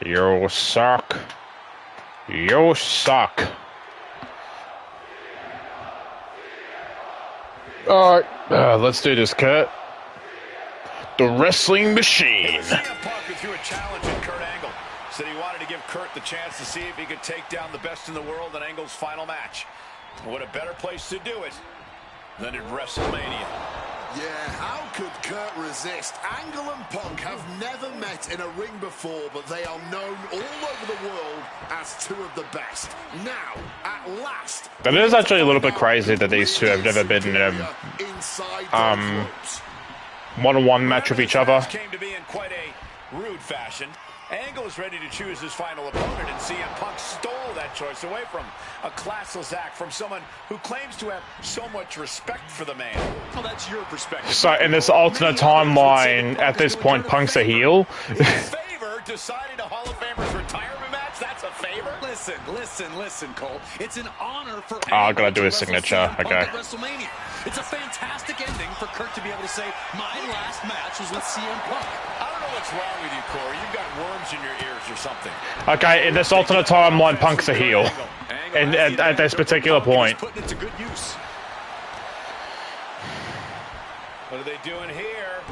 You suck. You suck. Alright, let's do this, Kurt. The Wrestling Machine. CM Punk threw a challenge at Kurt Angle. Said he wanted to give Kurt the chance to see if he could take down the best in the world in Angle's final match. What a better place to do it than at WrestleMania. Yeah, how could Kurt resist? Angle and Punk have never met in a ring before, but they are known all over the world as 2 of the best. Now, at last... That is actually a little bit crazy that these two have never been in a one-on-one match with each other. Came to be in quite a rude fashion. Angle is ready to choose his final opponent, and CM Punk stole that choice away from him. A classless act from someone who claims to have so much respect for the man. Well, that's your perspective. So in this alternate timeline, at this point, Punk's a heel. Favor deciding a Hall of Famer's retirement match? That's a favor. favor? Listen, Cole. It's an honor for Oh, I gotta Angle do to his wrestle signature. CM Punk Okay. at WrestleMania. It's a fantastic ending for Kurt to be able to say, my last match was with CM Punk. I don't know what's wrong with you, Corey. You've got worms in your ears or something. Okay, in this alternate timeline, Punk's a heel. And at this particular point. Putting it to good use. What are they doing here?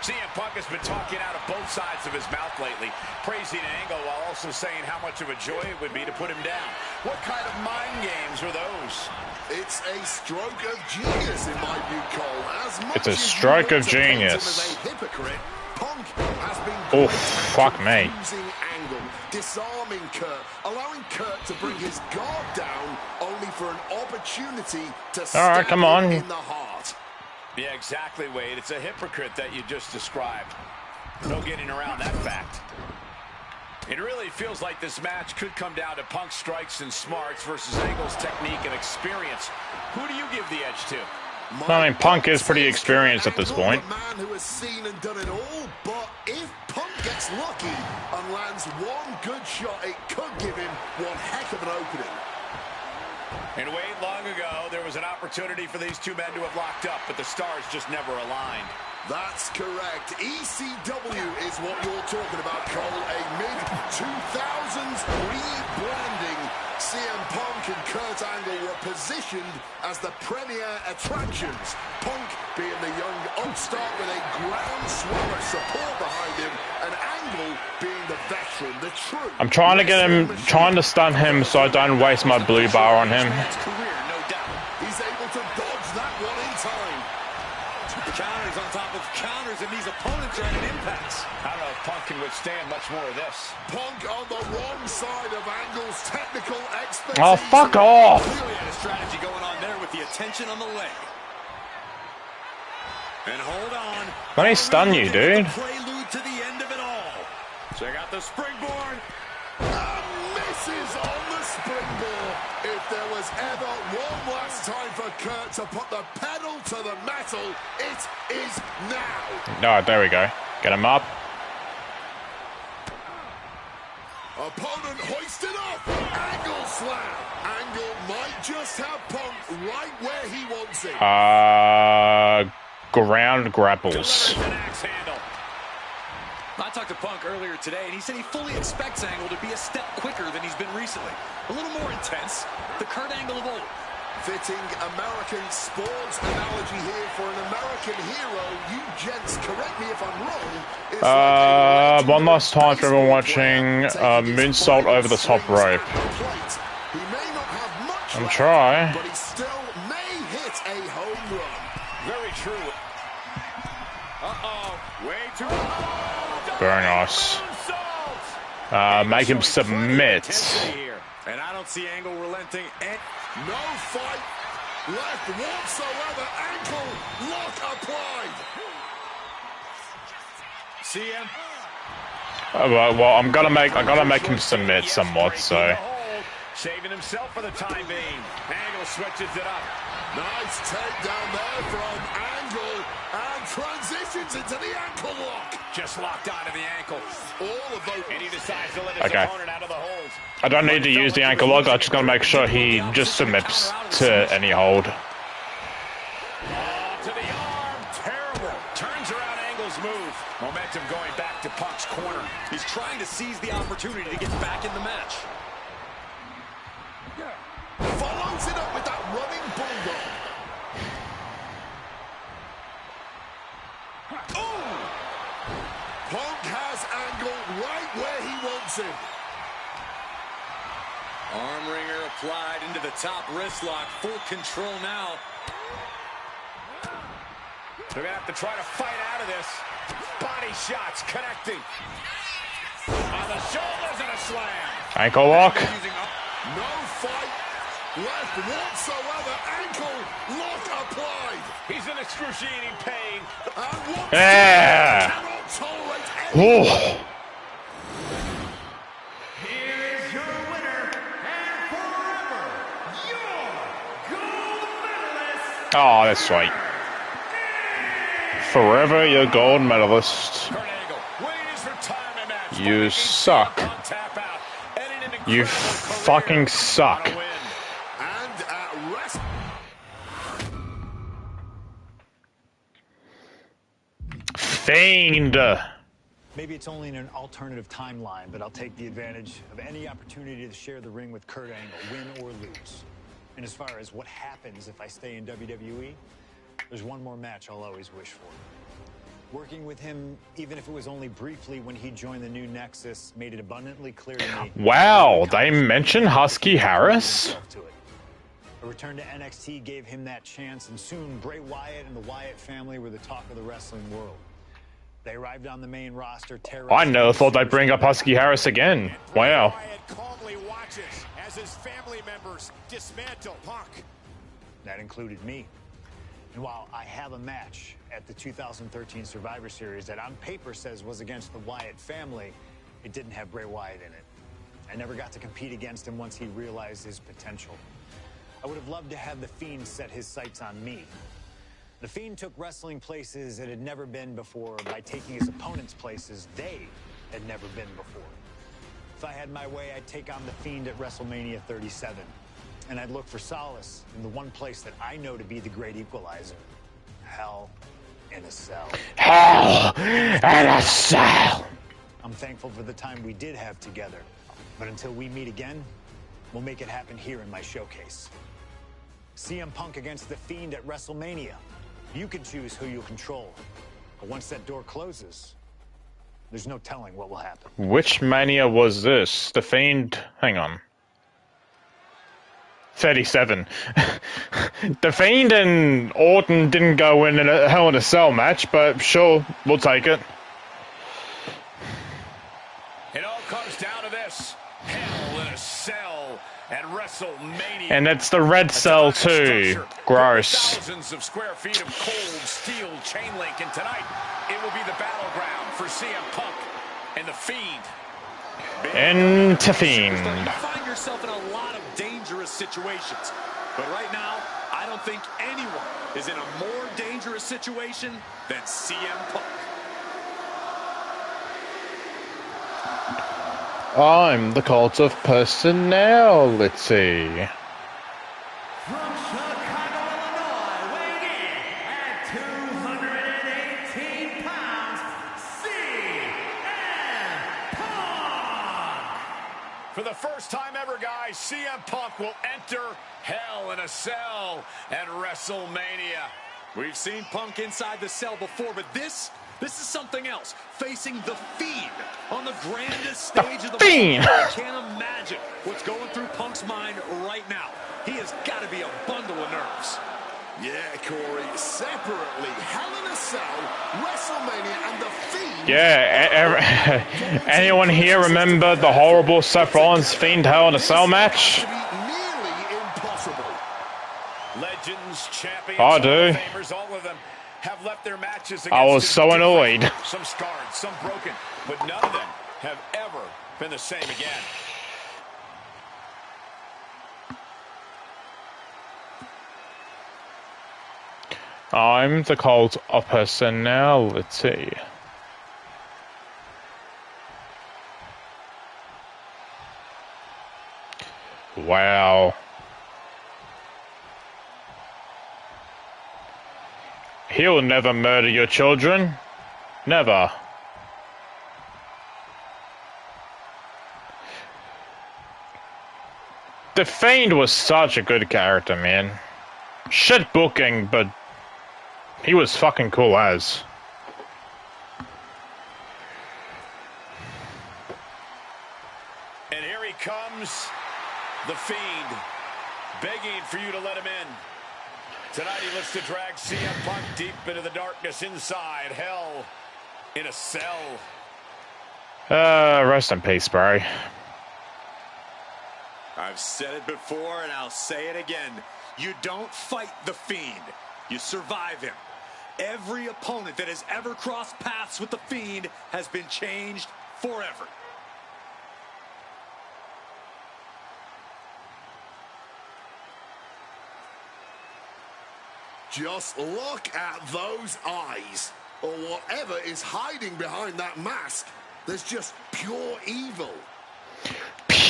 CM Punk has been talking out of both sides of his mouth lately, praising Angle while also saying how much of a joy it would be to put him down. What kind of mind games were those? It's a stroke of genius, in my view, Cole. As much It's a as you stroke want of to paint him genius. as a hypocrite, Punk has been Oh, great fuck at me. confusing Angle, disarming Kurt, allowing Kurt to bring his guard down, only for an opportunity to stab come him on. in the heart. Yeah, exactly, Wade. It's a hypocrite that you just described. No getting around that fact. It really feels like this match could come down to Punk's strikes and smarts versus Angle's technique and experience. Who do you give the edge to? I mean, Punk is pretty experienced at this Angle, point. the man who has seen and done it all, but if Punk gets lucky and lands one good shot, it could give him one heck of an opening. And Wade, long ago, there was an opportunity for these two men to have locked up, but the stars just never aligned. That's correct. ECW is what you're talking about, Cole. A mid-2000s rebranding. CM Punk and Kurt Angle were positioned as the premier attractions. Punk being the young upstart with a groundswell of support behind him, and Angle being the veteran, the true. I'm trying to get him, trying to stun him so I don't waste my blue bar on him. Career, no doubt. He's able to dodge that one in time. Counters on top of counters, and these opponents are at an impasse. I don't know if Punk can withstand much more of this. Punk on the wrong side of Angle's technical expertise. Oh, fuck off! Clearly had a strategy going on there with the attention on the leg. And hold on. Let me stun you, dude. Prelude to the end of it all. Check out the springboard. And misses on the springboard. If there was ever one last time for Kurt to put the pedal to the metal, it is now. No, there we go. Get him up. Opponent hoisted up. Angle slam. Angle might just have Punk right where he wants him. Ground grapples. Delivers an axe handle. I talked to Punk earlier today, and he said he fully expects Angle to be a step quicker than he's been recently. A little more intense. The Kurt Angle of old. Fitting American sports analogy here for an American hero. You gents, correct me if I'm wrong. It's like a One last time for everyone watching, baseball player taking his moonsault final over the top swings rope. at the plate. He may not have much I'm left, try. but he still may hit a home run. Very true. Uh-oh. Way too Very nice. Make him submit. here. And I don't see Angle relenting. And No fight left whatsoever. Ankle lock applied. CM. Well, I gotta make him submit somewhat. So Saving himself for the time being. Angle switches it up. Nice takedown there from Angle and transitions into the ankle lock. Just locked onto the ankle. All of those. And he decides to let his Okay. opponent out of the hold. I don't need to use the ankle lock. I just gotta make sure he just submits to any hold. To the arm. Terrible. Turns around Angle's move. Momentum going back to Punk's corner. He's trying to seize the opportunity to get back in the match. Follows it up with that running bulldog. Oh! Punk has Angle right where he wants him. Arm wringer applied into the top wrist lock. Full control now. They're going to have to try to fight out of this. Body shots connecting. On the shoulders and a slam. Ankle lock. No fight left whatsoever. Ankle lock applied. He's in excruciating pain. And one Yeah. cannot tolerate any. Oh. Here is your winner and forever your gold medalist. Oh, that's sweet. Forever your gold medalist. Kurt Angle winning his retirement match. You suck. Punk You fucking suck. And at rest. Fiend. Maybe it's only in an alternative timeline, but I'll take the advantage of any opportunity to share the ring with Kurt Angle, win or lose. And as far as what happens if I stay in WWE, there's one more match I'll always wish for. Working with him, even if it was only briefly when he joined the new Nexus, made it abundantly clear to me. Wow, they mentioned Husky Harris? A return to NXT gave him that chance, and soon Bray Wyatt and the Wyatt family were the talk of the wrestling world. They arrived on the main roster. I never thought they'd bring up Husky Harris again. Wow. Wyatt calmly watches as his family members dismantle Punk. That included me. And while I have a match at the 2013 Survivor Series that on paper says was against the Wyatt family, it didn't have Bray Wyatt in it. I never got to compete against him once he realized his potential. I would have loved to have The Fiend set his sights on me. The Fiend took wrestling places it had never been before by taking his opponents places they had never been before. If I had my way, I'd take on The Fiend at WrestleMania 37. And I'd look for solace in the one place that I know to be the great equalizer. Hell in a Cell. Hell in a Cell. I'm thankful for the time we did have together. But until we meet again, we'll make it happen here in my showcase. CM Punk against The Fiend at WrestleMania. You can choose who you'll control. But once that door closes, there's no telling what will happen. Which Mania was this? The Fiend... Hang on. 37. The Fiend and Orton didn't go in a Hell in a Cell match, but sure, we'll take it. It all comes down to this. Hell in a Cell at WrestleMania. And it's the red cell too. Gross. Thousands of square feet of cold steel chain link, and tonight it will be the battleground for CM Punk and the Fiend. Into Fiend. You find yourself in a lot of dangerous situations. But right now, I don't think anyone is in a more dangerous situation than CM Punk. I'm the cult of personality. From Chicago, Illinois, weighing in at 218 pounds, CM Punk! For the first time ever, guys, CM Punk will enter Hell in a Cell at WrestleMania. We've seen Punk inside the cell before, but this is something else. Facing the Fiend on the grandest stage of the Fiend. I can't imagine what's going through Punk's mind right now. He has got to be a bundle of nerves. Yeah, Corey, separately, Hell in a Cell, WrestleMania, and The Fiend. Yeah, anyone here remember the horrible Seth Rollins Fiend Hell in a Cell match? Nearly impossible. Legends, champions, I do. Hall of Famers, all of them have left their matches against I was so annoyed. Some scarred, some broken, but none of them have ever been the same again. I'm the cult of personality. Wow. He'll never murder your children. Never. The Fiend was such a good character, man. Shit booking, but he was fucking cool as. And here he comes, the Fiend, begging for you to let him in. Tonight he looks to drag CM Punk deep into the darkness inside Hell in a Cell. Rest in peace, bro. I've said it before and I'll say it again. You don't fight the Fiend. You survive him. Every opponent that has ever crossed paths with the Fiend has been changed forever. Just look at those eyes, or whatever is hiding behind that mask. There's just pure evil.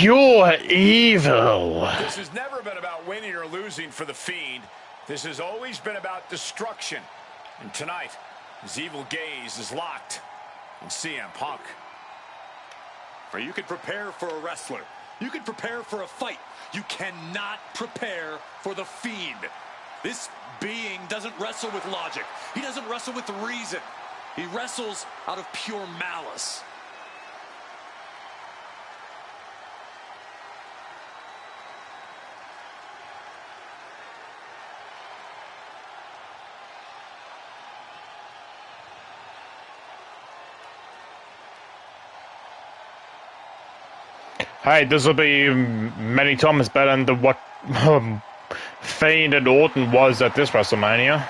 pure evil. This has never been about winning or losing for the Fiend. This has always been about destruction. And tonight, his evil gaze is locked on CM Punk. Or you can prepare for a wrestler. You can prepare for a fight. You cannot prepare for the Fiend. This being doesn't wrestle with logic. He doesn't wrestle with reason. He wrestles out of pure malice. Hey, this will be many times better than what Fiend and Orton was at this WrestleMania.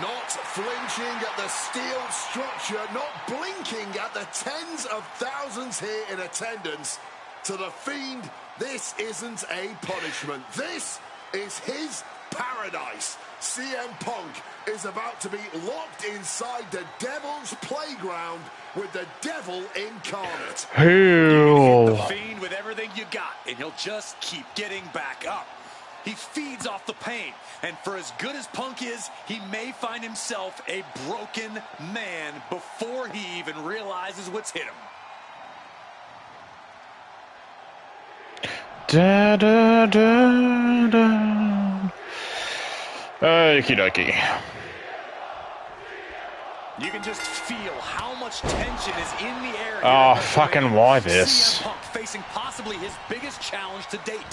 Not flinching at the steel structure, not blinking at the tens of thousands here in attendance. To the Fiend, this isn't a punishment. This is his paradise. CM Punk is about to be locked inside the Devil's Playground with the Devil incarnate. Who? The Fiend with everything you got, and he'll just keep getting back up. He feeds off the pain, and for as good as Punk is, he may find himself a broken man before he even realizes what's hit him. Da da da da. Okie dokie. You can just feel how much tension is in the air. Oh, fucking why this? CM Punk facing possibly his biggest challenge to date.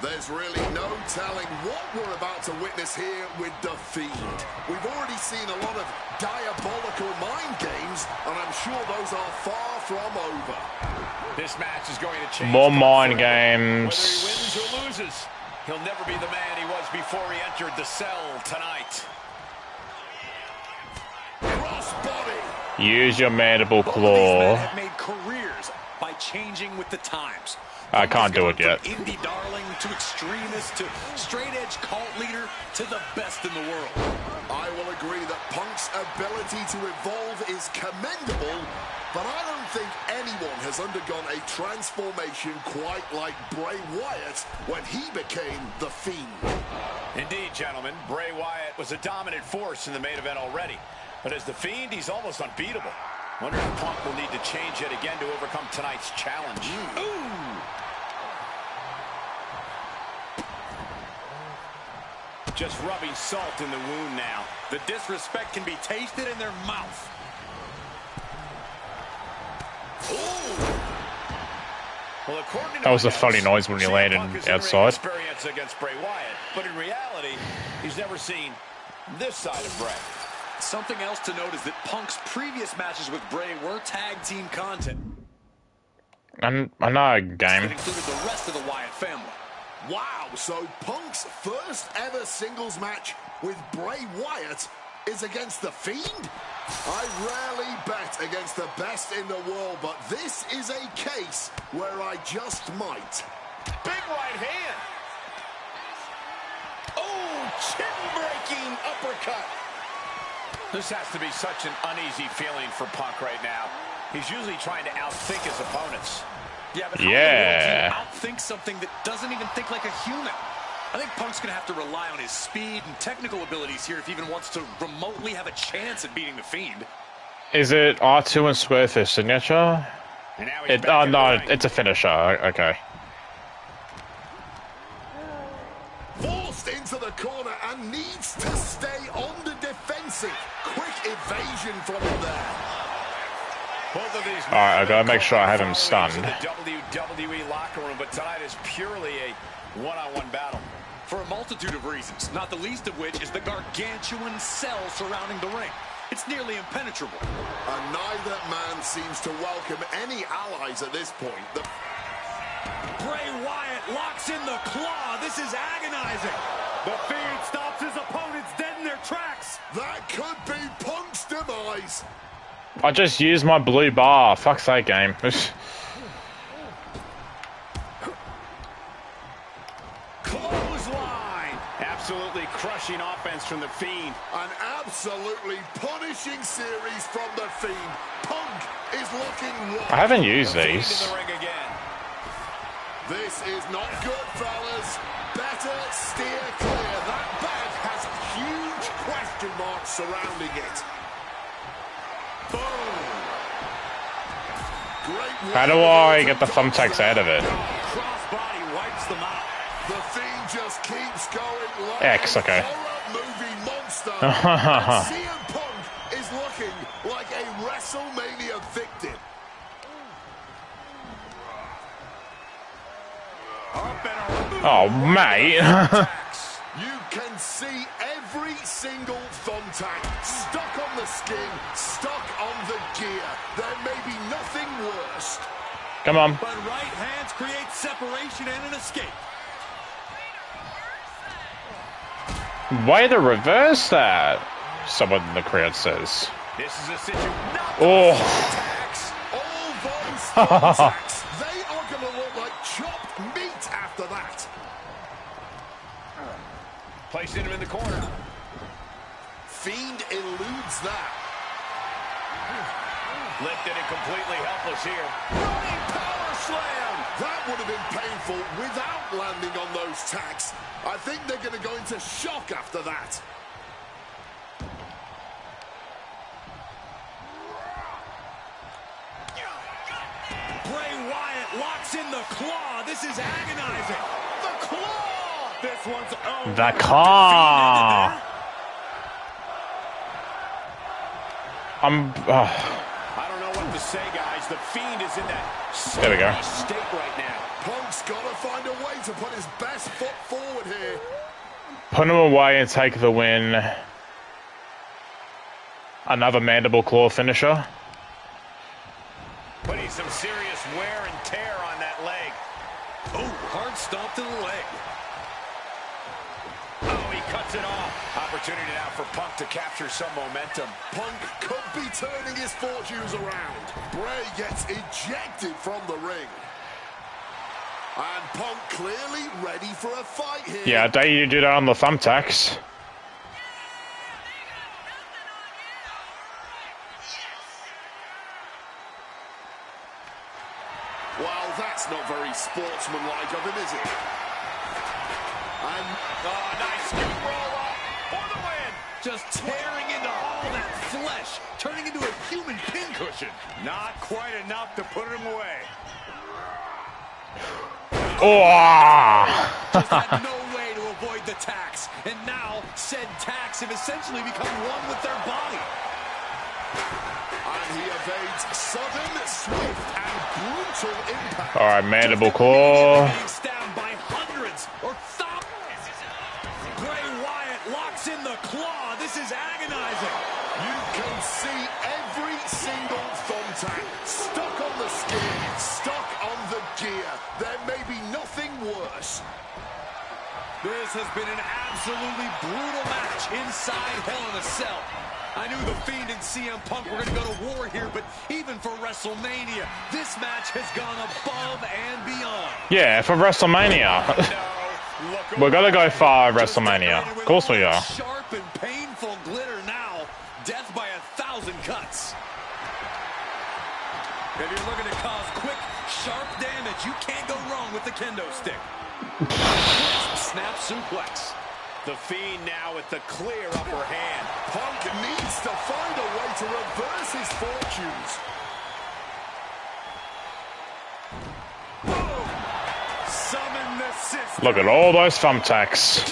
There's really no telling what we're about to witness here with the Fiend. We've already seen a lot of diabolical mind games, and I'm sure those are far from over. This match is going to change. More mind games. Whether he wins or loses, he'll never be the man he was before he entered the cell tonight. Crossbody. Use your mandible Both of these men claw. have made careers by changing with the times. I can't do it yet. From indie darling to extremist to straight-edge cult leader to the best in the world. I will agree that Punk's ability to evolve is commendable, but I don't think anyone has undergone a transformation quite like Bray Wyatt when he became the Fiend. Indeed, gentlemen, Bray Wyatt was a dominant force in the main event already. But as the Fiend, he's almost unbeatable. Wonder if Punk will need to change yet again to overcome tonight's challenge. Ooh! Just rubbing salt in the wound now. The disrespect can be tasted in their mouth. Well, according to That was a my funny notes, noise when you CM landed Punk has in-ring outside. experience against Bray Wyatt, but in reality, he's never seen this side of Bray. Something else to note is that Punk's previous matches with Bray were tag team content. I know, game. That included the rest of the Wyatt family. Wow, so Punk's first ever singles match with Bray Wyatt is against the Fiend? I rarely bet against the best in the world, but this is a case where I just might. Big right hand. Oh, chin-breaking uppercut. This has to be such an uneasy feeling for Punk right now. He's usually trying to outthink his opponents. Yeah, but how in the world do you outthink something that doesn't even think like a human? I think Punk's going to have to rely on his speed and technical abilities here if he even wants to remotely have a chance at beating the Fiend. Is it R2 and square fist signature? And now he's back in the no, ring. it's a finisher. Okay. Forced into the corner and needs to stay on the defensive. Quick evasion from him there. Both of these Alright, I gotta make sure I have him following stunned. the WWE locker room, but tonight is purely a one-on-one battle. For a multitude of reasons, not the least of which is the gargantuan cell surrounding the ring. It's nearly impenetrable. And neither man seems to welcome any allies at this point. Bray Wyatt locks in the claw. This is agonizing. The Fiend stops his opponents dead in their tracks. That could be Punk's demise. I just used my blue bar. Fuck's sake, game. Clothesline. Absolutely crushing offense from the Fiend. An absolutely punishing series from the Fiend. Punk is looking rough. I haven't used The Fiend these. in the ring again. This is not good, fellas. Better steer clear. That bag has huge question marks surrounding it. Boom. Great. How do I get the thumbtacks out of it? Crossbody wipes them out. The Fiend just keeps going like X, okay. a horror movie monster. And CM Punk is looking like a WrestleMania victim. Oh, mate. You can see every single thumbtack stuck on the skin, stuck on the gear. There may be nothing worse. Come on. But right hands create separation and an escape. Way to reverse that, someone in the crowd says. This is a situation. Oh. All those thumbtacks, they are going to look like chopped meat after that. Placing him in the corner. Fiend eludes that. Lifted and completely helpless here. Running power slam. That would have been painful without landing on those tacks. I think they're going to go into shock after that. Bray Wyatt locks in the claw. This is agonizing. The claw. This one's over. The claw. I don't know what to say, guys. The Fiend is in that There we go. state right now. Punk's got to find a way to put his best foot forward here. Put him away and take the win. Another mandible claw finisher. Putting some serious wear and tear on that leg. Oh, hard stomp to the leg. Oh, he cuts it off. Opportunity now for Punk to capture some momentum. Punk could be turning his fortunes around. Bray gets ejected from the ring. And Punk clearly ready for a fight here. Yeah, I dare you to do that on the thumbtacks. Well, that's not very sportsmanlike of him, is it? And Nice scoop roll up for the win. Just tearing into all that flesh, turning into a human pincushion. Not quite enough to put him away. Oh! Just had no way to avoid the tax. And now, said tax have essentially become one with their body. he evades sudden, swift, and brutal impact. All right, mandible claw. Being stabbed by hundreds or thousands. Bray Wyatt locks in the claw. This is agonizing. You can see every single thumbtack stuck on the skin, stuck on the gear. There may be nothing worse. This has been an absolutely brutal match inside Hell in a Cell. I knew the Fiend and CM Punk were going to go to war here, but even for WrestleMania, this match has gone above and beyond. Yeah, for WrestleMania. We're going to go for WrestleMania. Of course we are. Sharp and painful glitter now. Death by 1,000 cuts. If you're looking to cause quick, sharp damage, you can't go wrong with the kendo stick. Snap suplex. The Fiend now with the clear upper hand. Punk needs to find a way to reverse his fortunes. Boom! Summon the system. Look at all those thumbtacks.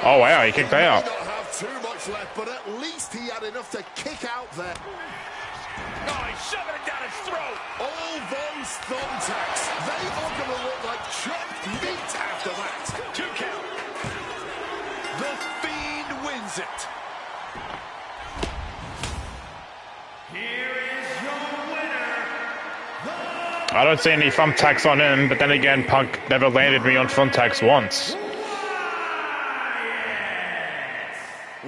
Oh, wow, he kicked out. He may not have too much left, but at least he had enough to kick out there. Oh, he's shoving it down his throat. All those thumbtacks, they are going to look like chopped meat after that. 2 count. The Fiend wins it. Here is your winner, I don't see any thumbtacks on him, but then again, Punk never landed me on thumbtacks once.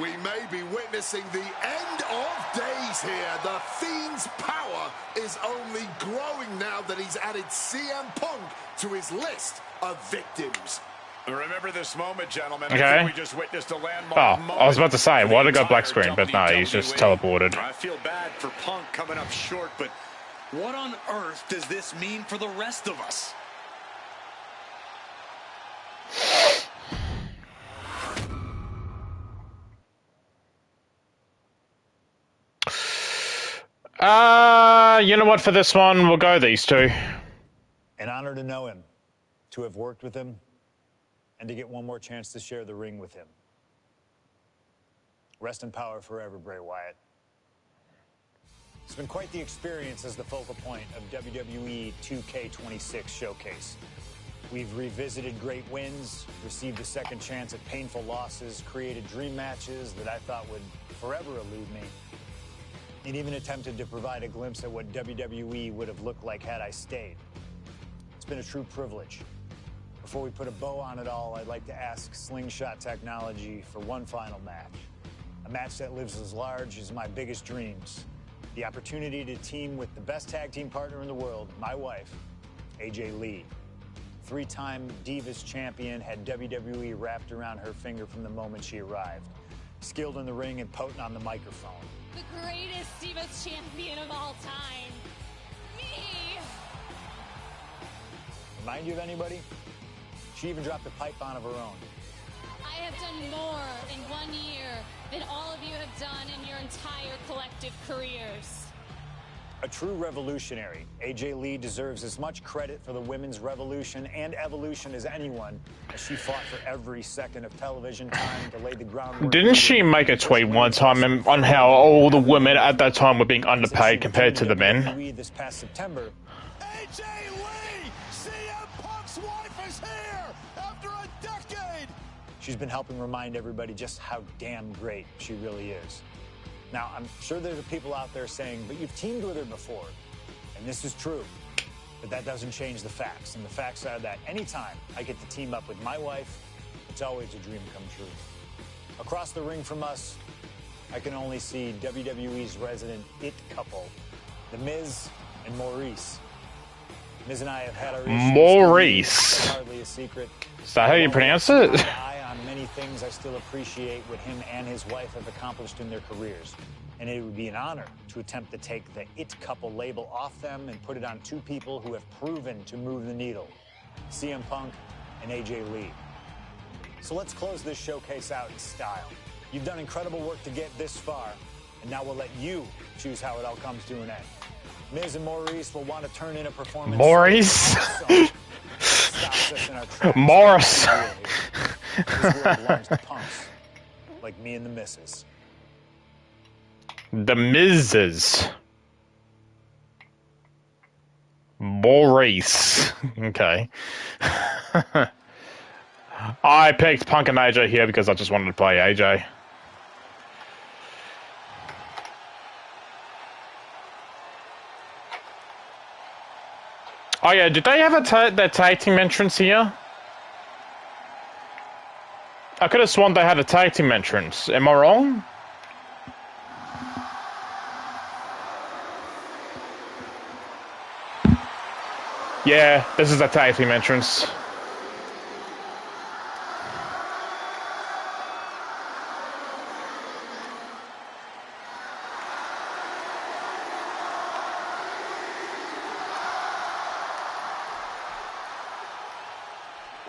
We may be witnessing the end of days here. The Fiend's power is only growing now that he's added CM Punk to his list of victims. Remember this moment, gentlemen. Okay. I think we just witnessed a landmark Oh, I was about to say, why did it go black screen? But no, he's just teleported. I feel bad for Punk coming up short, but what on earth does this mean for the rest of us? You know what? For this one, we'll go these two. An honor to know him, to have worked with him, and to get one more chance to share the ring with him. Rest in power forever, Bray Wyatt. It's been quite the experience as the focal point of WWE 2K26 Showcase. We've revisited great wins, received a second chance at painful losses, created dream matches that I thought would forever elude me, and even attempted to provide a glimpse at what WWE would have looked like had I stayed. It's been a true privilege. Before we put a bow on it all, I'd like to ask Slingshot Technology for one final match. A match that lives as large as my biggest dreams. The opportunity to team with the best tag team partner in the world, my wife, AJ Lee. Three-time Divas champion, had WWE wrapped around her finger from the moment she arrived. Skilled in the ring and potent on the microphone. The greatest Divas champion of all time. Me! Remind you of anybody? She even dropped a pipe on of her own. I have done more in 1 year than all of you have done in your entire collective careers. A true revolutionary, AJ Lee deserves as much credit for the women's revolution and evolution as anyone, as she fought for every second of television time to lay the groundwork. Didn't she make a tweet one time on how all the women at that time were being underpaid compared to the men? This past September, AJ Lee! CM Punk's wife is here after a decade! she's been helping remind everybody just how damn great she really is. Now, I'm sure there's people out there saying, but you've teamed with her before. And this is true. But that doesn't change the facts. And the facts are that anytime I get to team up with my wife, it's always a dream come true. Across the ring from us, I can only see WWE's resident it couple, The Miz and Maurice. Miz and I have had our issues. Maurice. Hardly a secret. Is that how you pronounce it? On many things, I still appreciate what him and his wife have accomplished in their careers. And it would be an honor to attempt to take the it couple label off them and put it on two people who have proven to move the needle, CM Punk and AJ Lee. So let's close this showcase out in style. You've done incredible work to get this far, and now we'll let you choose how it all comes to an end. Miz and Maurice will want to turn in a performance. Maurice. Morris. This world belongs to punks, like me and the missus. The Mrs. Maurice. Okay. I picked Punk and AJ here because I just wanted to play AJ. Oh yeah, did they have their tag team entrance here? I could have sworn they had a tag team entrance. Am I wrong? Yeah, this is a tag team entrance.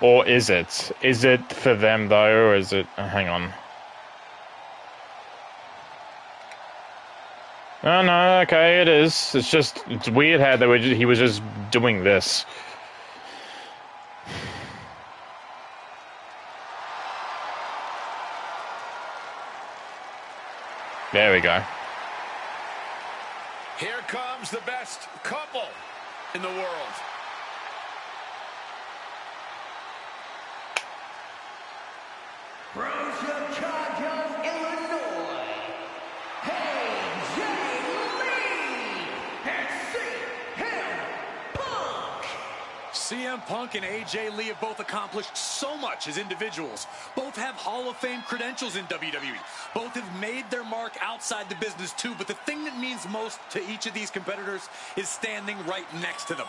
Or is it? Is it for them though, or is it... hang on. Oh no, okay, it is. It's just, it's weird how they were he was just doing this. There we go. Here comes the best couple in the world. From Chicago, Illinois, AJ Lee and CM Punk. CM Punk and AJ Lee have both accomplished so much as individuals. Both have Hall of Fame credentials in WWE. Both have made their mark outside the business too, but the thing that means most to each of these competitors is standing right next to them.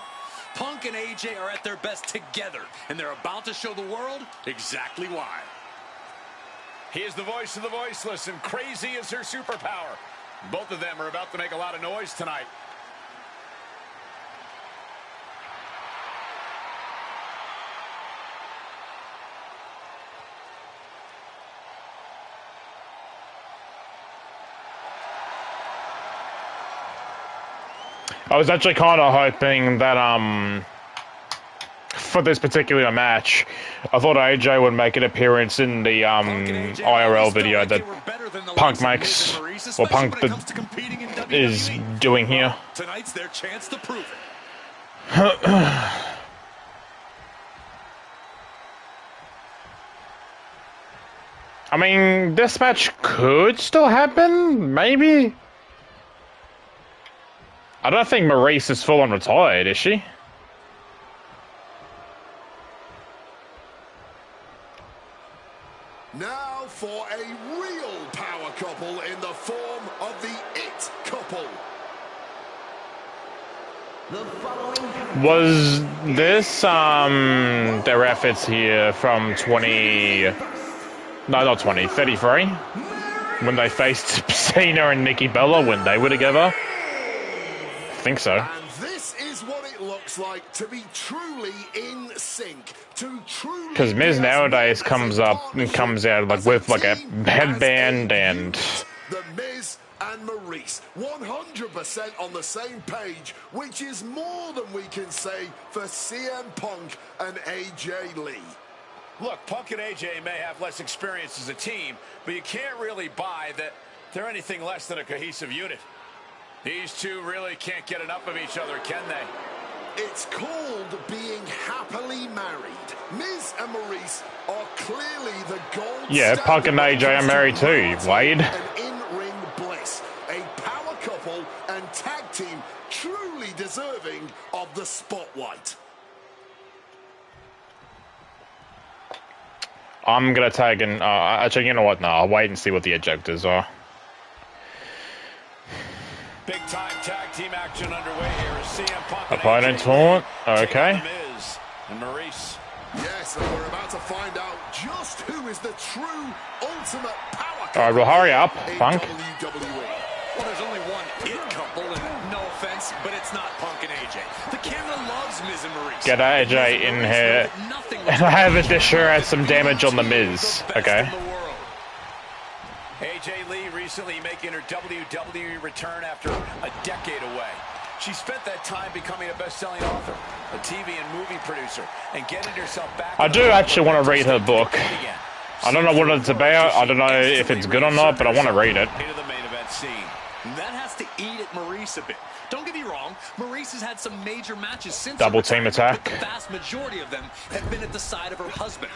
Punk and AJ are at their best together, and they're about to show the world exactly why. He is the voice of the voiceless, and crazy is her superpower. Both of them are about to make a lot of noise tonight. I was actually kind of hoping that, for this particular match, I thought AJ would make an appearance in the, IRL video that Punk makes, or Punk is doing here. Tonight's their chance to prove it. I mean, this match could still happen, maybe? I don't think Maurice is full on retired, is she? Now for a real power couple in the form of the It Couple. Was this, their efforts here from 33, when they faced Cena and Nikki Bella when they were together? I think so. And this is what it looks like to be truly in sync. Because Miz nowadays comes out like with like a headband and... The Miz and Maurice, 100% on the same page, which is more than we can say for CM Punk and AJ Lee. Look, Punk and AJ may have less experience as a team, but you can't really buy that they're anything less than a cohesive unit. These two really can't get enough of each other, can they? It's called being happily married. Miz and Maurice are clearly the gold. Yeah, Punk and AJ are married too, Wade. An in-ring bliss, a power couple and tag team truly deserving of the spotlight. I'm gonna tag in, actually, you know what, no, I'll wait and see what the objectives are. Big time tag team action underway here as CM Punk Opponent taunt, okay. Miz and Maurice. Yes, and we're about to find out just who is the true ultimate power couple. Alright, well hurry up, Punk. WWE. Well, there's only one It Couple, and no offense, but it's not Punk and AJ. The camera loves Miz and Maurice. Get AJ in here. And I have it to sure had some damage on the Miz. Okay. AJ Lee recently making her WWE return after a decade away. She spent that time becoming a best-selling author, a TV and movie producer, and getting herself back. I do actually want to read her book. I don't know what it's about. I don't know if it's good or not, but I want to read it. Into the main event scene. That has to eat at Maurice a bit. Don't get me wrong, Maurice has had some major matches since double team attack. But the vast majority of them have been at the side of her husband.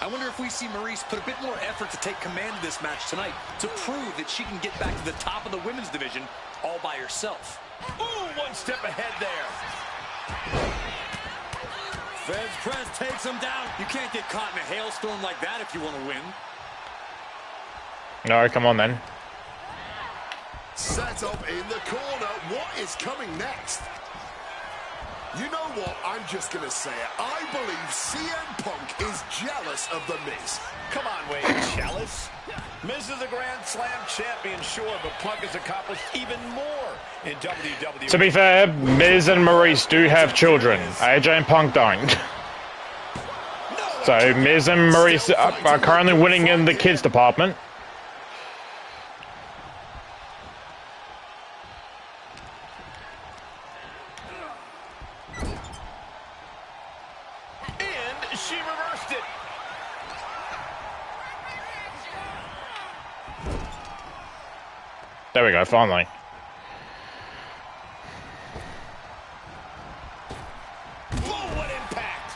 I wonder if we see Maurice put a bit more effort to take command of this match tonight to prove that she can get back to the top of the women's division all by herself. Ooh, one step ahead there. Feds press takes him down. You can't get caught in a hailstorm like that if you want to win. No, come on then. Set up in the corner. What is coming next? You know what? I'm just going to say it. I believe CM Punk is jealous of The Miz. Come on, Wade. Jealous? Miz is a Grand Slam champion, sure, but Punk has accomplished even more in WWE. To be fair, Miz and Maurice do have children. AJ and Punk don't. So Miz and Maurice are currently winning in the kids department. She reversed it. There we go, finally.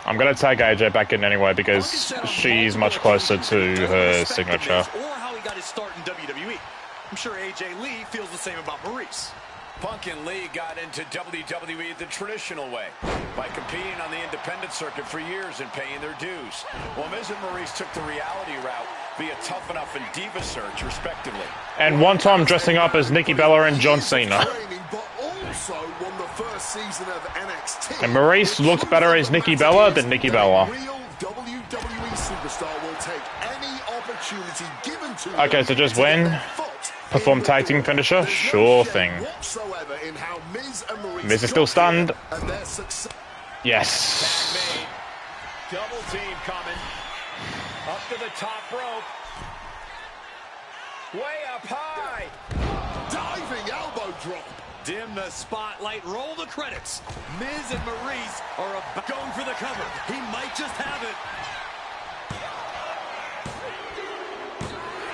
I'm going to tag AJ back in anyway because she's much closer to her signature. Or how he got his start in WWE. I'm sure AJ Lee feels the same about Maurice. Punk and Lee got into WWE the traditional way, by competing on the independent circuit for years and paying their dues. While Miz and Maurice took the reality route via Tough Enough and Diva Search, respectively. And one time dressing up as Nikki Bella and John Cena. And Maurice looked better as Nikki Bella than Nikki Bella. Okay, so just win. Perform tag team finisher? Sure thing. Miz is still stunned. Yes. Double team coming. Up to the top rope. Way up high. Diving elbow drop. Dim the spotlight, roll the credits. Miz and Maurice are going for the cover. He might just have it.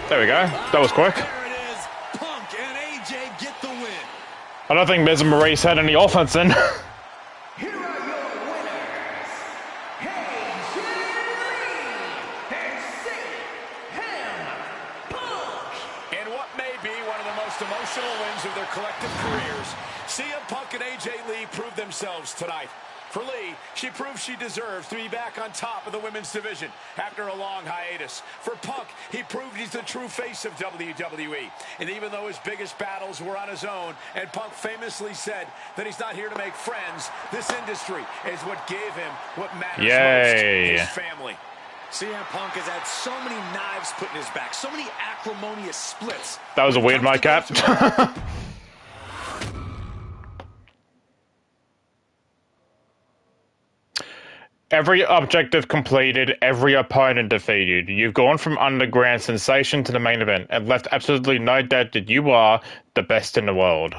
There we go. That was quick. There it is. Punk and AJ get the win. I don't think Miz and Maurice had any offense in. Here are your winners, AJ and CM Punk. In what may be one of the most emotional wins of their collective careers, CM Punk and AJ Lee proved themselves tonight. For Lee, she proved she deserves to be back on top of the women's division after a long hiatus. For Punk, he proved he's the true face of WWE. And even though his biggest battles were on his own, and Punk famously said that he's not here to make friends, this industry is what gave him what matters most, his family. CM Punk has had so many knives put in his back, so many acrimonious splits. That was a weird mic cap. Every objective completed, every opponent defeated. You've gone from underground sensation to the main event and left absolutely no doubt that you are the best in the world.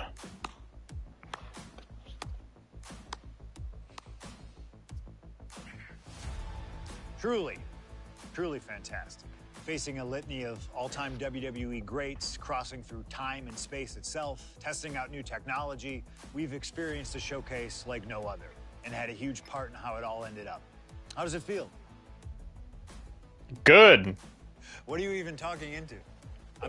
Truly, truly fantastic. Facing a litany of all-time WWE greats, crossing through time and space itself, testing out new technology, we've experienced a showcase like no other, and had a huge part in how it all ended up. How does it feel? Good. What are you even talking into?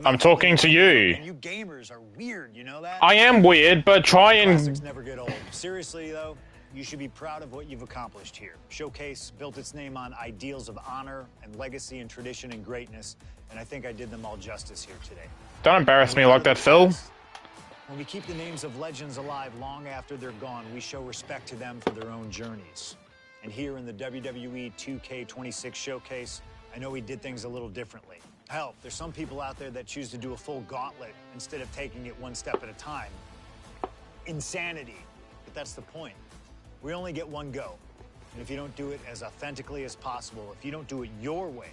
I'm talking to you. And you gamers are weird, you know that? I am weird, but try Classics and... never get old. Seriously, though, you should be proud of what you've accomplished here. Showcase built its name on ideals of honor and legacy and tradition and greatness, and I think I did them all justice here today. Don't embarrass me like that, Phil. When we keep the names of legends alive long after they're gone, we show respect to them for their own journeys. And here in the WWE 2K26 showcase, I know we did things a little differently. Hell, there's some people out there that choose to do a full gauntlet instead of taking it one step at a time. Insanity. But that's the point. We only get one go. And if you don't do it as authentically as possible, if you don't do it your way,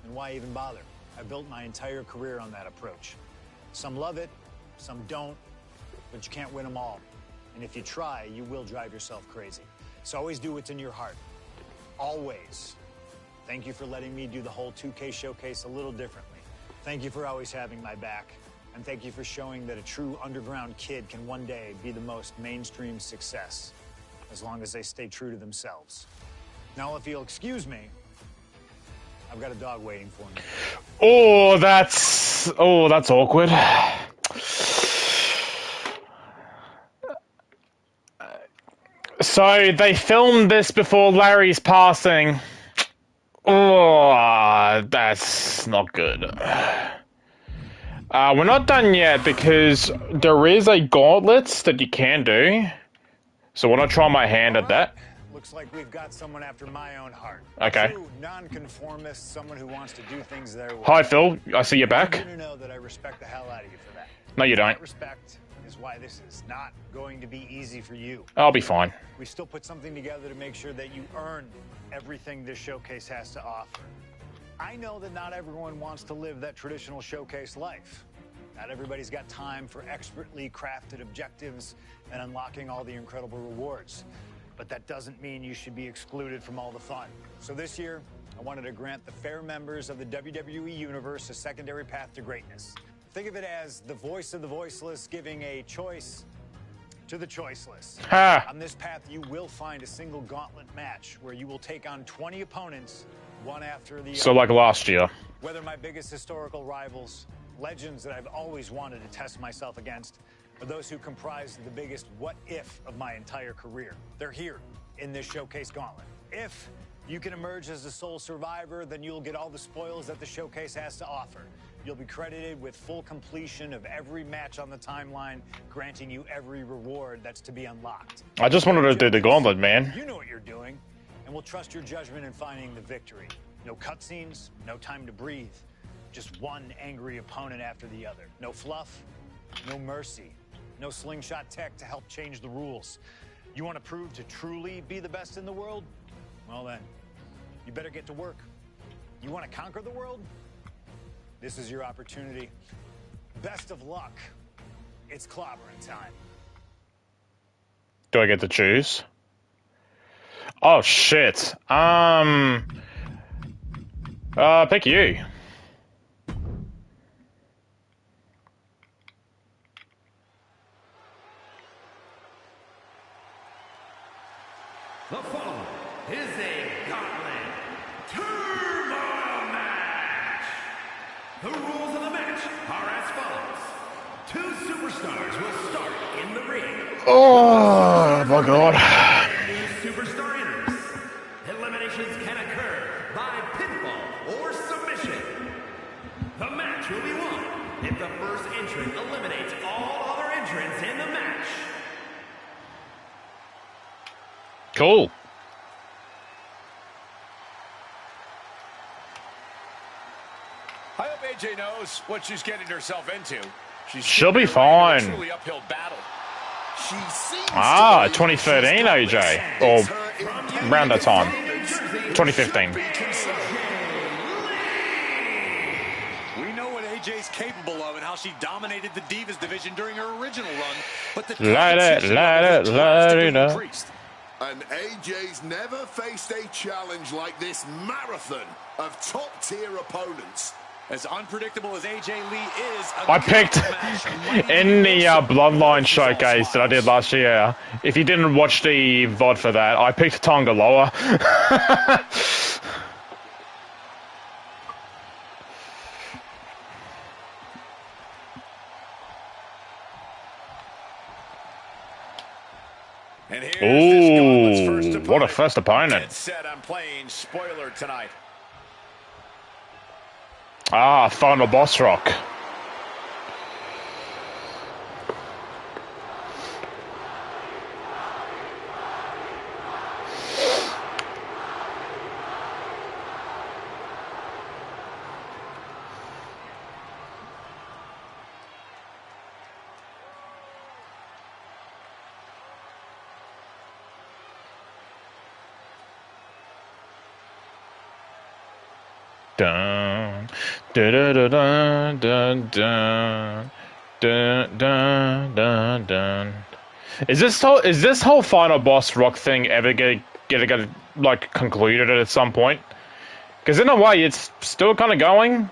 then why even bother? I built my entire career on that approach. Some love it, some don't, but you can't win them all. And if you try, you will drive yourself crazy. So always do what's in your heart. Always. Thank you for letting me do the whole 2K showcase a little differently. Thank you for always having my back. And thank you for showing that a true underground kid can one day be the most mainstream success, as long as they stay true to themselves. Now, if you'll excuse me, I've got a dog waiting for me. Oh, that's awkward. So they filmed this before Larry's passing. Oh, that's not good. We're not done yet because there is a gauntlet that you can do. So when I try my hand at that. Looks like we've got someone after my own heart. Okay. True nonconformist, someone who wants to do things their way. Hi, Phil. I see you're back. I want you to know that I respect the hell out of you for that. No, you don't. That respect is why this is not going to be easy for you. I'll be fine. We still put something together to make sure that you earn everything this showcase has to offer. I know that not everyone wants to live that traditional showcase life. Not everybody's got time for expertly crafted objectives and unlocking all the incredible rewards. But that doesn't mean you should be excluded from all the fun. So this year, I wanted to grant the fair members of the WWE Universe a secondary path to greatness. Think of it as the voice of the voiceless giving a choice to the choiceless. Ha! On this path, you will find a single gauntlet match where you will take on 20 opponents, one after the So other. like last year. Whether my biggest historical rivals, legends that I've always wanted to test myself against, or those who comprise the biggest what-if of my entire career. They're here in this showcase gauntlet. If you can emerge as the sole survivor, then you'll get all the spoils that the showcase has to offer. You'll be credited with full completion of every match on the timeline, granting you every reward that's to be unlocked. I just wanted to do the gauntlet, man. You know what you're doing, and we'll trust your judgment in finding the victory. No cutscenes, no time to breathe. Just one angry opponent after the other. No fluff, no mercy, no slingshot tech to help change the rules. You want to prove to truly be the best in the world? Well then, you better get to work. You want to conquer the world? This is your opportunity. Best of luck. It's clobbering time. Do I get to choose? Oh shit. Pick you. The following is a gauntlet turmoil match. The rules of the match are as follows. Two superstars will start in the ring. Oh my god. New superstar enters. Eliminations can occur by pinfall or submission. The match will be won if the first entrant eliminates all other entrants in the match. Cool. I hope AJ knows what she's getting herself into. She'll be fine. Truly uphill battle. She seems 2013 AJ. Or around that time. 2015. We know what AJ's capable of and how she dominated the Divas division during her original run, but the Light it, light it, light it up. And AJ's never faced a challenge like this marathon of top-tier opponents. As unpredictable as AJ Lee is, I picked in the Bloodline showcase that I did last year. If you didn't watch the VOD for that, I picked Tonga Loa. And here's this gauntlet's first Ooh, opponent. what a first opponent. Get set, I'm playing spoiler tonight. Final boss rock. Dun, dun, dun, dun, dun, dun, dun, dun, dun, dun. Is this whole final boss rock thing ever get like concluded at some point? Because in a way, it's still kind of going,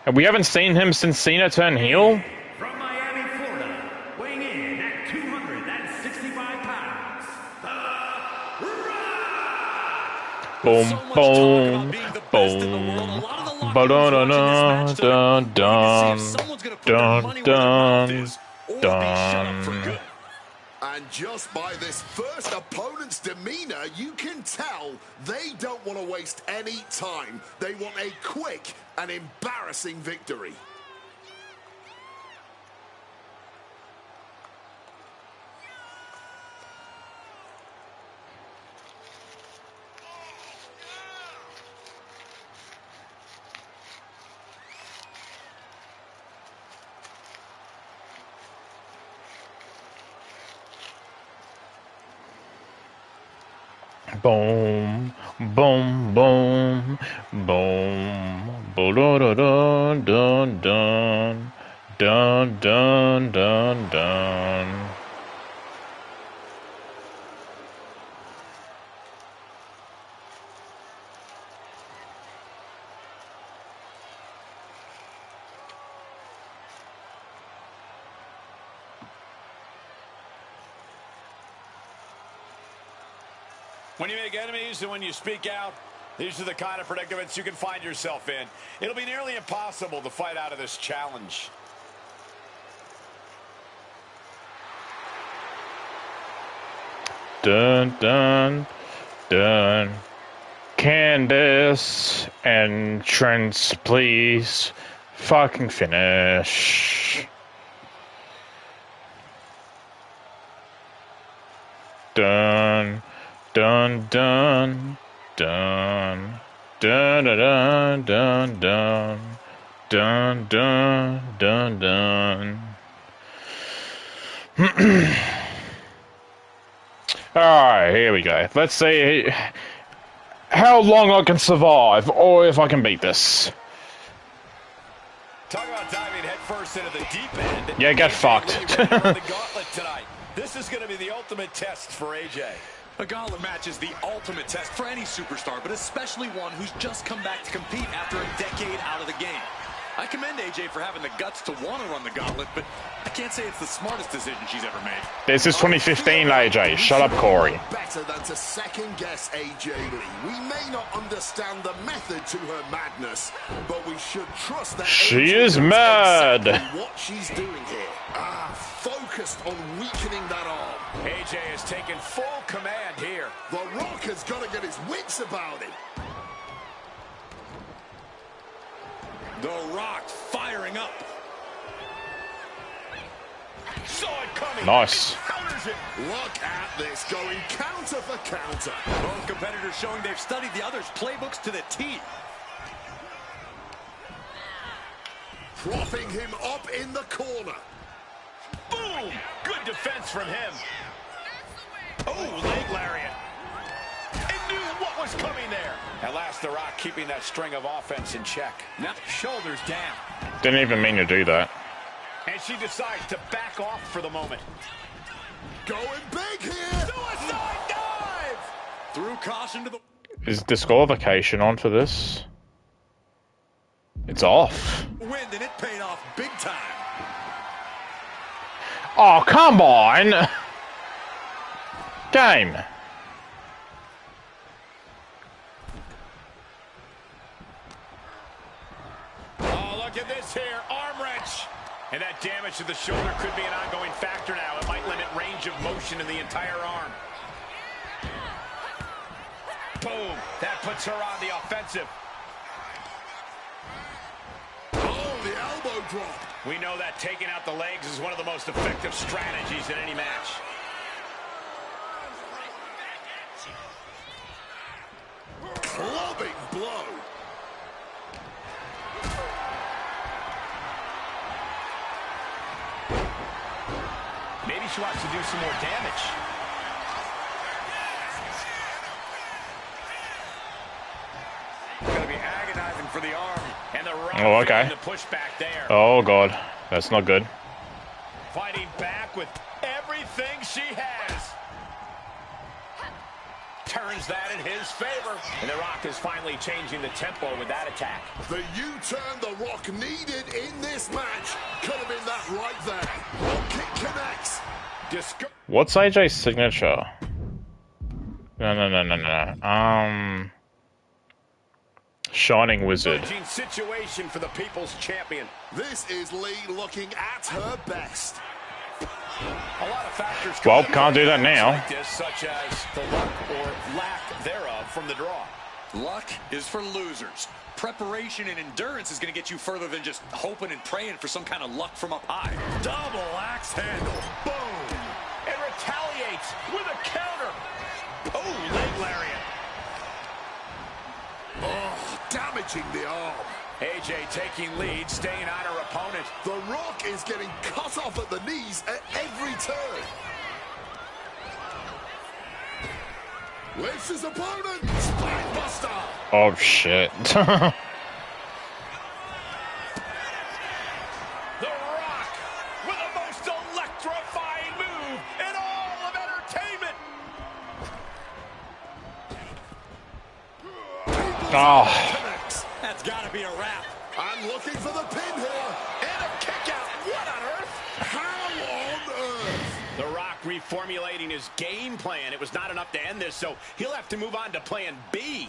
and we haven't seen him since Cena turned heel. From Miami, Florida, weighing in at 265 pounds, The Rock! Boom, boom, boom. Ba-dun-dun-dun, dun, dun, dun, dun. And just by this first opponent's demeanor, you can tell they don't want to waste any time. They want a quick and embarrassing victory. Boom, boom, boom, boom, dun, dun, dun, dun, dun, dun, dun. When you make enemies and when you speak out, these are the kind of predicaments you can find yourself in. It'll be nearly impossible to fight out of this challenge. Dun, dun, dun. Candace, entrance, please. Fucking finish. Dun. Dun dun dun dun dun dun dun dun dun dun dun. Alright, here we go. Let's see how long I can survive, or if I can beat this. Talk about diving headfirst into the deep end. Yeah, get fucked. The gauntlet tonight. This is going to be the ultimate test for AJ. A gauntlet match is the ultimate test for any superstar, but especially one who's just come back to compete after a decade out of the game. I commend AJ for having the guts to want to run the gauntlet, but I can't say it's the smartest decision she's ever made. This is 2015, AJ. Shut up, Corey. Better than to second guess AJ Lee. We may not understand the method to her madness, but we should trust that she AJ is mad. Exactly what she's doing here. Focused on weakening that arm. AJ has taken full command here. The Rock has got to get his wits about him. The Rock firing up. Saw it coming. Nice. Counters it. Look at this, going counter for counter. Both competitors showing they've studied the other's playbooks to the T. Propping him up in the corner. Boom! Good defense from him. Oh, leg lariat. He knew what was coming there. At last, The Rock keeping that string of offense in check. Now, shoulders down. Didn't even mean to do that. And she decides to back off for the moment. Going big here. Suicide dive! Threw caution to the... Is disqualification on for this? It's off. wind, and it paid off big time. Oh, come on! Game. Oh, look at this here. Arm wrench. And that damage to the shoulder could be an ongoing factor now. It might limit range of motion in the entire arm. Boom. That puts her on the offensive. Oh, the elbow drop. We know that taking out the legs is one of the most effective strategies in any match. Clubbing blow. Maybe she wants to do some more damage. Going to be agonizing for the arm. And the Rock Oh, okay. the push back there. Oh, God. That's not good. Fighting back with everything she has. Turns that in his favor. And The Rock is finally changing the tempo with that attack. The U-turn The Rock needed in this match. Could have been that right there. Rock kick connects. What's AJ's signature? No. Shining Wizard. Situation for the People's Champion. This is Lee looking at her best. A lot of factors. Well, can't do that now. Like this, such as the luck or lack thereof from the draw. Luck is for losers. Preparation and endurance is going to get you further than just hoping and praying for some kind of luck from up high. Double axe handle. Boom. And retaliates with a counter. Oh, leg lariat. Oh, damaging the arm. AJ taking lead, staying on her opponent. The Rock is getting cut off at the knees at every turn. Lifts his opponent. Spine buster. Oh, shit. The Rock with the most electrifying move in all of entertainment. Oh. That's got to be a wrap. I'm looking for the pin here. And a kick out. What on earth? How on earth? The Rock reformulating his game plan. It was not enough to end this, so he'll have to move on to plan B.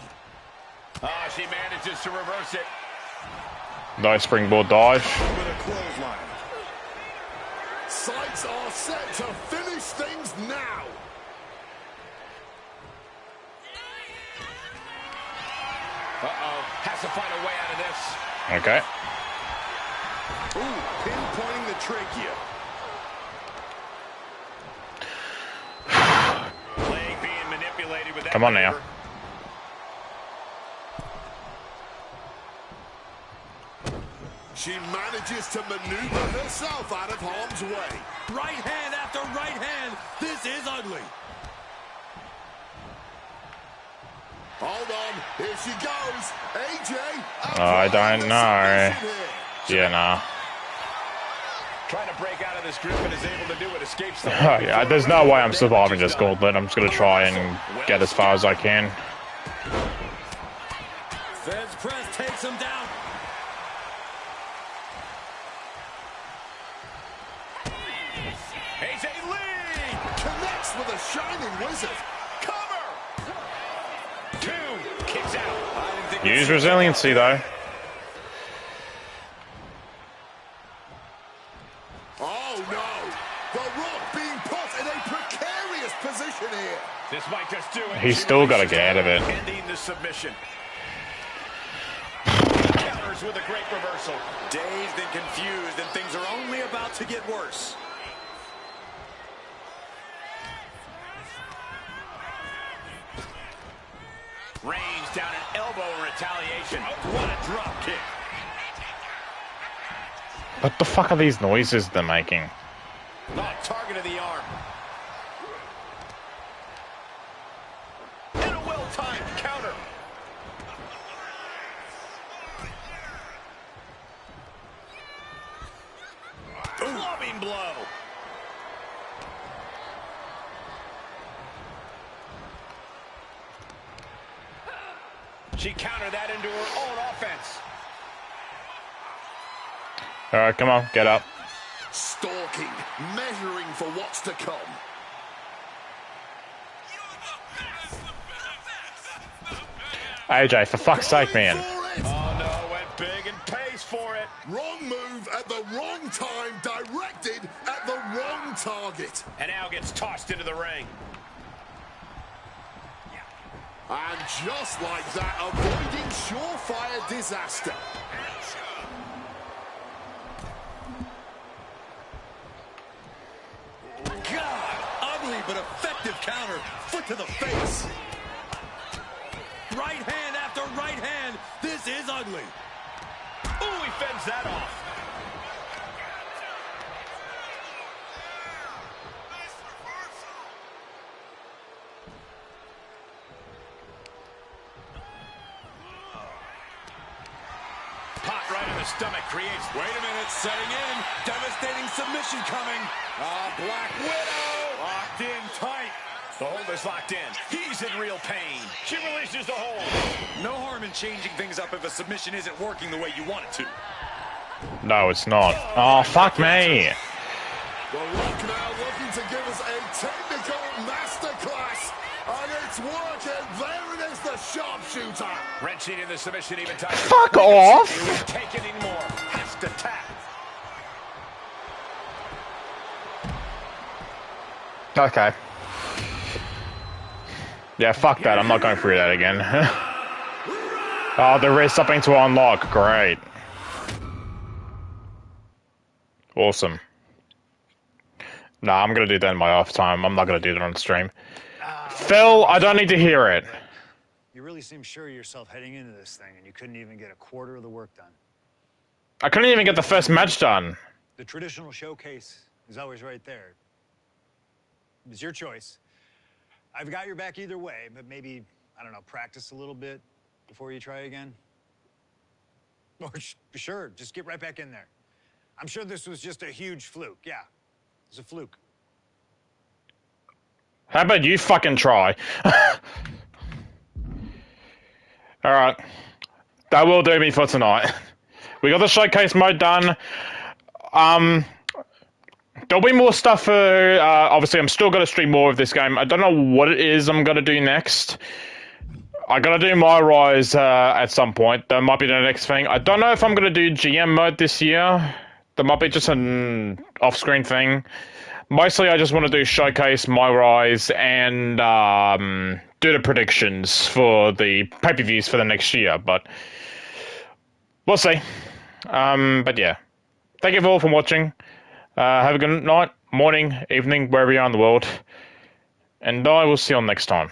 Oh, she manages to reverse it. Nice springboard dive. With a clothesline. Sights are set to finish things now. Uh-oh. Has to find a way out of this. Okay. Ooh, pinpointing the trachea. Leg being manipulated with that. Come on now. maneuver. She manages to maneuver herself out of harm's way. Right hand after right hand. This is ugly. Hold on, here she goes. AJ. I don't know. Yeah, nah. Trying to break out of this grip and is able to do it. Escapes the Yeah, there's no way I'm surviving this gauntlet. I'm just gonna try and get as far as I can. Feds press takes him down. AJ Lee Connects with a shining wizard. cover. 2 kicks out. Use resiliency though. Oh no! The Rock being put in a precarious position here. This might just do it. He's still got to get out of it. Ending the submission. Counters with a great reversal. Dazed and confused, and things are only about to get worse. Range down an elbow in retaliation. What a drop kick. What the fuck are these noises they're making? Oh, target of the arm. And a well-timed counter. Clubbing blow. She countered that into her own offense. Alright, come on, get up. Stalking, measuring for what's to come. AJ, for fuck's sake, man. Oh no, went big and pays for it. Wrong move at the wrong time, directed at the wrong target. And now gets tossed into the ring. And just like that, avoiding surefire disaster. God, ugly but effective counter. Foot to the face. Right hand after right hand. This is ugly. Ooh, he fends that off. Pot right in the stomach creates. Wait a minute, setting in. Devastating submission coming. Black Widow locked in tight. The hold is locked in. He's in real pain. She releases the hold. No harm in changing things up if a submission isn't working the way you want it to. No, it's not. Oh, fuck me. The Rock now looking to give us a technical masterclass. And it's working. There it is, the sharpshooter. Wrenching in the submission even tighter. Fuck off. He won't take it anymore. Has to tap. Okay. Yeah, fuck that. I'm not going through that again. Oh, there is something to unlock. Great. Awesome. Nah, I'm gonna do that in my off time. I'm not gonna do that on stream. Phil, I don't need to hear it. You really seem sure of yourself heading into this thing, and you couldn't even get a quarter of the work done. I couldn't even get the first match done. The traditional showcase is always right there. It's your choice. I've got your back either way, but maybe, I don't know, practice a little bit before you try again. Or sure, just get right back in there. I'm sure this was just a huge fluke. Yeah, it's a fluke. How about you fucking try? Alright. That will do me for tonight. We got the showcase mode done. There'll be more stuff for, obviously I'm still going to stream more of this game. I don't know what it is I'm going to do next. I got to do my Rise at some point. That might be the next thing. I don't know if I'm going to do GM mode this year. That might be just an off-screen thing. Mostly I just want to do showcase, my Rise, and do the predictions for the pay-per-views for the next year. But we'll see. But yeah. Thank you all for watching. Have a good night, morning, evening, wherever you are in the world. And I will see you all next time.